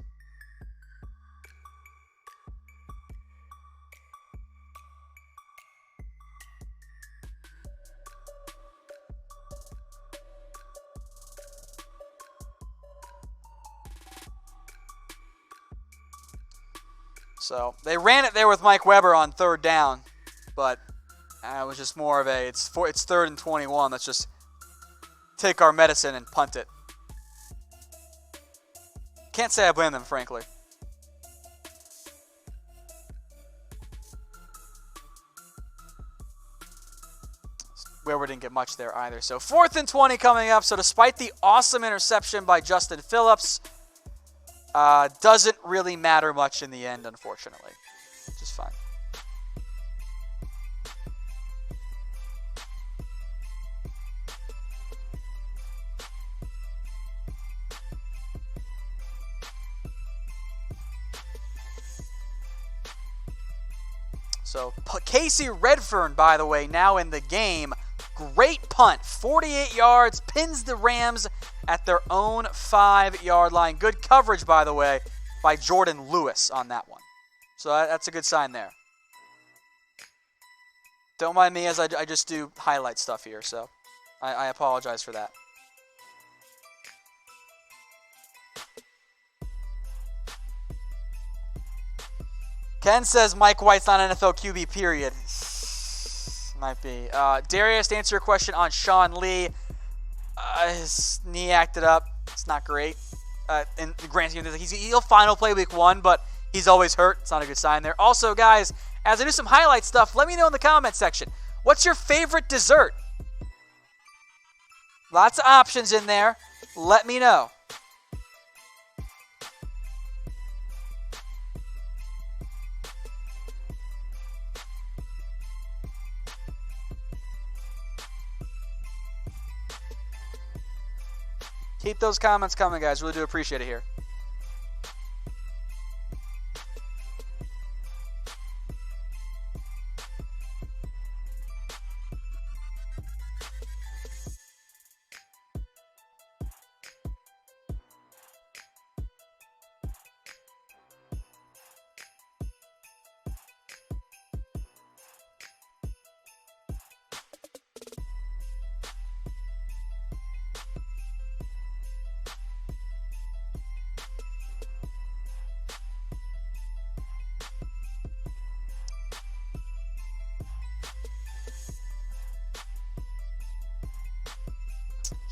So they ran it there with Mike Weber on 3rd down, but it was just more of a, it's 3rd and 21. Let's just take our medicine and punt it. Can't say I blame them, frankly. Weber didn't get much there either. So 4th and 20 coming up. So despite the awesome interception by Justin Phillips, doesn't really matter much in the end, unfortunately. Just fine. So Casey Redfern, by the way, now in the game. Great punt, 48 yards, pins the Rams at their own 5-yard line. Good coverage, by the way, by Jordan Lewis on that one. So that's a good sign there. Don't mind me as I just do highlight stuff here, so I apologize for that. Ken says Mike White's not an NFL QB, period. Might be. Darius, to answer your question on Sean Lee, his knee acted up. It's not great. In the grand scheme, he'll final play week 1, but he's always hurt. It's not a good sign there. Also, guys, as I do some highlight stuff, let me know in the comment section. What's your favorite dessert? Lots of options in there. Let me know. Keep those comments coming, guys. Really do appreciate it here.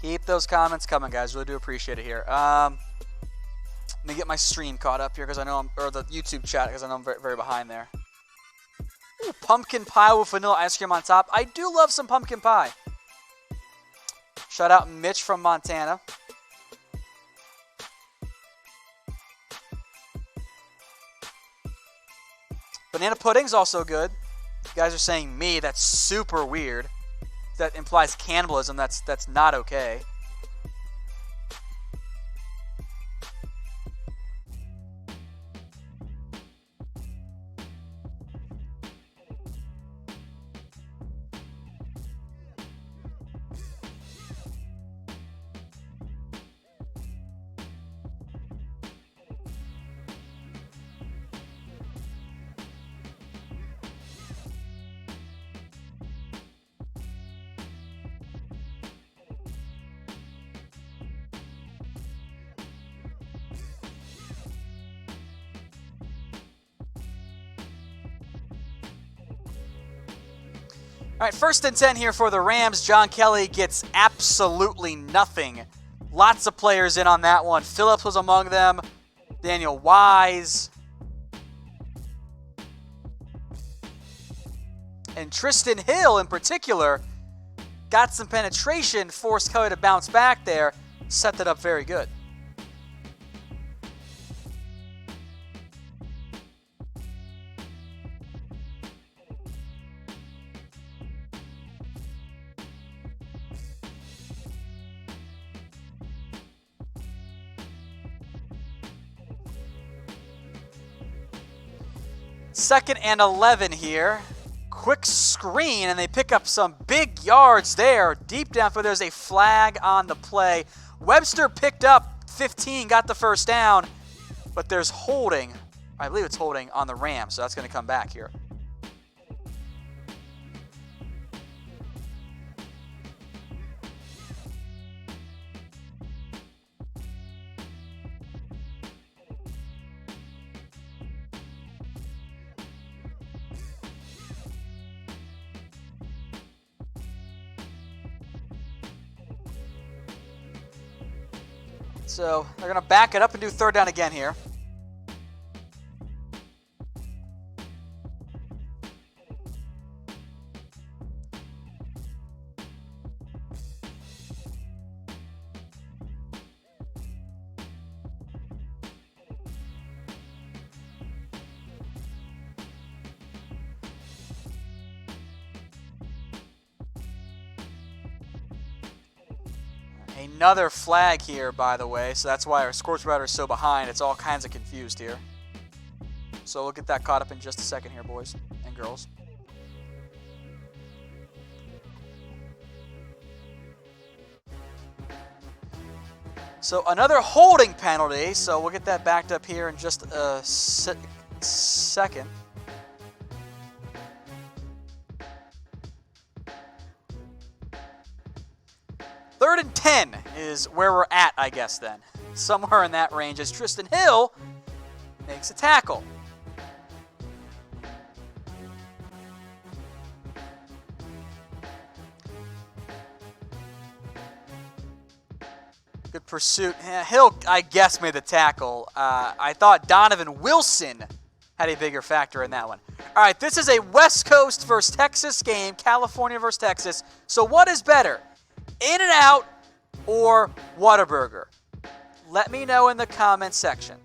Keep those comments coming, guys. Really do appreciate it here. Let me get my stream caught up here because I know or the YouTube chat because I know I'm very, very behind there. Ooh, pumpkin pie with vanilla ice cream on top. I do love some pumpkin pie. Shout out Mitch from Montana. Banana pudding's also good. You guys are saying me. That's super weird. That implies cannibalism. That's not okay. All right, 1st and 10 here for the Rams. John Kelly gets absolutely nothing. Lots of players in on that one. Phillips was among them. Daniel Wise. And Trysten Hill in particular got some penetration, forced Kelly to bounce back there, set that up very good. Second and 11 here. Quick screen, and they pick up some big yards there. Deep downfield, there's a flag on the play. Webster picked up 15, got the first down, but there's holding. I believe it's holding on the Rams, so that's going to come back here. So they're going to back it up and do 3rd down again here. Another flag here, by the way, so that's why our scorch router is so behind. It's all kinds of confused here. So we'll get that caught up in just a second here, boys and girls. So another holding penalty, so we'll get that backed up here in just a second. Third and 10 is where we're at, I guess, then. Somewhere in that range as Trysten Hill makes a tackle. pursuit. Hill, I guess, made the tackle. I thought Donovan Wilson had a bigger factor in that one. All right, this is a West Coast versus Texas game, California versus Texas. So what is better, In-N-Out or Whataburger? Let me know in the comments section.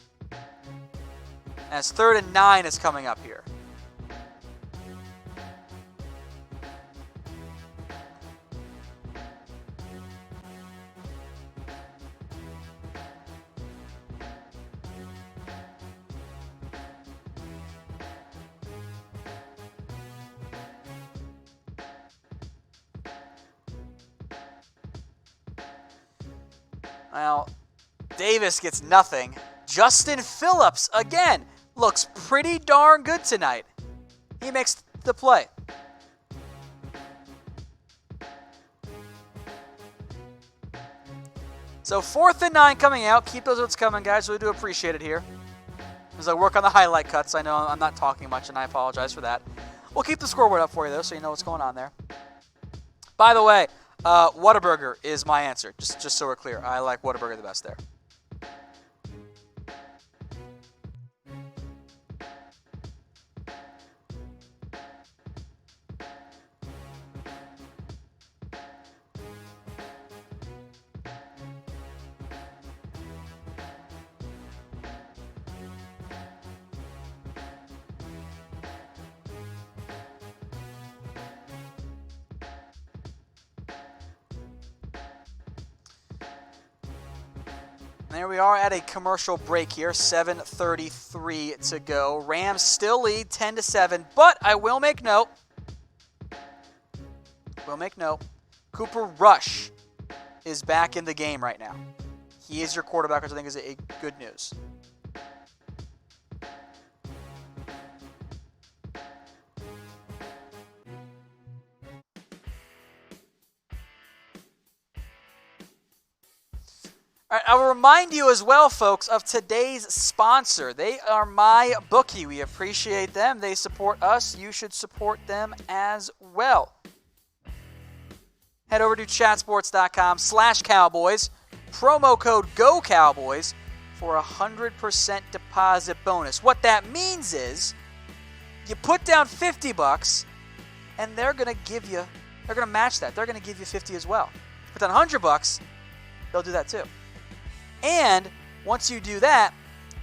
As 3rd and 9 is coming up here. Well, Davis gets nothing. Justin Phillips, again, looks pretty darn good tonight. He makes the play. So 4th and 9 coming out. Keep those notes coming, guys. Really do appreciate it here. As I work on the highlight cuts, I know I'm not talking much, and I apologize for that. We'll keep the scoreboard up for you, though, so you know what's going on there. By the way, Whataburger is my answer, just so we're clear. I like Whataburger the best there. There we are at a commercial break here, 7:33 to go. Rams still lead 10-7, but I will make note. Cooper Rush is back in the game right now. He is your quarterback, which I think is a good news. All right, I will remind you as well, folks, of today's sponsor. They are MyBookie. We appreciate them. They support us. You should support them as well. Head over to chatsports.com/Cowboys. Promo code GOCowboys for a 100% deposit bonus. What that means is you put down $50 and they're going to match that. They're going to give you 50 as well. Put down $100, they'll do that too. And once you do that,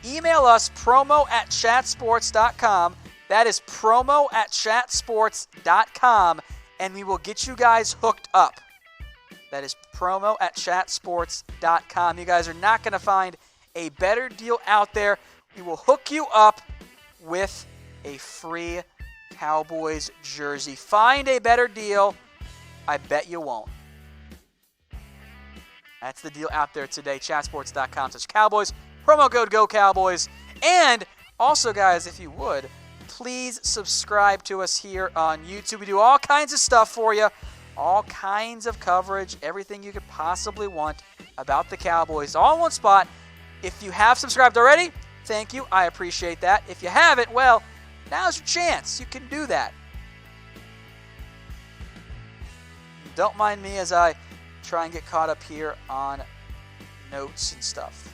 email us promo@chatsports.com. That is promo@chatsports.com, and we will get you guys hooked up. That is promo@chatsports.com. You guys are not going to find a better deal out there. We will hook you up with a free Cowboys jersey. Find a better deal. I bet you won't. That's the deal out there today. Chatsports.com/Cowboys. Promo code GOCowboys. And also, guys, if you would, please subscribe to us here on YouTube. We do all kinds of stuff for you. All kinds of coverage. Everything you could possibly want about the Cowboys. All in one spot. If you have subscribed already, thank you. I appreciate that. If you haven't, well, now's your chance. You can do that. Don't mind me as I try and get caught up here on notes and stuff.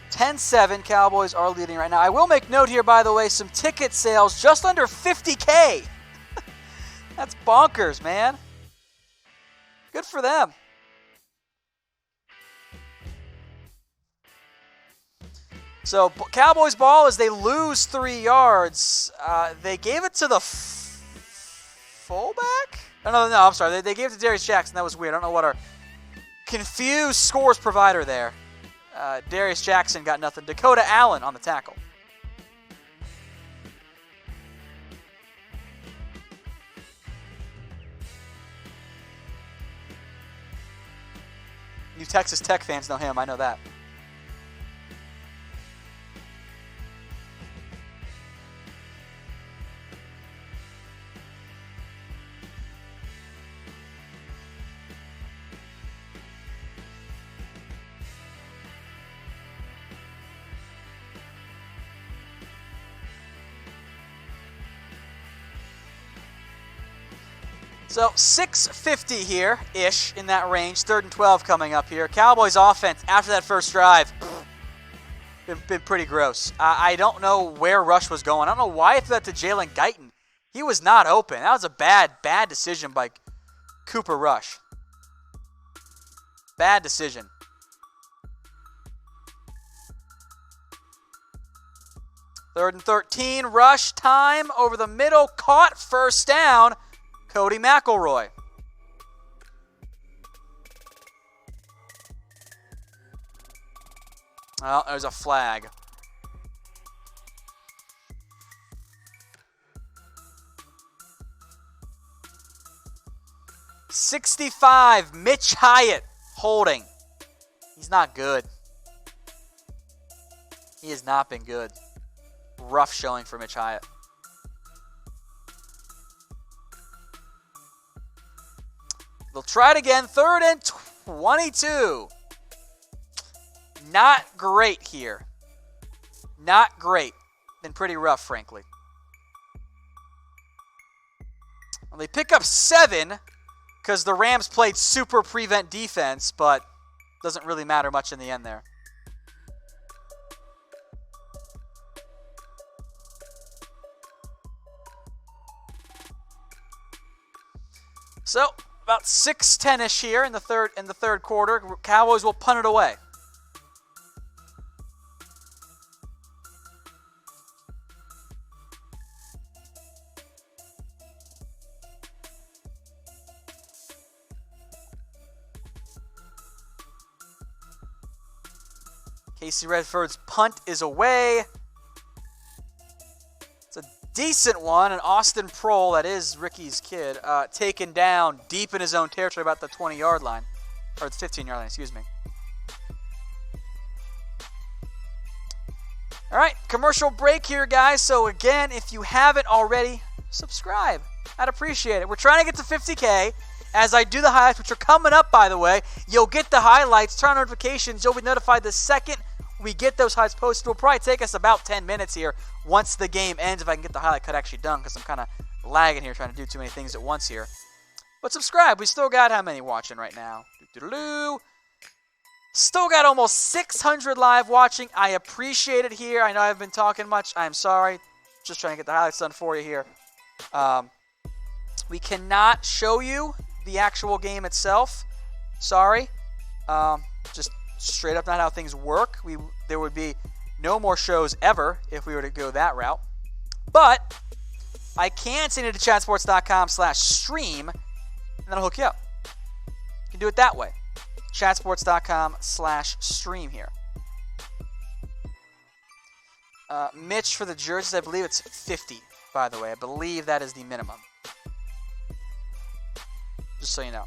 $10-7, Cowboys are leading right now. I will make note here, by the way, some ticket sales just under 50K. That's bonkers, man. Good for them. So Cowboys ball as they lose 3 yards. They gave it to the fullback? No, I'm sorry. They gave it to Darius Jackson. That was weird. I don't know what our confused scores provider there. Darius Jackson got nothing. Dakota Allen on the tackle. You Texas Tech fans know him. I know that. So 6:50 here-ish in that range. 3rd and 12 coming up here. Cowboys offense after that first drive. Been pretty gross. I don't know where Rush was going. I don't know why it threw that to Jalen Guyton. He was not open. That was a bad decision by Cooper Rush. Bad decision. Third and 13. Rush time over the middle. Caught. First down. Cody McElroy. Well, there's a flag. $65, Mitch Hyatt holding. He's not good. He has not been good. Rough showing for Mitch Hyatt. They'll try it again. 3rd and 22. Not great here. Not great. Been pretty rough, frankly. Well, they pick up 7 because the Rams played super prevent defense, but doesn't really matter much in the end there. So, about 6:10-ish here in the third quarter. Cowboys will punt it away. Casey Redford's punt is away. It's a decent one, and Austin Prohl, that is Ricky's kid, taken down deep in his own territory about the 20-yard line, or the 15-yard line, excuse me. All right, commercial break here, guys. So again, if you haven't already, subscribe. I'd appreciate it. We're trying to get to 50K. As I do the highlights, which are coming up, by the way, you'll get the highlights, turn on notifications. You'll be notified the second we get those highlights posted. It'll probably take us about 10 minutes here once the game ends, if I can get the highlight cut actually done, because I'm kind of lagging here trying to do too many things at once here. But subscribe. We still got how many watching right now? Still got almost 600 live watching. I appreciate it here. I know I've been talking much. I'm sorry. Just trying to get the highlights done for you here. We cannot show you the actual game itself. Sorry. Just straight up not how things work. There would be no more shows ever if we were to go that route. But I can send you to chatsports.com/stream, and that'll hook you up. You can do it that way. chatsports.com/stream here. Mitch for the jerseys, I believe it's 50, by the way. I believe that is the minimum. Just so you know.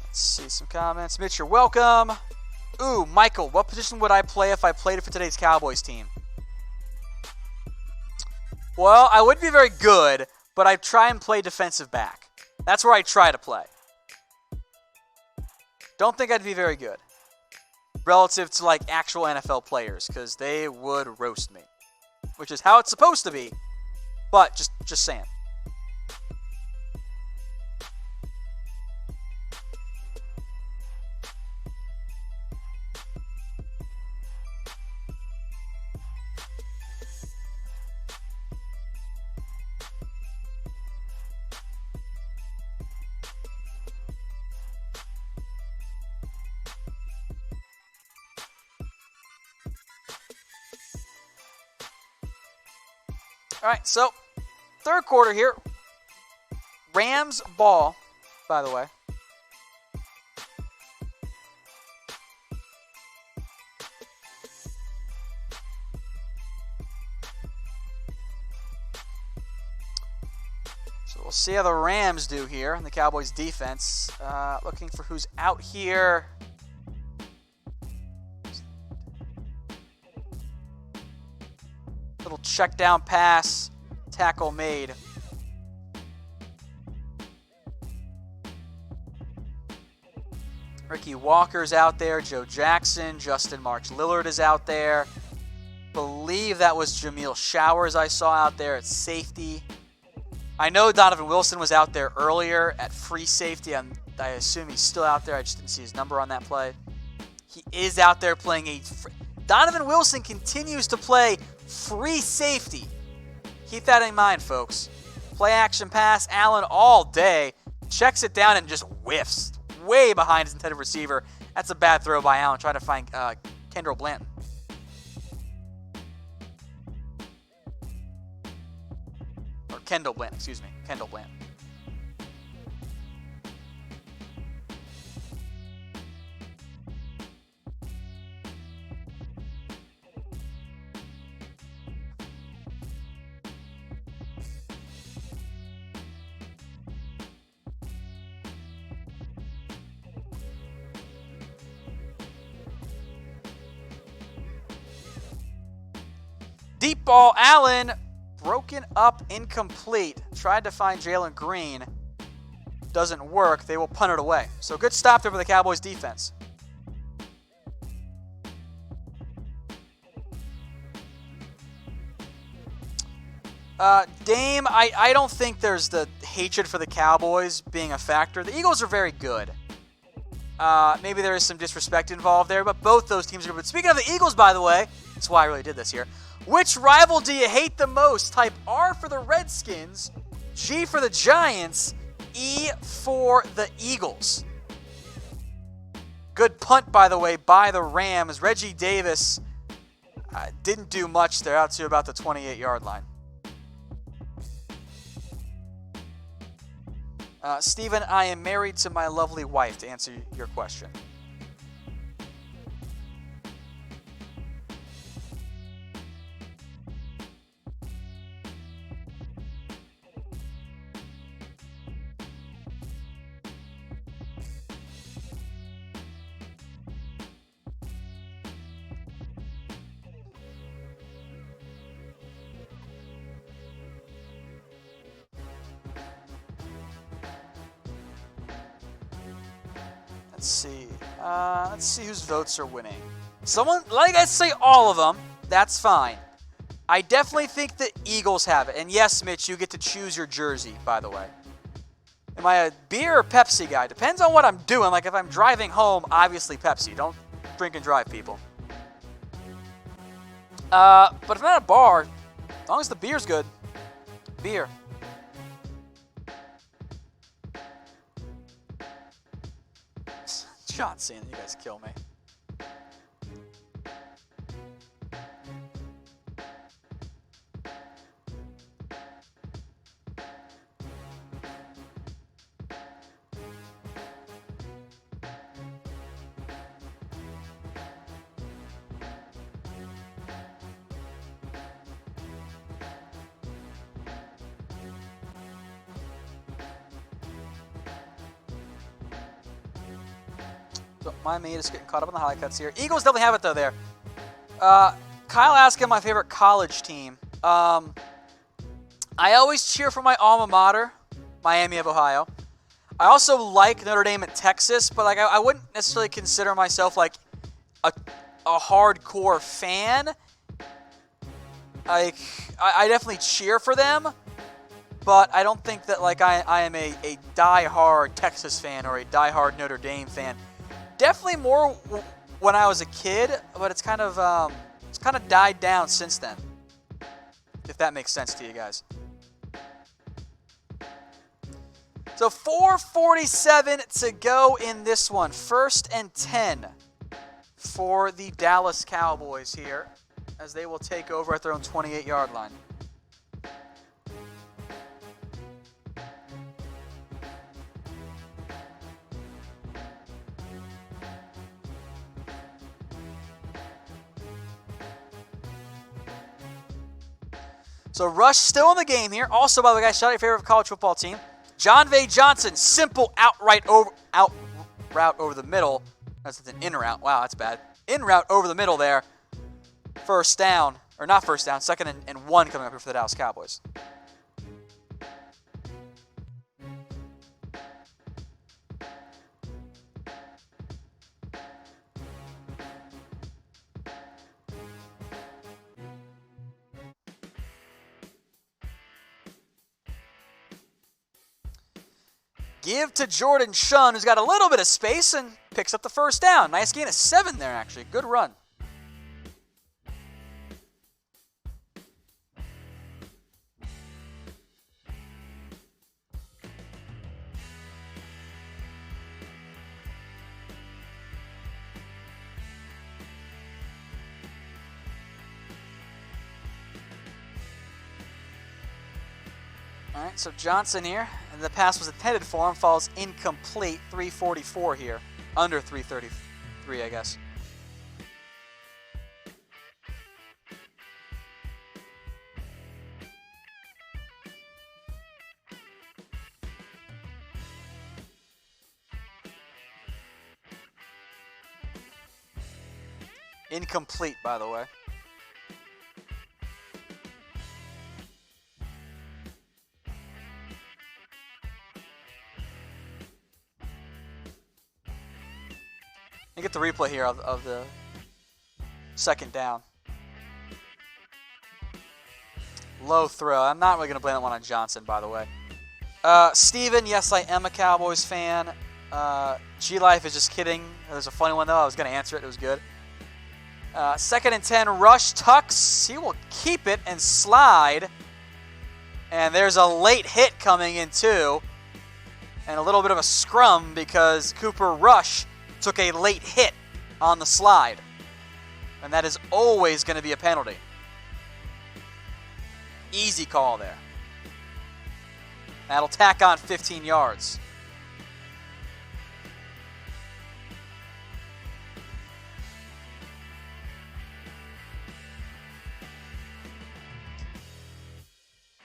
Let's see some comments. Mitch, you're welcome. Ooh, Michael, what position would I play if I played it for today's Cowboys team? Well, I wouldn't be very good, but I'd try and play defensive back. That's where I try to play. Don't think I'd be very good relative to like actual NFL players, because they would roast me, which is how it's supposed to be, but just saying. All right, so third quarter here. Rams ball, by the way. So we'll see how the Rams do here in the Cowboys defense. Looking for who's out here. Little check down pass, tackle made. Ricky Walker's out there. Joe Jackson. Justin March Lillard is out there. Believe that was Jameel Showers I saw out there at safety. I know Donovan Wilson was out there earlier at free safety. I assume he's still out there. I just didn't see his number on that play. He is out there playing Donovan Wilson continues to play free safety. Keep that in mind, folks. Play action pass, Allen all day. Checks it down and just whiffs. Way behind his intended receiver. That's a bad throw by Allen trying to find Kendall Blanton. Or Kendall Blanton, excuse me. Kendall Blanton. Deep ball, Allen, broken up, incomplete. Tried to find Jalen Green. Doesn't work. They will punt it away. So good stop there for the Cowboys defense. Dame, I don't think there's the hatred for the Cowboys being a factor. The Eagles are very good. Maybe there is some disrespect involved there, but both those teams are good. But speaking of the Eagles, by the way, that's why I really did this here. Which rival do you hate the most? Type R for the Redskins, G for the Giants, E for the Eagles. Good punt, by the way, by the Rams. Reggie Davis didn't do much there, out to about the 28-yard line. Steven, I am married to my lovely wife, to answer your question. Let's see whose votes are winning. Someone, like I say, all of them. That's fine. I definitely think the Eagles have it. And yes, Mitch, you get to choose your jersey, by the way. Am I a beer or Pepsi guy? Depends on what I'm doing. Like if I'm driving home, obviously Pepsi. Don't drink and drive, people. But if I'm at a bar, as long as the beer's good, beer. John Cena, you guys kill me. Don't mind me just getting caught up on the highlight cuts here. Eagles definitely have it, though, there. Kyle asking my favorite college team. I always cheer for my alma mater, Miami of Ohio. I also like Notre Dame at Texas, but like I wouldn't necessarily consider myself like a hardcore fan. Like I definitely cheer for them, but I don't think that like I am a die-hard Texas fan or a die-hard Notre Dame fan. Definitely more when I was a kid, but it's kind of died down since then. If that makes sense to you guys. So 4:47 to go in this one. 1st and 10 for the Dallas Cowboys here, as they will take over at their own 28-yard line. So Rush still in the game here. Also, by the way, guys, shout out your favorite college football team. Jon'Vea Johnson, simple route over the middle. That's an in route. Wow, that's bad. In route over the middle there. First down, or not first down, 2nd and 1 coming up here for the Dallas Cowboys. Give to Jordan Shun, who's got a little bit of space and picks up the first down. Nice gain of 7 there, actually. Good run. All right, so Johnson here, and the pass was intended for him, falls incomplete, 344 here, under 333, I guess. Incomplete, by the way. You get the replay here of the second down. Low throw. I'm not really going to blame that one on Johnson, by the way. Steven, yes, I am a Cowboys fan. G-Life is just kidding. There's a funny one, though. I was going to answer it. It was good. 2nd and 10, Rush tucks. He will keep it and slide. And there's a late hit coming in, too. And a little bit of a scrum because Cooper Rush took a late hit on the slide. And that is always going to be a penalty. Easy call there. That'll tack on 15 yards.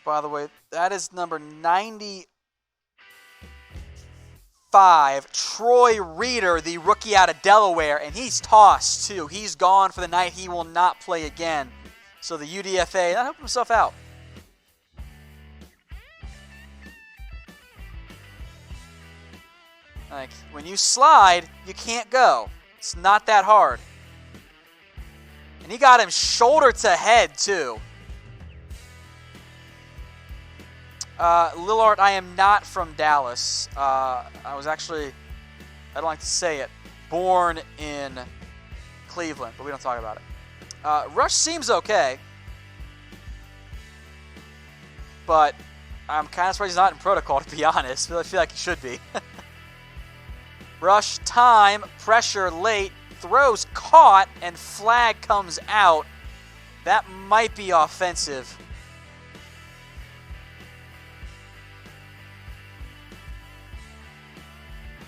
By the way, that is number 95, Troy Reeder, the rookie out of Delaware, and he's tossed too. He's gone for the night. He will not play again. So the UDFA, not helping himself out. Like, when you slide, you can't go. It's not that hard. And he got him shoulder to head too. Lillard, I am not from Dallas. I was actually, I don't like to say it, born in Cleveland, but we don't talk about it. Rush seems okay, but I'm kind of surprised he's not in protocol, to be honest. I feel like he should be. Rush time, pressure late, throws caught, and flag comes out. That might be offensive.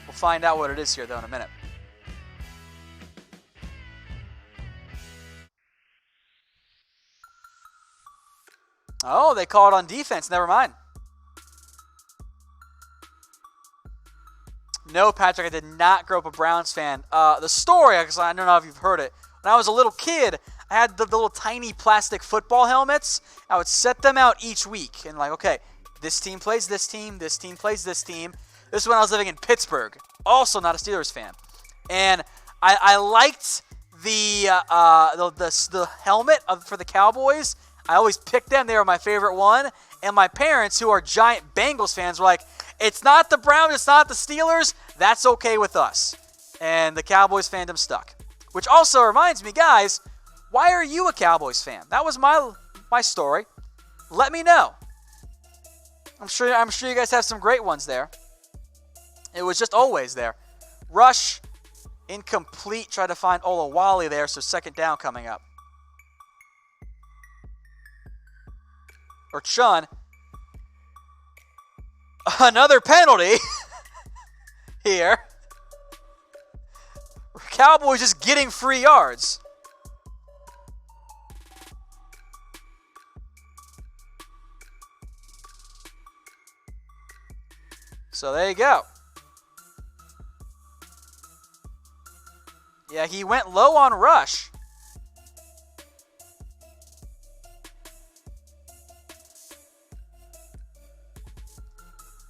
We'll find out what it is here, though, in a minute. Oh, they call it on defense. Never mind. No, Patrick, I did not grow up a Browns fan. The story, because I don't know if you've heard it. When I was a little kid, I had the little tiny plastic football helmets. I would set them out each week. And like, okay, this team plays this team. This team plays this team. This is when I was living in Pittsburgh. Also not a Steelers fan. And I liked the helmet for the Cowboys. I always picked them. They were my favorite one. And my parents, who are giant Bengals fans, were like, it's not the Browns, it's not the Steelers. That's okay with us. And the Cowboys fandom stuck. Which also reminds me, guys, why are you a Cowboys fan? That was my story. Let me know. I'm sure you guys have some great ones there. It was just always there. Rush, incomplete. Try to find Olawale there, so second down coming up. Or Chun. Another penalty here. Cowboys just getting free yards. So there you go. Yeah, he went low on Rush.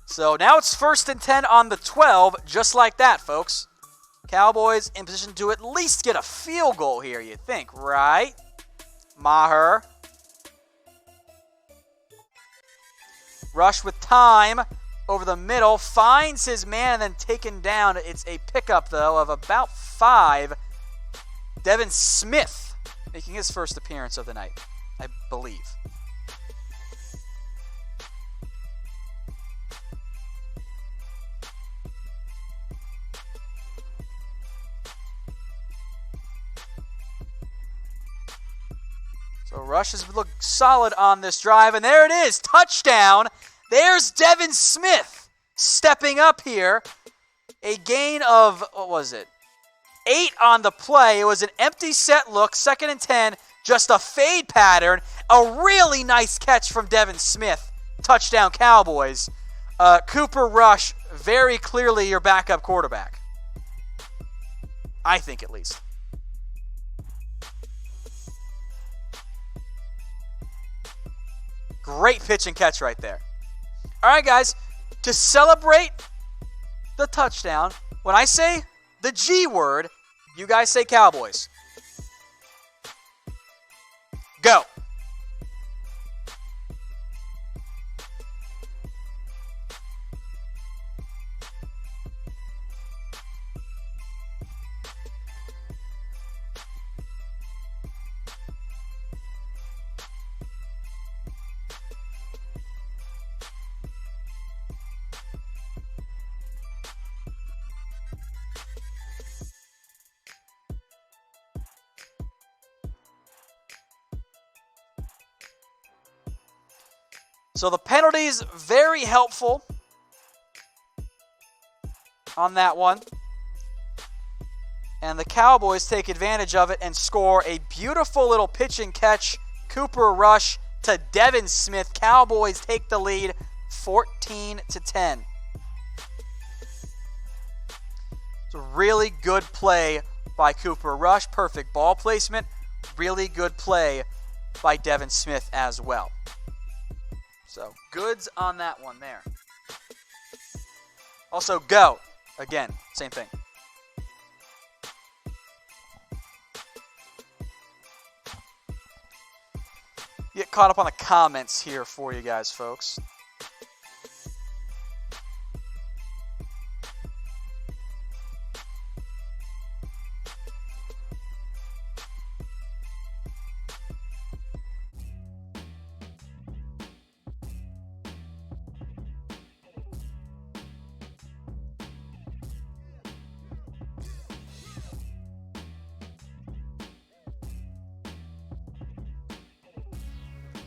So now it's 1st and 10 on the 12, just like that, folks. Cowboys in position to at least get a field goal here, you think, right? Maher. Rush with time. over the middle, finds his man, and then taken down. It's a pickup, though, of about 5. Devin Smith making his first appearance of the night, I believe. So Rush has looked solid on this drive, and there it is, touchdown. There's Devin Smith stepping up here. A gain of, what was it, 8 on the play. It was an empty set look, 2nd and 10, just a fade pattern. A really nice catch from Devin Smith. Touchdown Cowboys. Cooper Rush, very clearly your backup quarterback. I think, at least. Great pitch and catch right there. All right, guys, to celebrate the touchdown, when I say the G word, you guys say Cowboys. Go. So the penalties, very helpful on that one. And the Cowboys take advantage of it and score a beautiful little pitch and catch. Cooper Rush to Devin Smith. Cowboys take the lead 14-10. It's a really good play by Cooper Rush. Perfect ball placement. Really good play by Devin Smith as well. So, goods on that one there. Also, go. Again, same thing. Get caught up on the comments here for you guys, folks.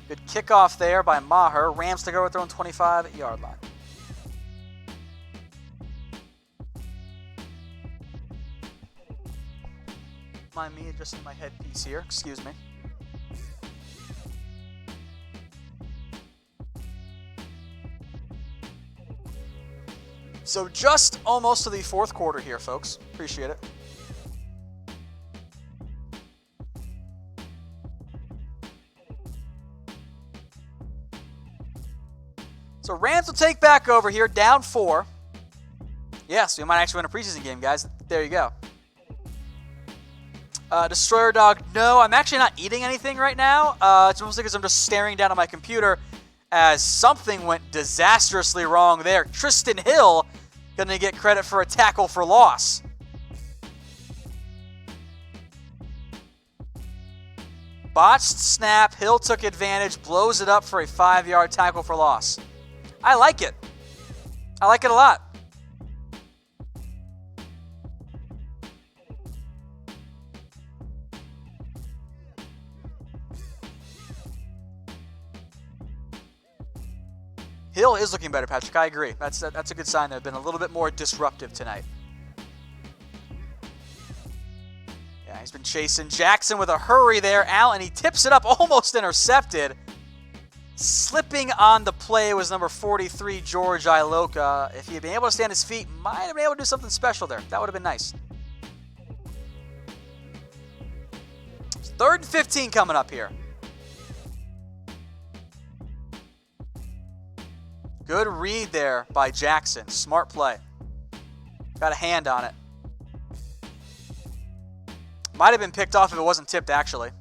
Good kickoff there by Maher. Rams to go with their own 25-yard line. Mind me adjusting my headpiece here. Excuse me. So just almost to the fourth quarter here, folks. Appreciate it. So Rams will take back over here, down 4. Yes, we might actually win a preseason game, guys. There you go. Destroyer Dog, no, I'm actually not eating anything right now. It's mostly because I'm just staring down at my computer as something went disastrously wrong there. Trysten Hill going to get credit for a tackle for loss. Botched snap, Hill took advantage, blows it up for a 5-yard tackle for loss. I like it. I like it a lot. Hill is looking better, Patrick. I agree. That's a good sign. They've been a little bit more disruptive tonight. Yeah, he's been chasing Jackson with a hurry there. Allen, he tips it up, almost intercepted. Slipping on the play was number 43, George Iloka. If he had been able to stay on his feet, might have been able to do something special there. That would have been nice. 3rd and 15 coming up here. Good read there by Jackson. Smart play. Got a hand on it. Might have been picked off if it wasn't tipped, actually.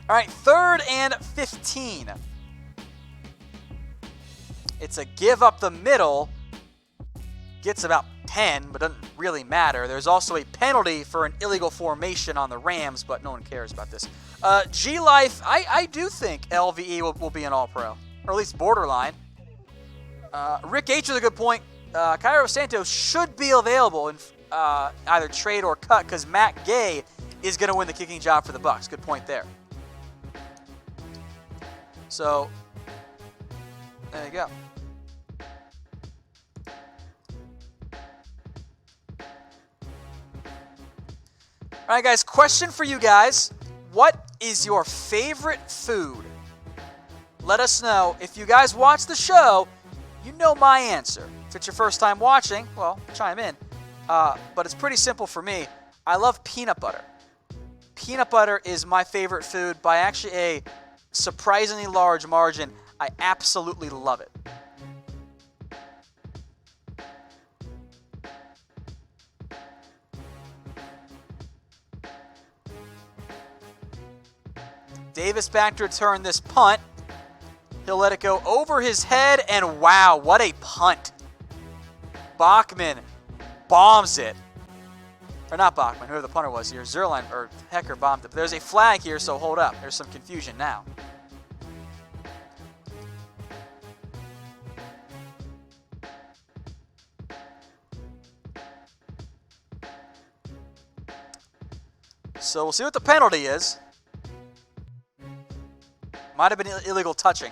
All right, 3rd and 15. It's a give up the middle. Gets about 10, but doesn't really matter. There's also a penalty for an illegal formation on the Rams, but no one cares about this. G-Life, I do think LVE will be an All-Pro, or at least borderline. Rick H is a good point. Cairo Santos should be available in either trade or cut because Matt Gay is going to win the kicking job for the Bucs. Good point there. So, there you go. All right, guys, question for you guys. What is your favorite food? Let us know. If you guys watch the show, you know my answer. If it's your first time watching, well, chime in. But it's pretty simple for me. I love peanut butter. Peanut butter is my favorite food by actually a surprisingly large margin. I absolutely love it. Davis back to return this punt. He'll let it go over his head, and wow, what a punt. Bachman bombs it. Or not Bachman, whoever the punter was here. Zerline, or Hecker bombed it. But there's a flag here, so hold up. There's some confusion now. So we'll see what the penalty is. Might have been illegal touching.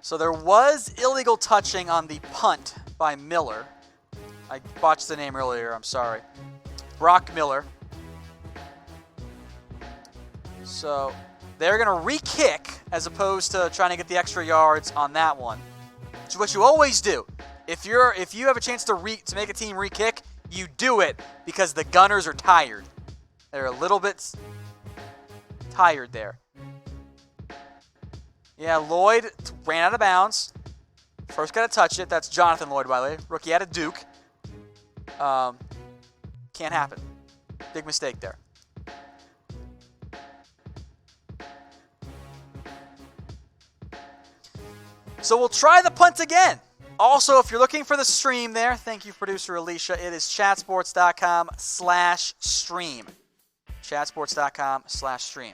So there was illegal touching on the punt by Miller. I botched the name earlier, I'm sorry. Brock Miller. So they're going to re-kick as opposed to trying to get the extra yards on that one. Which is what you always do. If you have a chance to make a team re-kick, you do it because the Gunners are tired. They're a little bit tired there. Yeah, Lloyd ran out of bounds. First got to touch it. That's Jonathan Lloyd, by the way. Rookie out of Duke. Can't happen. Big mistake there. So we'll try the punt again. Also, if you're looking for the stream there, thank you, producer Alicia. It is chatsports.com/stream. Chatsports.com/stream.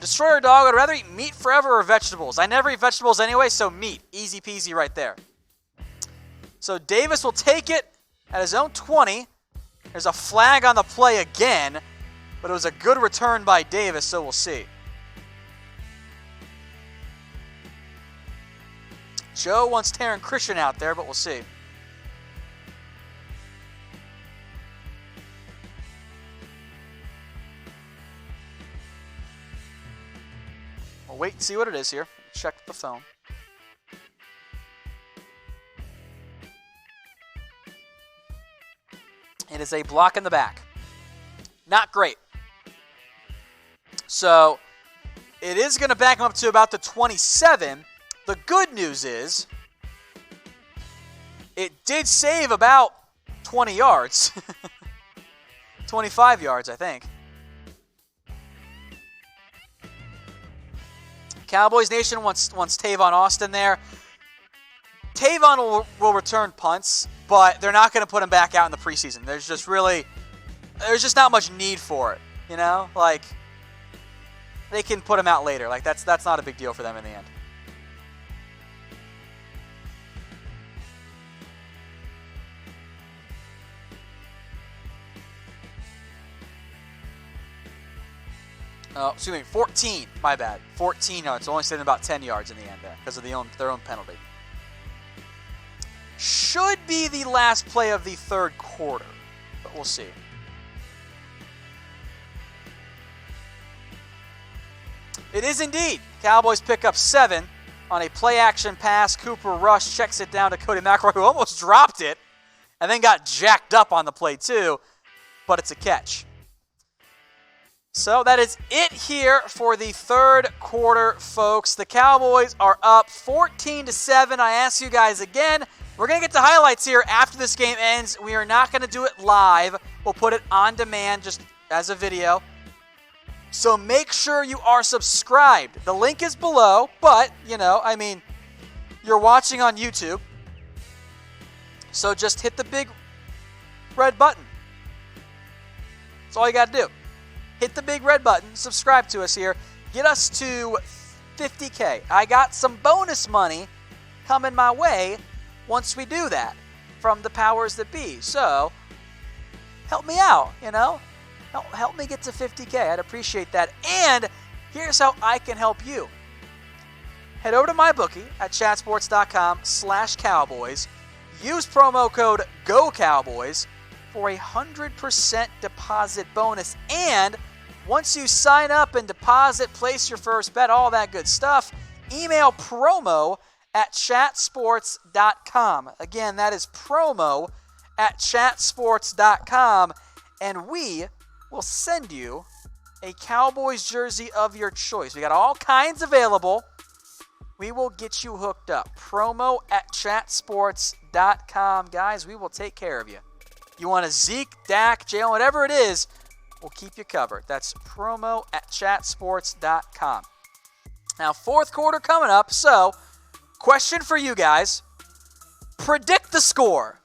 Destroyer Dog, I'd rather eat meat forever or vegetables. I never eat vegetables anyway, so meat. Easy peasy right there. So Davis will take it at his own 20. There's a flag on the play again, but it was a good return by Davis, so we'll see. Joe wants Taron Christian out there, but we'll see. We'll wait and see what it is here. Check the phone. It is a block in the back. Not great. So it is going to back him up to about the 27. The good news is it did save about 20 yards. 25 yards, I think. Cowboys Nation wants Tavon Austin there. Tavon will return punts, but they're not going to put him back out in the preseason. There's just not much need for it, you know? Like, they can put him out later. Like, that's not a big deal for them in the end. Oh, excuse me, 14. My bad. 14 yards. Only saving about 10 yards in the end there because of their own penalty. Should be the last play of the third quarter, but we'll see. It is indeed. Cowboys pick up 7 on a play-action pass. Cooper Rush checks it down to Cody McElroy, who almost dropped it and then got jacked up on the play too, but it's a catch. So that is it here for the third quarter, folks. The Cowboys are up 14-7. I ask you guys again, we're going to get to highlights here after this game ends. We are not going to do it live. We'll put it on demand just as a video. So make sure you are subscribed. The link is below, but, you're watching on YouTube. So just hit the big red button. That's all you got to do. Hit the big red button, subscribe to us here, get us to 50K. I got some bonus money coming my way once we do that from the powers that be. So help me out, Help me get to 50K. I'd appreciate that. And here's how I can help you. Head over to MyBookie at chatsports.com/Cowboys. Use promo code GOCowboys for a 100% deposit bonus. And once you sign up and deposit, place your first bet, all that good stuff, email promo at chatsports.com. Again, that is promo at chatsports.com, and we will send you a Cowboys jersey of your choice. We got all kinds available. We will get you hooked up. Promo at chatsports.com. Guys, we will take care of you. You want a Zeke, Dak, Jalen, whatever it is, we'll keep you covered. That's promo at chatsports.com. Now, fourth quarter coming up. So, question for you guys. Predict the score.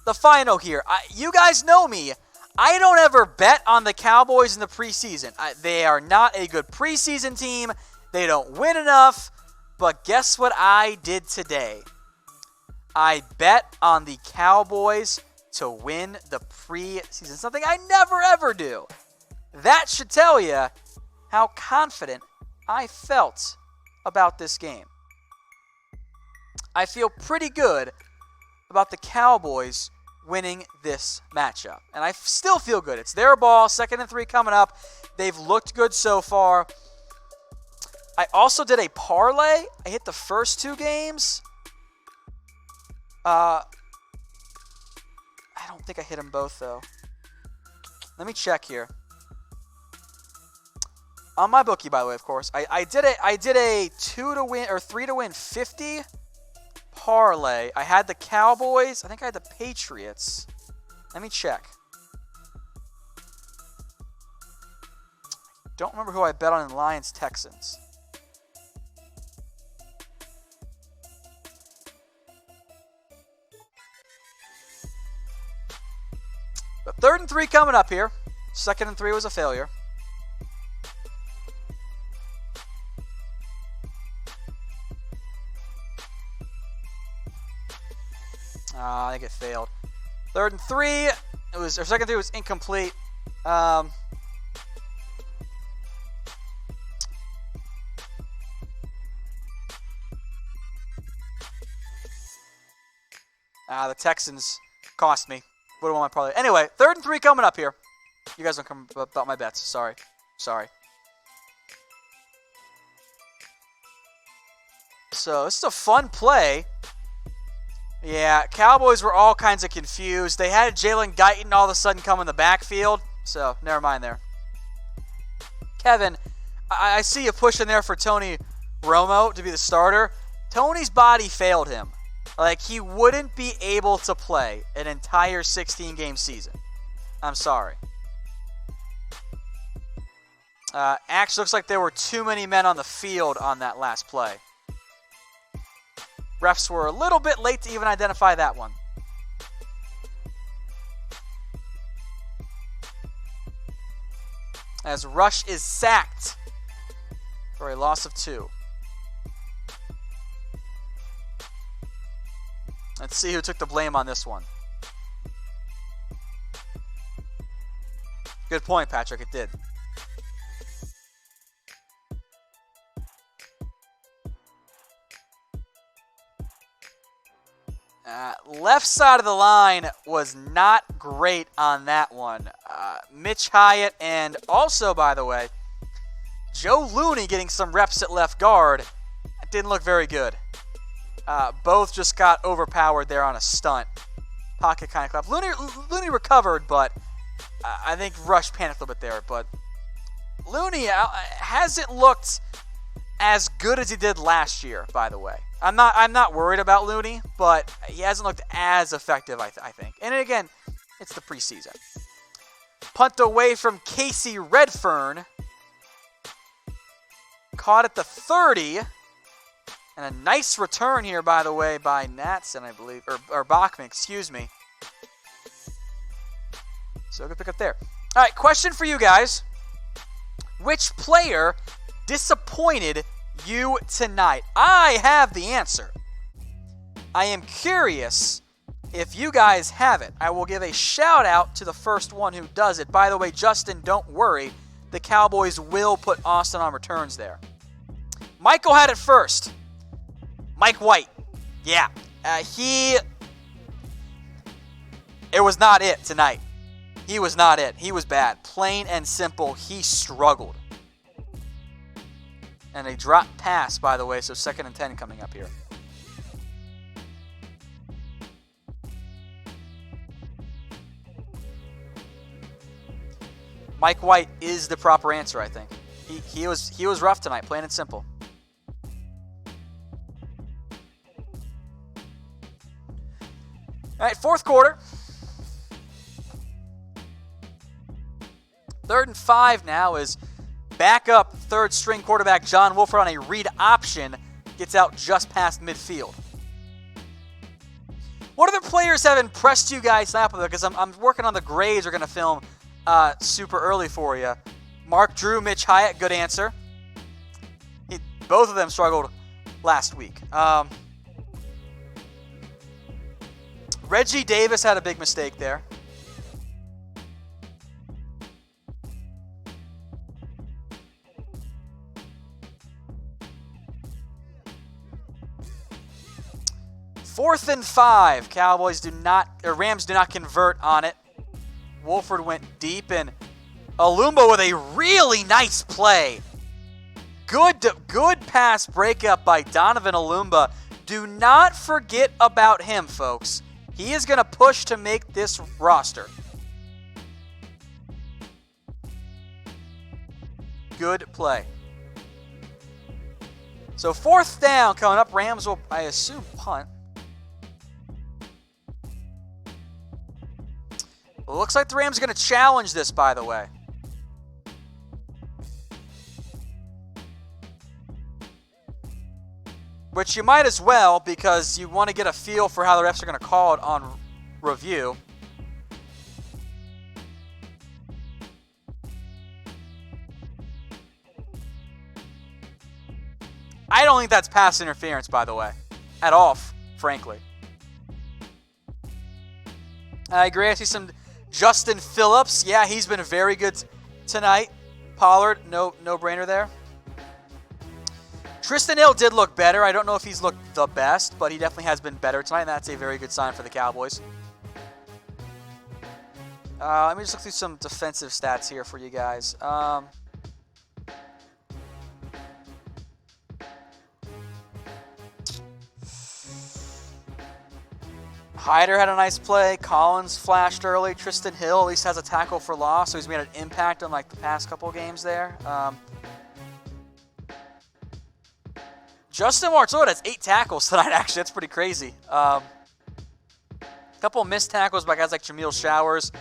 The final here. You guys know me. I don't ever bet on the Cowboys in the preseason. They are not a good preseason team. They don't win enough. But guess what I did today? I bet on the Cowboys to win the preseason, something I never ever do. That should tell you how confident I felt about this game. I feel pretty good about the Cowboys winning this matchup. And I still feel good. It's their ball, 2nd and 3 coming up. They've looked good so far. I also did a parlay. I hit the first 2 games. I don't think I hit them both, though. Let me check here. On MyBookie, by the way, of course. I did a 2 to win or 3 to win 50 parlay. I had the Cowboys. I think I had the Patriots. Let me check. Don't remember who I bet on in Lions Texans. But 3rd and 3 coming up here. 2nd and 3 was a failure. I think it failed. 3rd and 3, or 2nd and 3 was incomplete. The Texans cost me. Would have won my parlay. Anyway, 3rd and 3 coming up here. You guys don't come about my bets. Sorry. So, this is a fun play. Yeah, Cowboys were all kinds of confused. They had Jalen Guyton all of a sudden come in the backfield. So, never mind there. Kevin, I see you pushing there for Tony Romo to be the starter. Tony's body failed him. Like, he wouldn't be able to play an entire 16-game season. I'm sorry. Actually, looks like there were too many men on the field on that last play. Refs were a little bit late to even identify that one. As Rush is sacked for a loss of 2. Let's see who took the blame on this one. Good point, Patrick. It did. Left side of the line was not great on that one. Mitch Hyatt and also, by the way, Joe Looney getting some reps at left guard. didn't look very good. Both just got overpowered there on a stunt. Pocket kind of collapsed. Looney recovered, but I think Rush panicked a little bit there. But Looney hasn't looked as good as he did last year, by the way. I'm not worried about Looney, but he hasn't looked as effective, I think. And again, it's the preseason. Punt away from Casey Redfern. Caught at the 30. And a nice return here, by the way, by Natson, I believe. Or Bachman, excuse me. So good pick up there. All right, question for you guys. Which player disappointed you tonight? I have the answer. I am curious if you guys have it. I will give a shout out to the first one who does it. By the way, Justin, don't worry. The Cowboys will put Austin on returns there. Michael had it first. Mike White. Yeah. It was not it tonight. He was not it. He was bad. Plain and simple, he struggled. And a drop pass, by the way, so 2nd and 10 coming up here. Mike White is the proper answer, I think. He was rough tonight, plain and simple. All right, 4th quarter. 3rd and 5 now is backup 3rd-string quarterback John Wolford on a read option gets out just past midfield. What other players have impressed you guys tonight? Because I'm working on the grades we're going to film super early for you. Mark Drew, Mitch Hyatt, good answer. Both of them struggled last week. Reggie Davis had a big mistake there. Fourth and 5. Rams do not convert on it. Wolford went deep, and Alumba with a really nice play. Good pass breakup by Donovan Alumba. Do not forget about him, folks. He is going to push to make this roster. Good play. So 4th down coming up. Rams will, I assume, punt. Well, looks like the Rams are going to challenge this, by the way. Which you might as well, because you want to get a feel for how the refs are going to call it on review. I don't think that's pass interference, by the way. At all, frankly. I agree. I see some Justin Phillips. Yeah, he's been very good tonight. Pollard, no-brainer there. Trysten Hill did look better. I don't know if he's looked the best, but he definitely has been better tonight, and that's a very good sign for the Cowboys. Let me just look through some defensive stats here for you guys. Hyder had a nice play. Collins flashed early. Trysten Hill at least has a tackle for loss, so he's made an impact on the past couple of games there. Justin Martola has 8 tackles tonight, actually. That's pretty crazy. A couple of missed tackles by guys like Jameel Showers.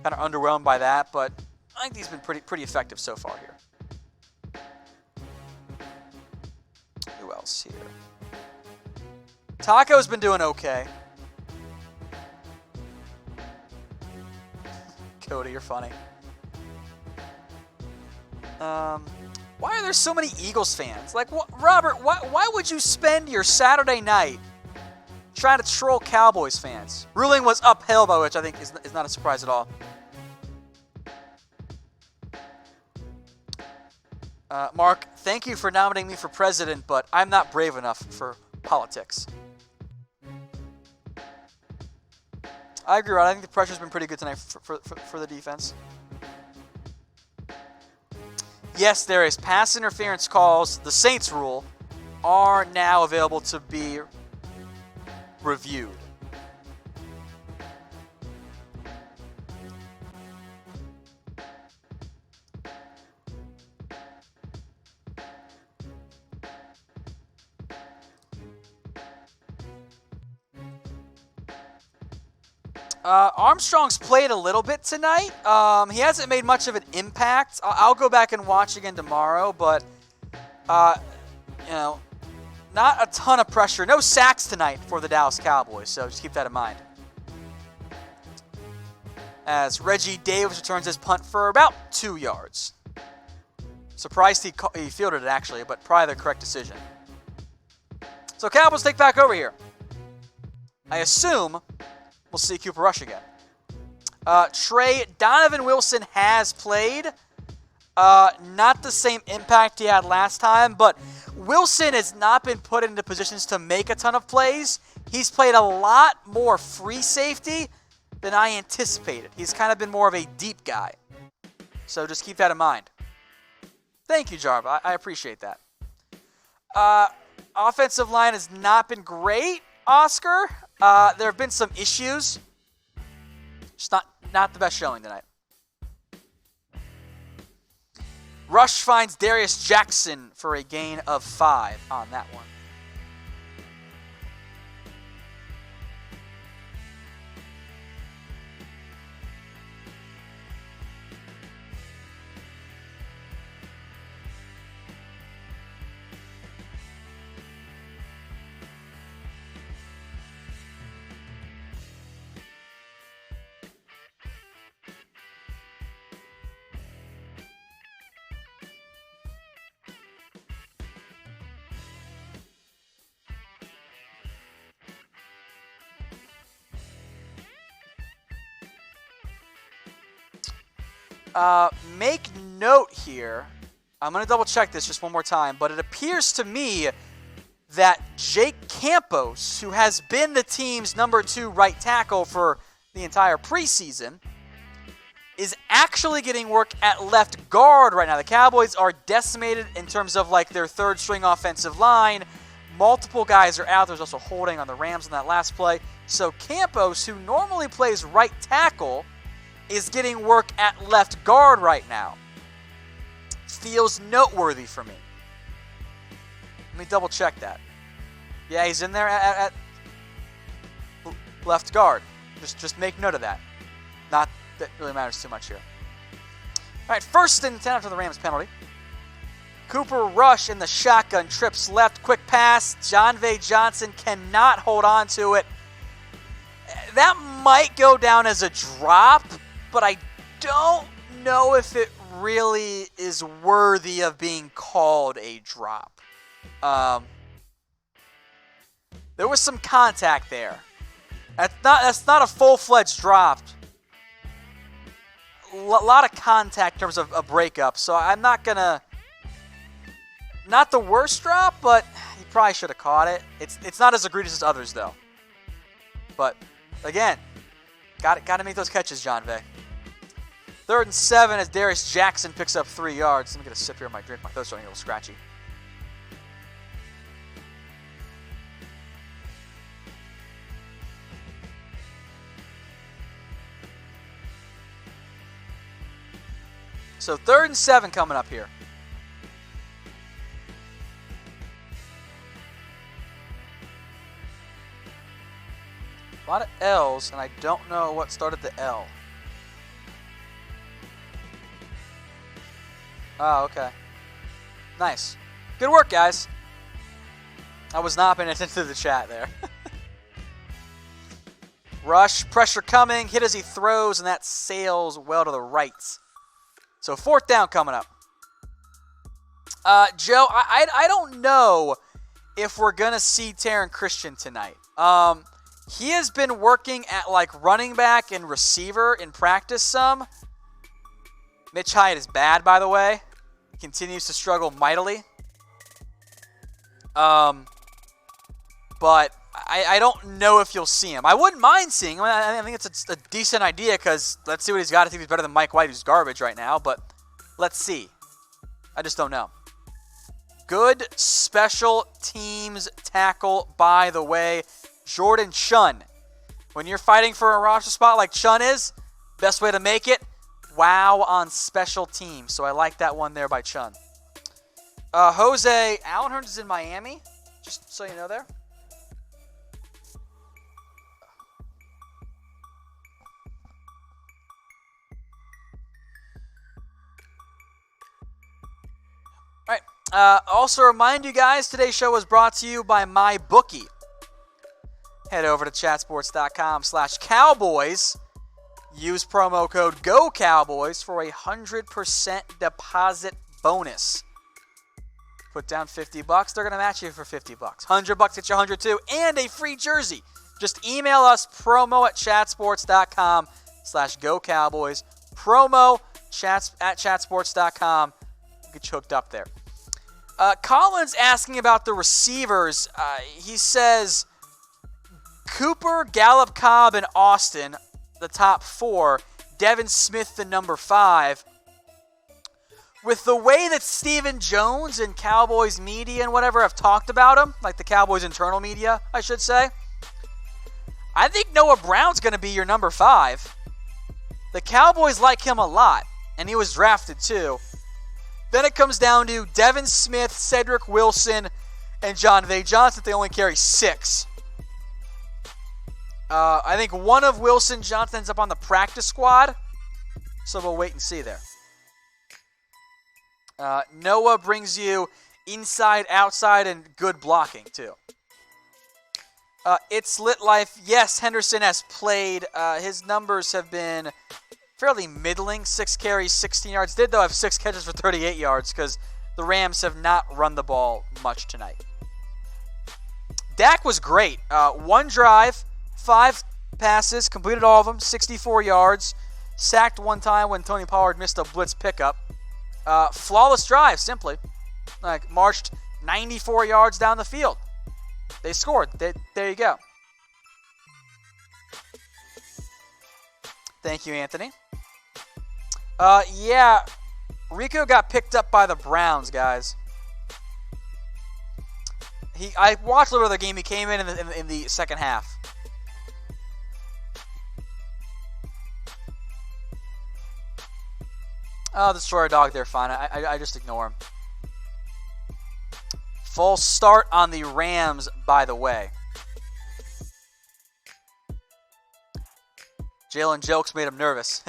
Kind of underwhelmed by that, but I think he's been pretty effective so far here. Who else here? Taco's been doing okay. Cody, you're funny. Why are there so many Eagles fans? Robert, why would you spend your Saturday night trying to troll Cowboys fans? Ruling was upheld, by which I think is not a surprise at all. Mark, thank you for nominating me for president, but I'm not brave enough for politics. I agree, Rod. I think the pressure's been pretty good tonight for the defense. Yes, there is pass interference calls, the Saints rule, are now available to be reviewed. Armstrong's played a little bit tonight. He hasn't made much of an impact. I'll go back and watch again tomorrow, but, you know, not a ton of pressure. No sacks tonight for the Dallas Cowboys, so just keep that in mind. As Reggie Davis returns his punt for about 2 yards. Surprised he fielded it, actually, but probably the correct decision. So Cowboys take back over here. I assume we'll see Cooper Rush again. Donovan Wilson has played. Not the same impact he had last time, but Wilson has not been put into positions to make a ton of plays. He's played a lot more free safety than I anticipated. He's kind of been more of a deep guy. So just keep that in mind. Thank you, Jarva. I appreciate that. Offensive line has not been great, Oscar. There have been some issues. Just not the best showing tonight. Rush finds Darius Jackson for a gain of 5 on that one. Make note here. I'm going to double check this just one more time, but it appears to me that Jake Campos, who has been the team's number 2 right tackle for the entire preseason, is actually getting work at left guard right now. The Cowboys are decimated in terms of like their third string offensive line. Multiple guys are out. There's also holding on the Rams on that last play. So Campos, who normally plays right tackle, is getting work at left guard right now. Feels noteworthy for me. Let me double check that. Yeah, he's in there at left guard. Just make note of that. Not that really matters too much here. All right, 1st and 10 after the Rams penalty. Cooper Rush in the shotgun, trips left, quick pass. Jon'Vea Johnson cannot hold on to it. That might go down as a drop, but I don't know if it really is worthy of being called a drop. There was some contact there. That's not a full-fledged drop. A lot of contact in terms of a breakup, so I'm not gonna. Not the worst drop, but he probably should have caught it. It's not as egregious as others though. But again, got to make those catches, Jon'Vea. 3rd and 7 as Darius Jackson picks up 3 yards. Let me get a sip here of my drink. My throat's starting a little scratchy. So 3rd and 7 coming up here. A lot of L's, and I don't know what started the L. Oh, okay. Nice. Good work, guys. I was not paying attention to the chat there. Rush, pressure coming, hit as he throws, and that sails well to the right. So 4th down coming up. Joe, I don't know if we're going to see Taron Christian tonight. He has been working at like running back and receiver in practice some. Mitch Hyatt is bad, by the way. He continues to struggle mightily. But I don't know if you'll see him. I wouldn't mind seeing him. I think it's a decent idea because let's see what he's got. I think he's better than Mike White, who's garbage right now. But let's see. I just don't know. Good special teams tackle, by the way. Jordan Chunn. When you're fighting for a roster spot like Chunn is, best way to make it, wow on special teams. So I like that one there by Chunn. Jose Allen Hurns is in Miami, just so you know there. All right. Also remind you guys, today's show was brought to you by MyBookie. Head over to chatsports.com/Cowboys. Use promo code GOCowboys for a 100% deposit bonus. Put down $50, they're going to match you for $50. $100 gets you 100 too, and a free jersey. Just email us promo@chatsports.com/GoCowboys. Promo @chatsports.com. Get you hooked up there. Colin's asking about the receivers. He says Cooper, Gallup, Cobb, and Austin, the top 4. Devin Smith, the number 5. With the way that Stephen Jones and Cowboys media and whatever have talked about him, like the Cowboys internal media, I should say, I think Noah Brown's going to be your number 5. The Cowboys like him a lot, and he was drafted too. Then it comes down to Devin Smith, Cedric Wilson, and Jon'Vea Johnson. They only carry 6. I think one of Wilson Johnson ends up on the practice squad, so we'll wait and see there. Noah brings you inside, outside, and good blocking, too. It's Lit Life. Yes, Henderson has played. His numbers have been fairly middling. 6 carries, 16 yards. Did, though, have 6 catches for 38 yards because the Rams have not run the ball much tonight. Dak was great. 1 drive, 5 passes, completed all of them, 64 yards. Sacked 1 time when Tony Pollard missed a blitz pickup. Flawless drive, simply. Marched 94 yards down the field. They scored. There you go. Thank you, Anthony. Yeah, Rico got picked up by the Browns, guys. I watched a little bit of the game. He came in the second half. Oh, destroy a dog there, fine. I just ignore him. Full start on the Rams, by the way. Jalen jokes made him nervous.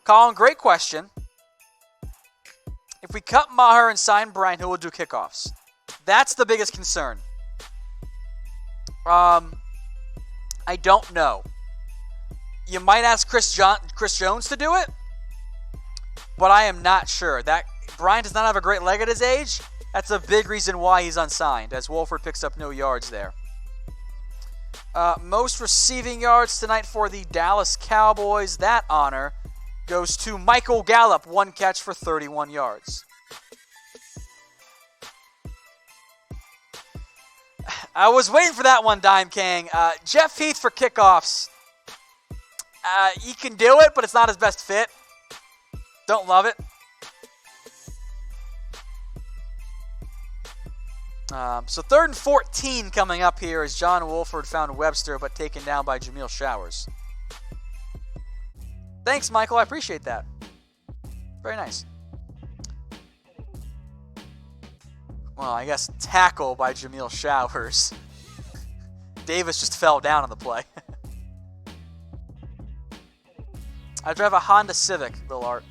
Colin, great question. If we cut Maher and sign Bryant, who will do kickoffs? That's the biggest concern. I don't know. You might ask Chris Jones to do it, but I am not sure. That Bryant does not have a great leg at his age. That's a big reason why he's unsigned, as Wolford picks up no yards there. Most receiving yards tonight for the Dallas Cowboys. That honor goes to Michael Gallup, 1 catch for 31 yards. I was waiting for that one, Dime King. Jeff Heath for kickoffs. He can do it, but it's not his best fit. Don't love it. So 3rd and 14 coming up here as John Wolford found Webster, but taken down by Jameel Showers. Thanks, Michael. I appreciate that. Very nice. Well, I guess tackle by Jameel Showers. Davis just fell down on the play. I drive a Honda Civic, Bill Art.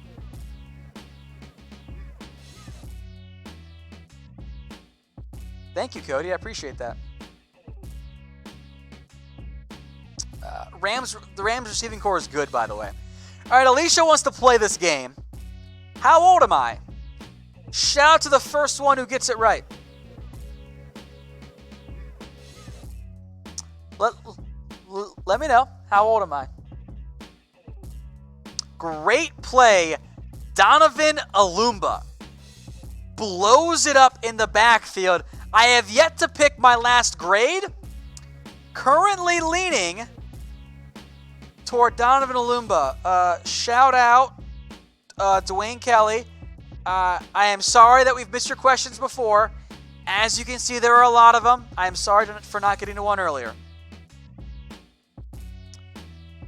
Thank you, Cody. I appreciate that. The Rams receiving core is good, by the way. All right, Alicia wants to play this game. How old am I? Shout out to the first one who gets it right. Let me know. How old am I? Great play. Donovan Alumba blows it up in the backfield. I have yet to pick my last grade. Currently leaning toward Donovan Alumba. Shout out Dwayne Kelly. I am sorry that we've missed your questions before. As you can see, there are a lot of them. I am sorry for not getting to one earlier.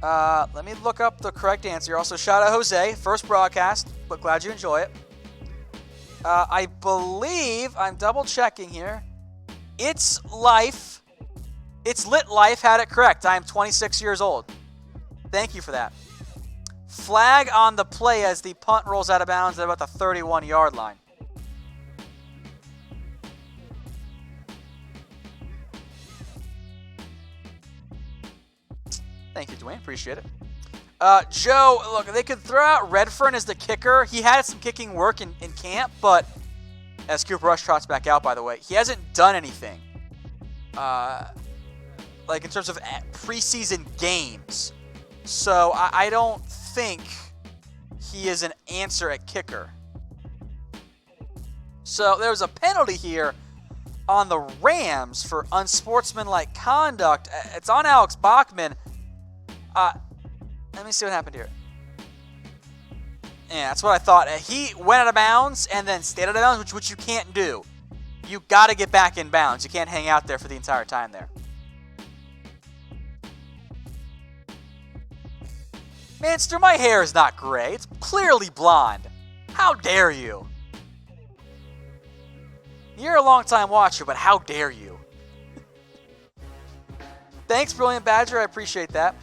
Let me look up the correct answer. Also, shout out Jose, first broadcast, but glad you enjoy it. I believe, I'm double checking here. It's Lit Life had it correct. I am 26 years old. Thank you for that. Flag on the play as the punt rolls out of bounds at about the 31-yard line. Thank you, Dwayne. Appreciate it. Joe, look, they could throw out Redfern as the kicker. He had some kicking work in camp, but as Cooper Rush trots back out, by the way, he hasn't done anything. Like in terms of preseason games. So I don't think he is an answer at kicker. So there's a penalty here on the Rams for unsportsmanlike conduct. It's on Alex Bachman. Let me see what happened here. Yeah, that's what I thought. He went out of bounds and then stayed out of bounds, which you can't do. You got to get back in bounds. You can't hang out there for the entire time there. Manster, my hair is not gray. It's clearly blonde. How dare you? You're a long-time watcher, but how dare you? Thanks, Brilliant Badger. I appreciate that.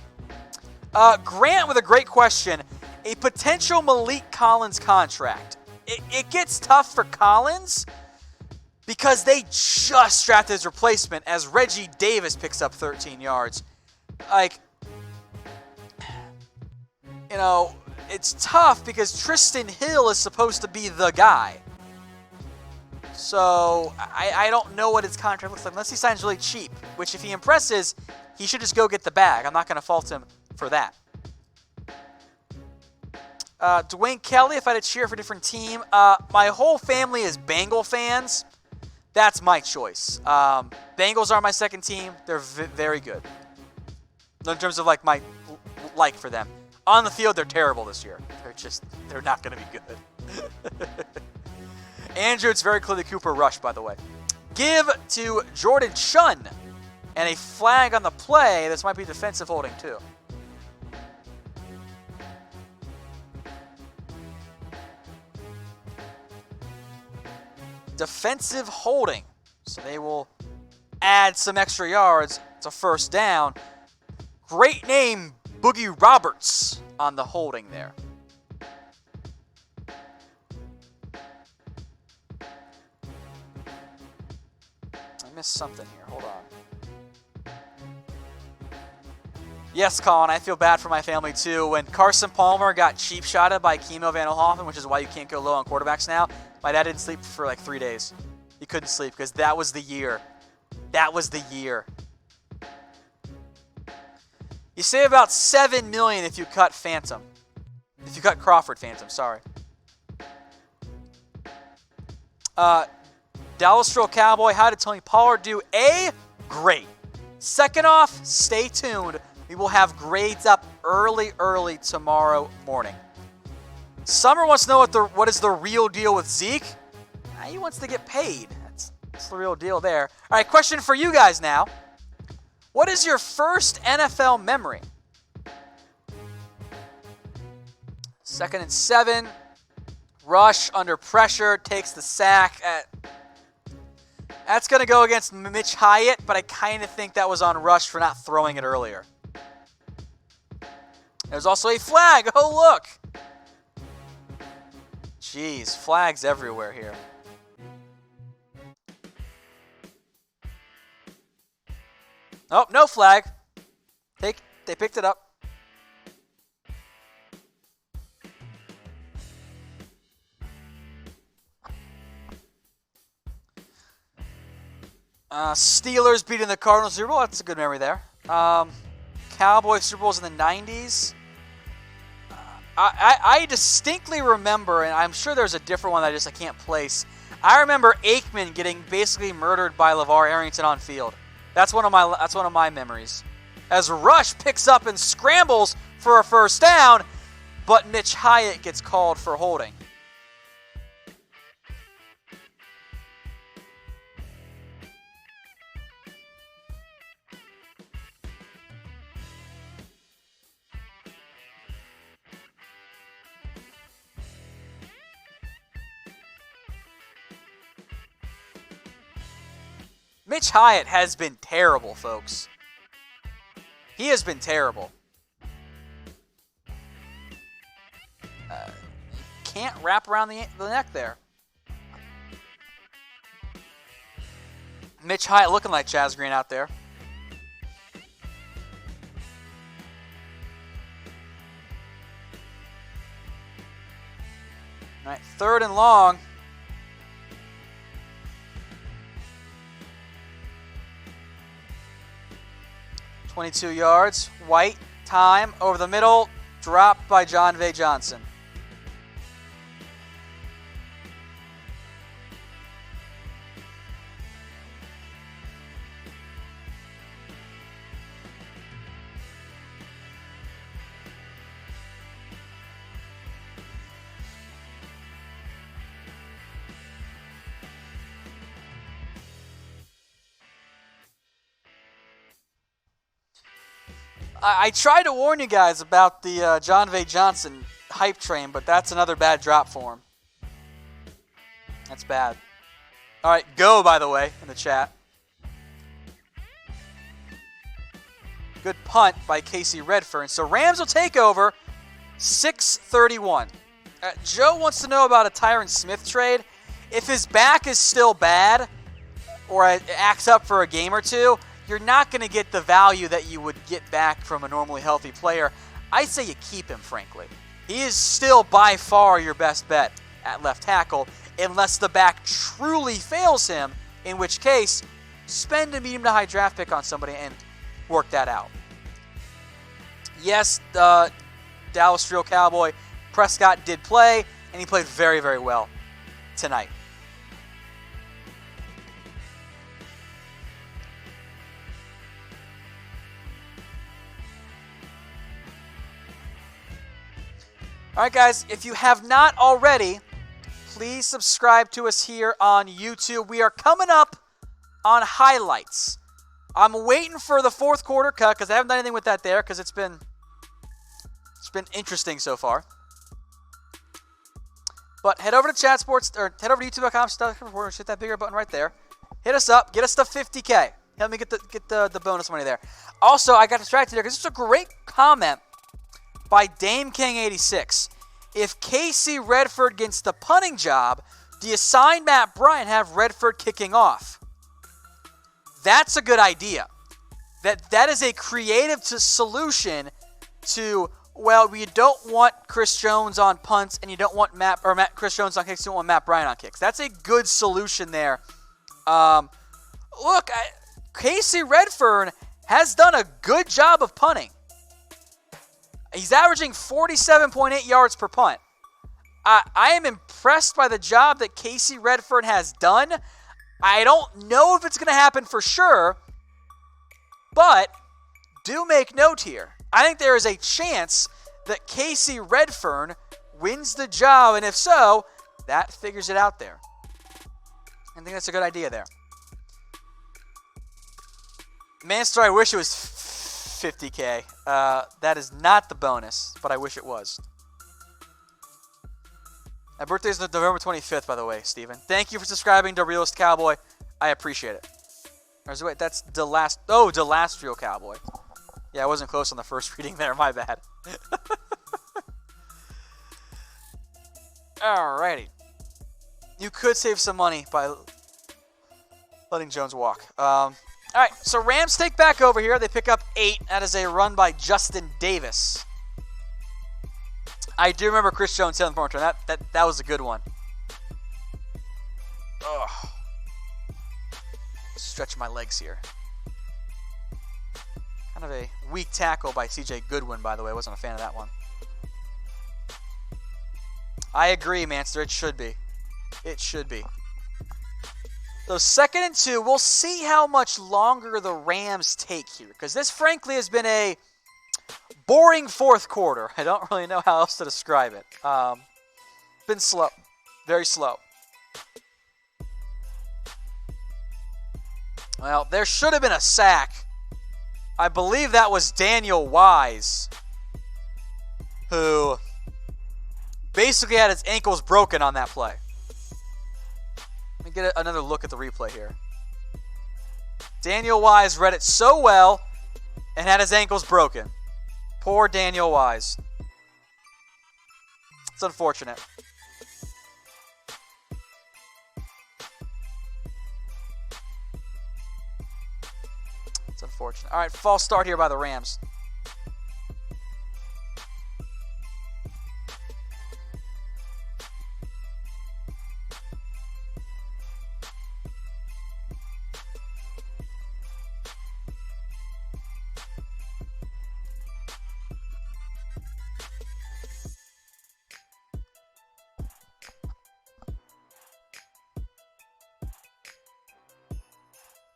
Grant with a great question. A potential Malik Collins contract. It gets tough for Collins because they just drafted his replacement as Reggie Davis picks up 13 yards. Like, you know, it's tough because Trysten Hill is supposed to be the guy. So I don't know what his contract looks like unless he signs really cheap, which if he impresses, he should just go get the bag. I'm not going to fault him for that. Dwayne Kelly, if I had to cheer for a different team, my whole family is Bengal fans. That's my choice. Bengals are my second team. They're very good. In terms of like my like for them. On the field, they're terrible this year. They're not going to be good. Andrew, it's very clearly Cooper Rush, by the way. Give to Jordan Chun. And a flag on the play. This might be defensive holding, too. Defensive holding. So they will add some extra yards. It's a first down. Great name, Boogie Roberts, on the holding there. I missed something here. Hold on. Yes, Colin, I feel bad for my family too. When Carson Palmer got cheap shotted by Kimo Van Hoffen, which is why you can't go low on quarterbacks now, my dad didn't sleep for like 3 days. He couldn't sleep because that was the year. That was the year. You save about $7 million if you cut Phantom. If you cut Crawford Phantom, sorry. Dallas Stroll Cowboy, how did Tony Pollard do? A, great. Second off, stay tuned. We will have grades up early tomorrow morning. Summer wants to know what is the real deal with Zeke. He wants to get paid. That's the real deal there. All right, question for you guys now. What is your first NFL memory? 2nd and 7. Rush under pressure, takes the sack. That's going to go against Mitch Hyatt, but I kind of think that was on Rush for not throwing it earlier. There's also a flag. Oh, look. Jeez, flags everywhere here. Oh, no flag. They picked it up. Steelers beating the Cardinals Super Bowl. That's a good memory there. Cowboys Super Bowls in the 90s. I distinctly remember, and I'm sure there's a different one that I can't place. I remember Aikman getting basically murdered by LeVar Arrington on field. That's one of my memories. As Rush picks up and scrambles for a first down, but Mitch Hyatt gets called for holding. Mitch Hyatt has been terrible, folks. He has been terrible. Can't wrap around the neck there. Mitch Hyatt looking like Chaz Green out there. All right, 3rd and long. .22 yards. White, time, over the middle, dropped by Jon'Vea Johnson. I tried to warn you guys about the Jon'Vea Johnson hype train, but that's another bad drop for him. That's bad. All right, go, by the way, in the chat. Good punt by Casey Redfern. So Rams will take over 6:31. Joe wants to know about a Tyron Smith trade. If his back is still bad or acts up for a game or two, you're not going to get the value that you would get back from a normally healthy player. I say you keep him, frankly. He is still by far your best bet at left tackle, unless the back truly fails him, in which case, spend a medium to high draft pick on somebody and work that out. Yes, Dallas Real Cowboy Prescott did play, and he played very, very well tonight. All right, guys, if you have not already, please subscribe to us here on YouTube. We are coming up on highlights. I'm waiting for the 4th quarter cut because I haven't done anything with that there because it's been interesting so far. But head over to Chat Sports or head over to YouTube.com. Hit that bigger button right there. Hit us up. Get us to 50K. Help me get the bonus money there. Also, I got distracted there because it's a great comment by Dame King 86. If Casey Redford gets the punting job, do you sign Matt Bryant and have Redford kicking off? That's a good idea. That is a creative solution to, well, you don't want Chris Jones on punts and you don't want Chris Jones on kicks, you don't want Matt Bryant on kicks. That's a good solution there. Look, Casey Redford has done a good job of punting. He's averaging 47.8 yards per punt. I am impressed by the job that Casey Redfern has done. I don't know if it's going to happen for sure, but do make note here. I think there is a chance that Casey Redfern wins the job, and if so, that figures it out there. I think that's a good idea there. Manster, I wish it was 50K. That is not the bonus, but I wish it was. My birthday is November 25th, by the way, Steven. Thank you for subscribing to Realist Cowboy. I appreciate it. Wait, that's Delastrio Cowboy. Yeah, I wasn't close on the first reading there. My bad. Alrighty. You could save some money by letting Jones walk. All right, so Rams take back over here. They pick up 8. That is a run by Justin Davis. I do remember Chris Jones telling the return. That was a good one. Ugh. Stretching my legs here. Kind of a weak tackle by C.J. Goodwin, by the way. I wasn't a fan of that one. I agree, Manster. It should be. It should be. So 2nd and 2, we'll see how much longer the Rams take here. Because this, frankly, has been a boring 4th quarter. I don't really know how else to describe it. Been slow. Very slow. Well, there should have been a sack. I believe that was Daniel Wise, who basically had his ankles broken on that play. Let me get another look at the replay here. Daniel Wise read it so well and had his ankles broken. Poor Daniel Wise. It's unfortunate. It's unfortunate. All right, false start here by the Rams.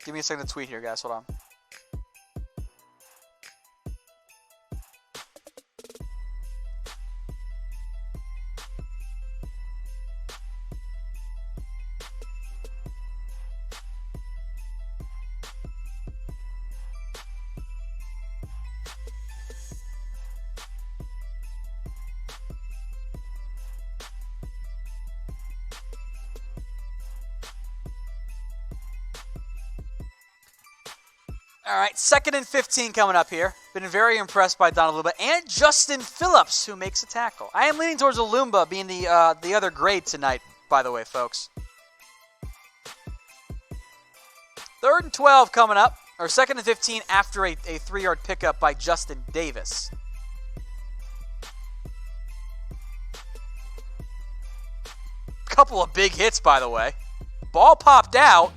Give me a second to tweet here, guys. Hold on. All right, 2nd and 15 coming up here. Been very impressed by Donald Alumba and Justin Phillips, who makes a tackle. I am leaning towards Alumba being the other grade tonight, by the way, folks. 3rd and 12 coming up, or 2nd and 15 after a 3-yard pickup by Justin Davis. Couple of big hits, by the way. Ball popped out.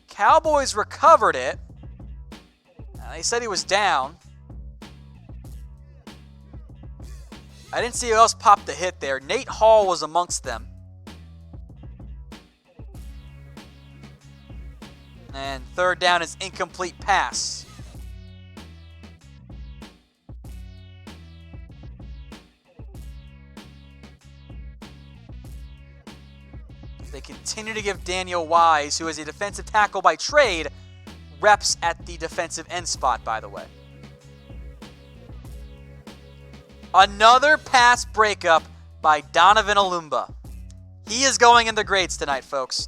Cowboys recovered it. They said he was down. I didn't see who else popped the hit there. Nate Hall was amongst them. And 3rd down is incomplete pass. They continue to give Daniel Wise, who is a defensive tackle by trade, reps at the defensive end spot, by the way. Another pass breakup by Donovan Alumba. He is going in the grades tonight, folks.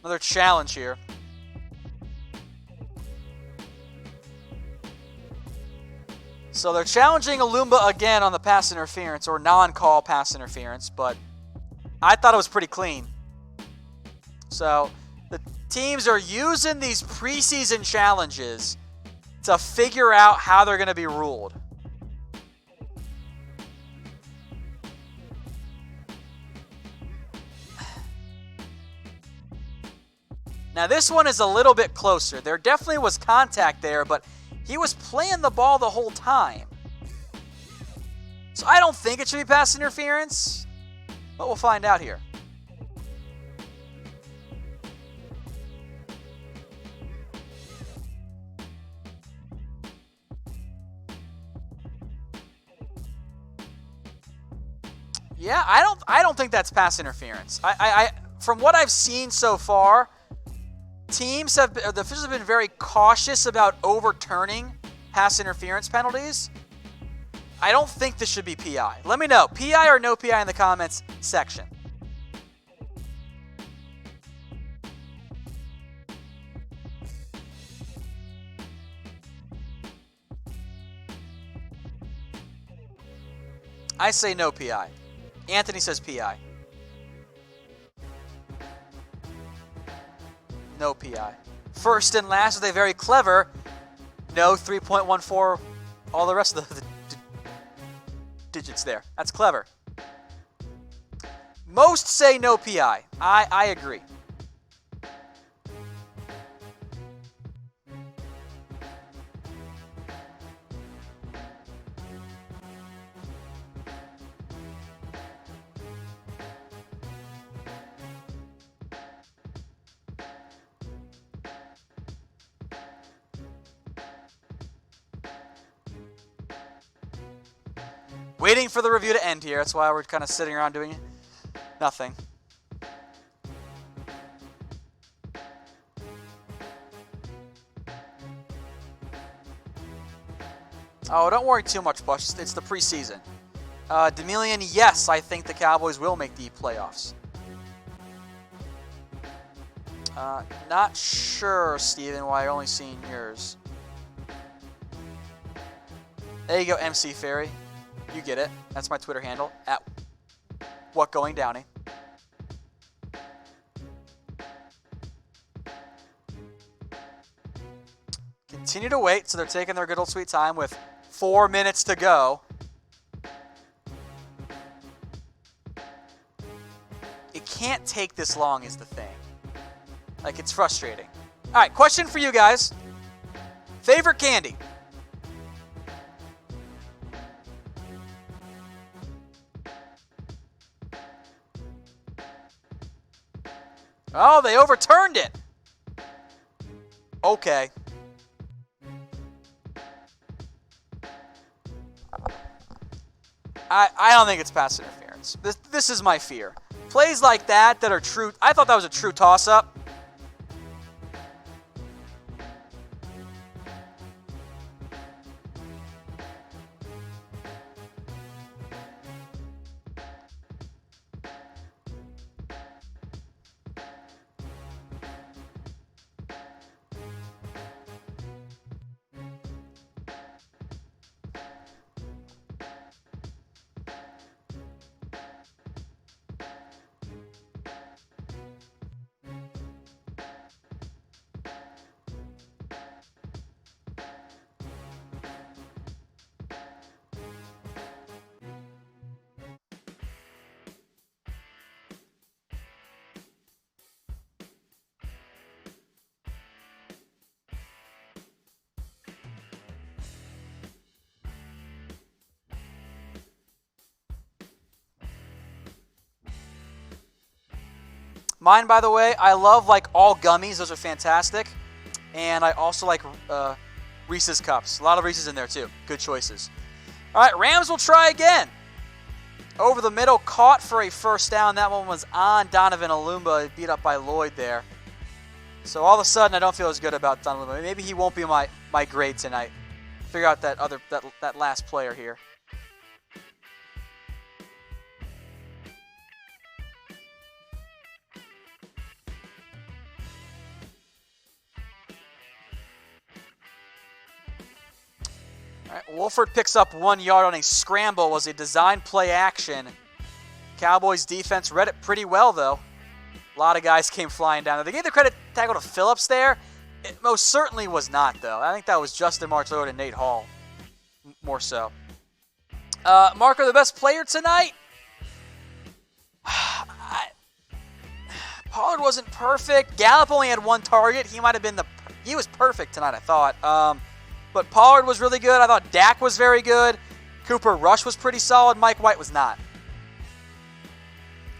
Another challenge here. So they're challenging Alumba again on the pass interference or non-call pass interference, but I thought it was pretty clean. So the teams are using these preseason challenges to figure out how they're going to be ruled. Now this one is a little bit closer. There definitely was contact there, but he was playing the ball the whole time. So I don't think it should be pass interference, but we'll find out here. Yeah, I don't think that's pass interference. I from what I've seen so far, the officials have been very cautious about overturning pass interference penalties. I don't think this should be PI. Let me know, PI or no PI in the comments section. I say no PI. Anthony says PI. No PI. First and last, are they very clever? No 3.14, all the rest of the digits there. That's clever. Most say no PI. I agree. Waiting for the review to end here. That's why we're kind of sitting around doing nothing. Oh, don't worry too much, Bush. It's the preseason. Demilion, yes, I think the Cowboys will make the playoffs. Not sure, Steven, why I've only seen yours. There you go, MC Ferry. You get it. That's my Twitter handle, at WhatGoingDowney. Continue to wait, so they're taking their good old sweet time with 4 minutes to go. It can't take this long is the thing. Like, it's frustrating. All right, question for you guys. Favorite candy? Oh, they overturned it. Okay. I don't think it's pass interference. This is my fear. Plays like that are true. I thought that was a true toss-up. Mine, by the way, I love like all gummies. Those are fantastic. And I also like Reese's Cups. A lot of Reese's in there too. Good choices. All right, Rams will try again. Over the middle, caught for a first down. That one was on Donovan Alumba, beat up by Lloyd there. So all of a sudden, I don't feel as good about Donovan Alumba. Maybe he won't be my grade tonight. Figure out that last player here. All right, Wolford picks up 1 yard on a scramble. Was a design play action. Cowboys defense read it pretty well, though. A lot of guys came flying down there. They gave the credit tackle to Phillips there. It most certainly was not, though. I think that was Justin Martellot and Nate Hall, more so. Marco, the best player tonight? Pollard wasn't perfect. Gallup only had 1 target. He was perfect tonight, I thought. But Pollard was really good. I thought Dak was very good. Cooper Rush was pretty solid. Mike White was not.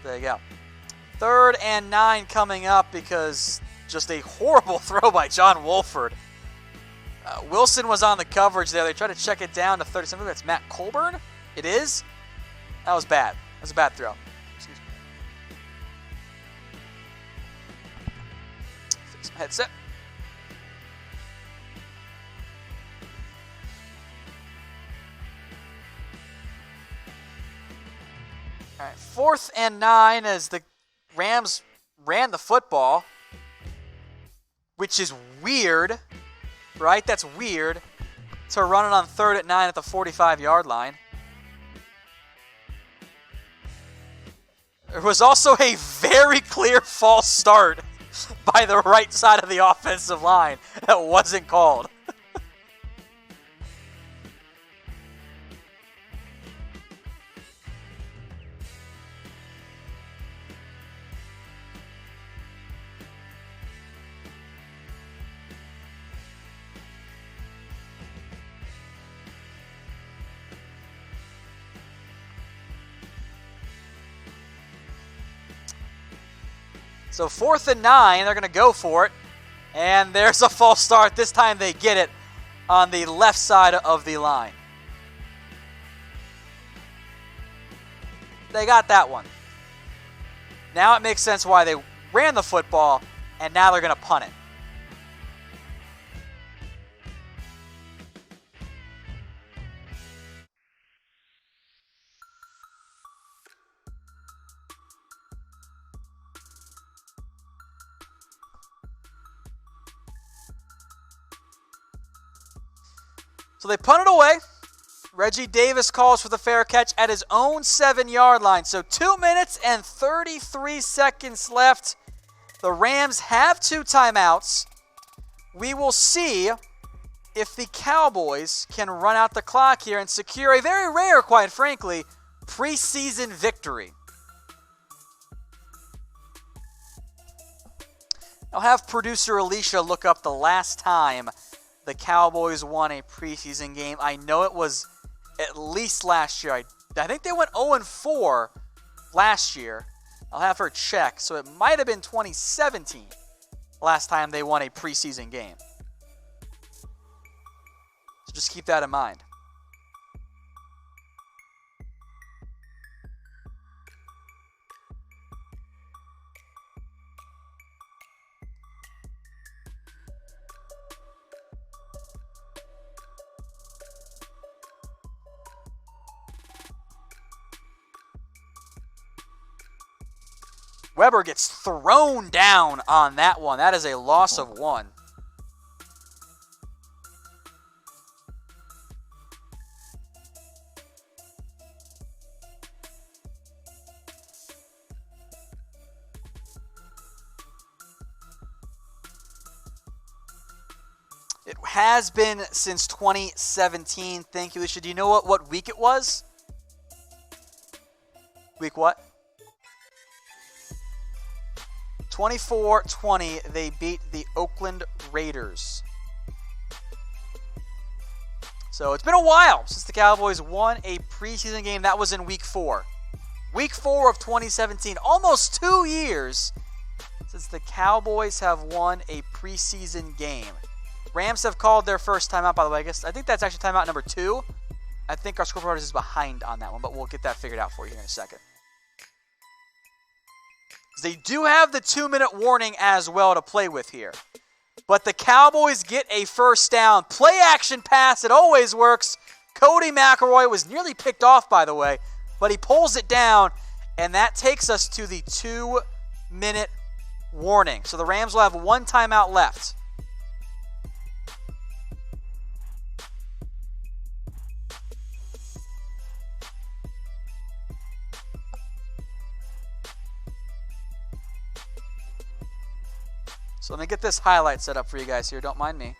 There you go. 3rd and 9 coming up because just a horrible throw by John Wolford. Wilson was on the coverage there. They tried to check it down to 37. That's Matt Colburn. It is. That was bad. That was a bad throw. Excuse me. Fix my headset. All right, 4th and 9 as the Rams ran the football, which is weird, right? That's weird to run it on 3rd and 9 at the 45-yard line. There was also a very clear false start by the right side of the offensive line that wasn't called. So 4th and 9, they're going to go for it. And there's a false start. This time they get it on the left side of the line. they got that one. Now it makes sense why they ran the football, and now they're going to punt it. So they punt it away. Reggie Davis calls for the fair catch at his own 7-yard line. So 2 minutes and 33 seconds left. The Rams have 2 timeouts. We will see if the Cowboys can run out the clock here and secure a very rare, quite frankly, preseason victory. I'll have producer Alicia look up the last time the Cowboys won a preseason game. I know it was at least last year. I think they went 0-4 last year. I'll have her check. So it might have been 2017 last time they won a preseason game. So just keep that in mind. Weber gets thrown down on that one. That is a loss of 1. It has been since 2017. Thank you, Alicia. Do you know what week it was? Week what? 24-20, they beat the Oakland Raiders. So it's been a while since the Cowboys won a preseason game. That was in Week 4. Week 4 of 2017. Almost 2 years since the Cowboys have won a preseason game. Rams have called their first timeout, by the way. I think that's actually timeout number 2. I think our scoreboard is behind on that one, but we'll get that figured out for you here in a second. They do have the 2-minute warning as well to play with here. But the Cowboys get a first down. Play action pass, it always works. Cody McElroy was nearly picked off, by the way, but he pulls it down, and that takes us to the 2-minute warning. So the Rams will have 1 timeout left. So let me get this highlight set up for you guys here. Don't mind me.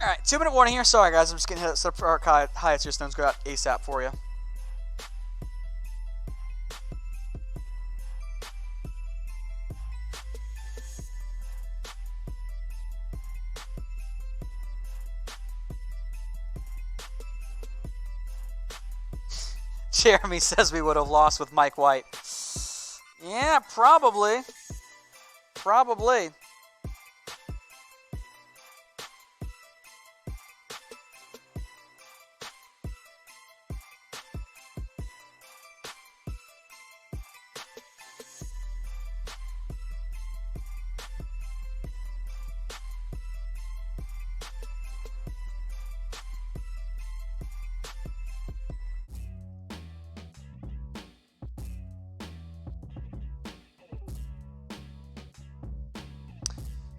All right, 2-minute warning here. Sorry, guys. I'm just getting set up for our highlights here. Stones go out ASAP for you. Jeremy says we would have lost with Mike White. Yeah, probably. Probably.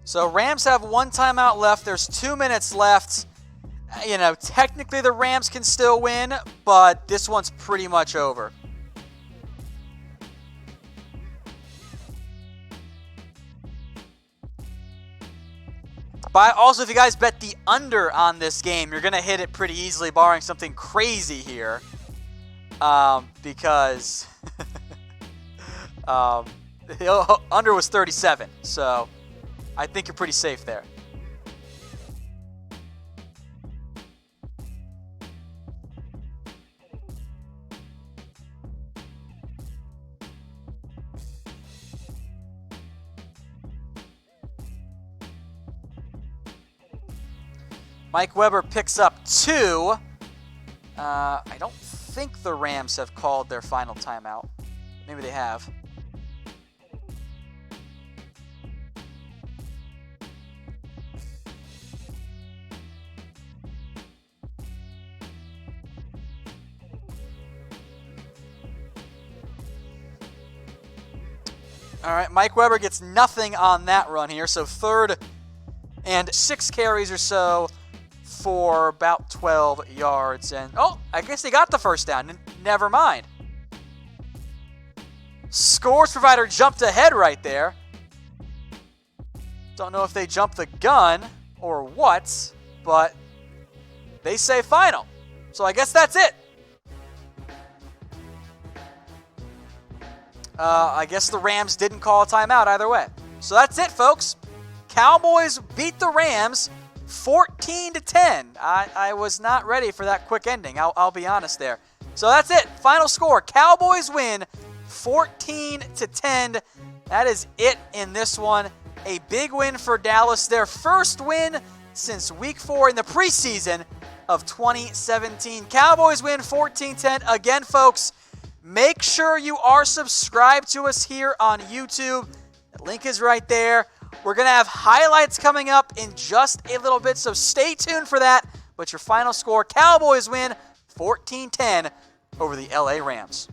So Rams have 1 timeout left. There's 2 minutes left. you know, technically the Rams can still win, but this one's pretty much over. But also, if you guys bet the under on this game, you're going to hit it pretty easily, barring something crazy here. Because the under was 37, so I think you're pretty safe there. Mike Weber picks up 2. I don't think the Rams have called their final timeout. Maybe they have. All right, Mike Weber gets nothing on that run here, so 3rd and 6 carries or so for about 12 yards. And, oh, I guess they got the first down. Never mind. Scores provider jumped ahead right there. Don't know if they jumped the gun or what, but they say final. So I guess that's it. I guess the Rams didn't call a timeout either way. So that's it, folks. Cowboys beat the Rams 14-10. I was not ready for that quick ending. I'll be honest there. So that's it. Final score. Cowboys win 14-10. That is it in this one. A big win for Dallas. Their first win since week 4 in the preseason of 2017. Cowboys win 14-10. Again, folks, make sure you are subscribed to us here on YouTube. The link is right there. We're going to have highlights coming up in just a little bit, so stay tuned for that. But your final score, Cowboys win 14-10 over the LA Rams.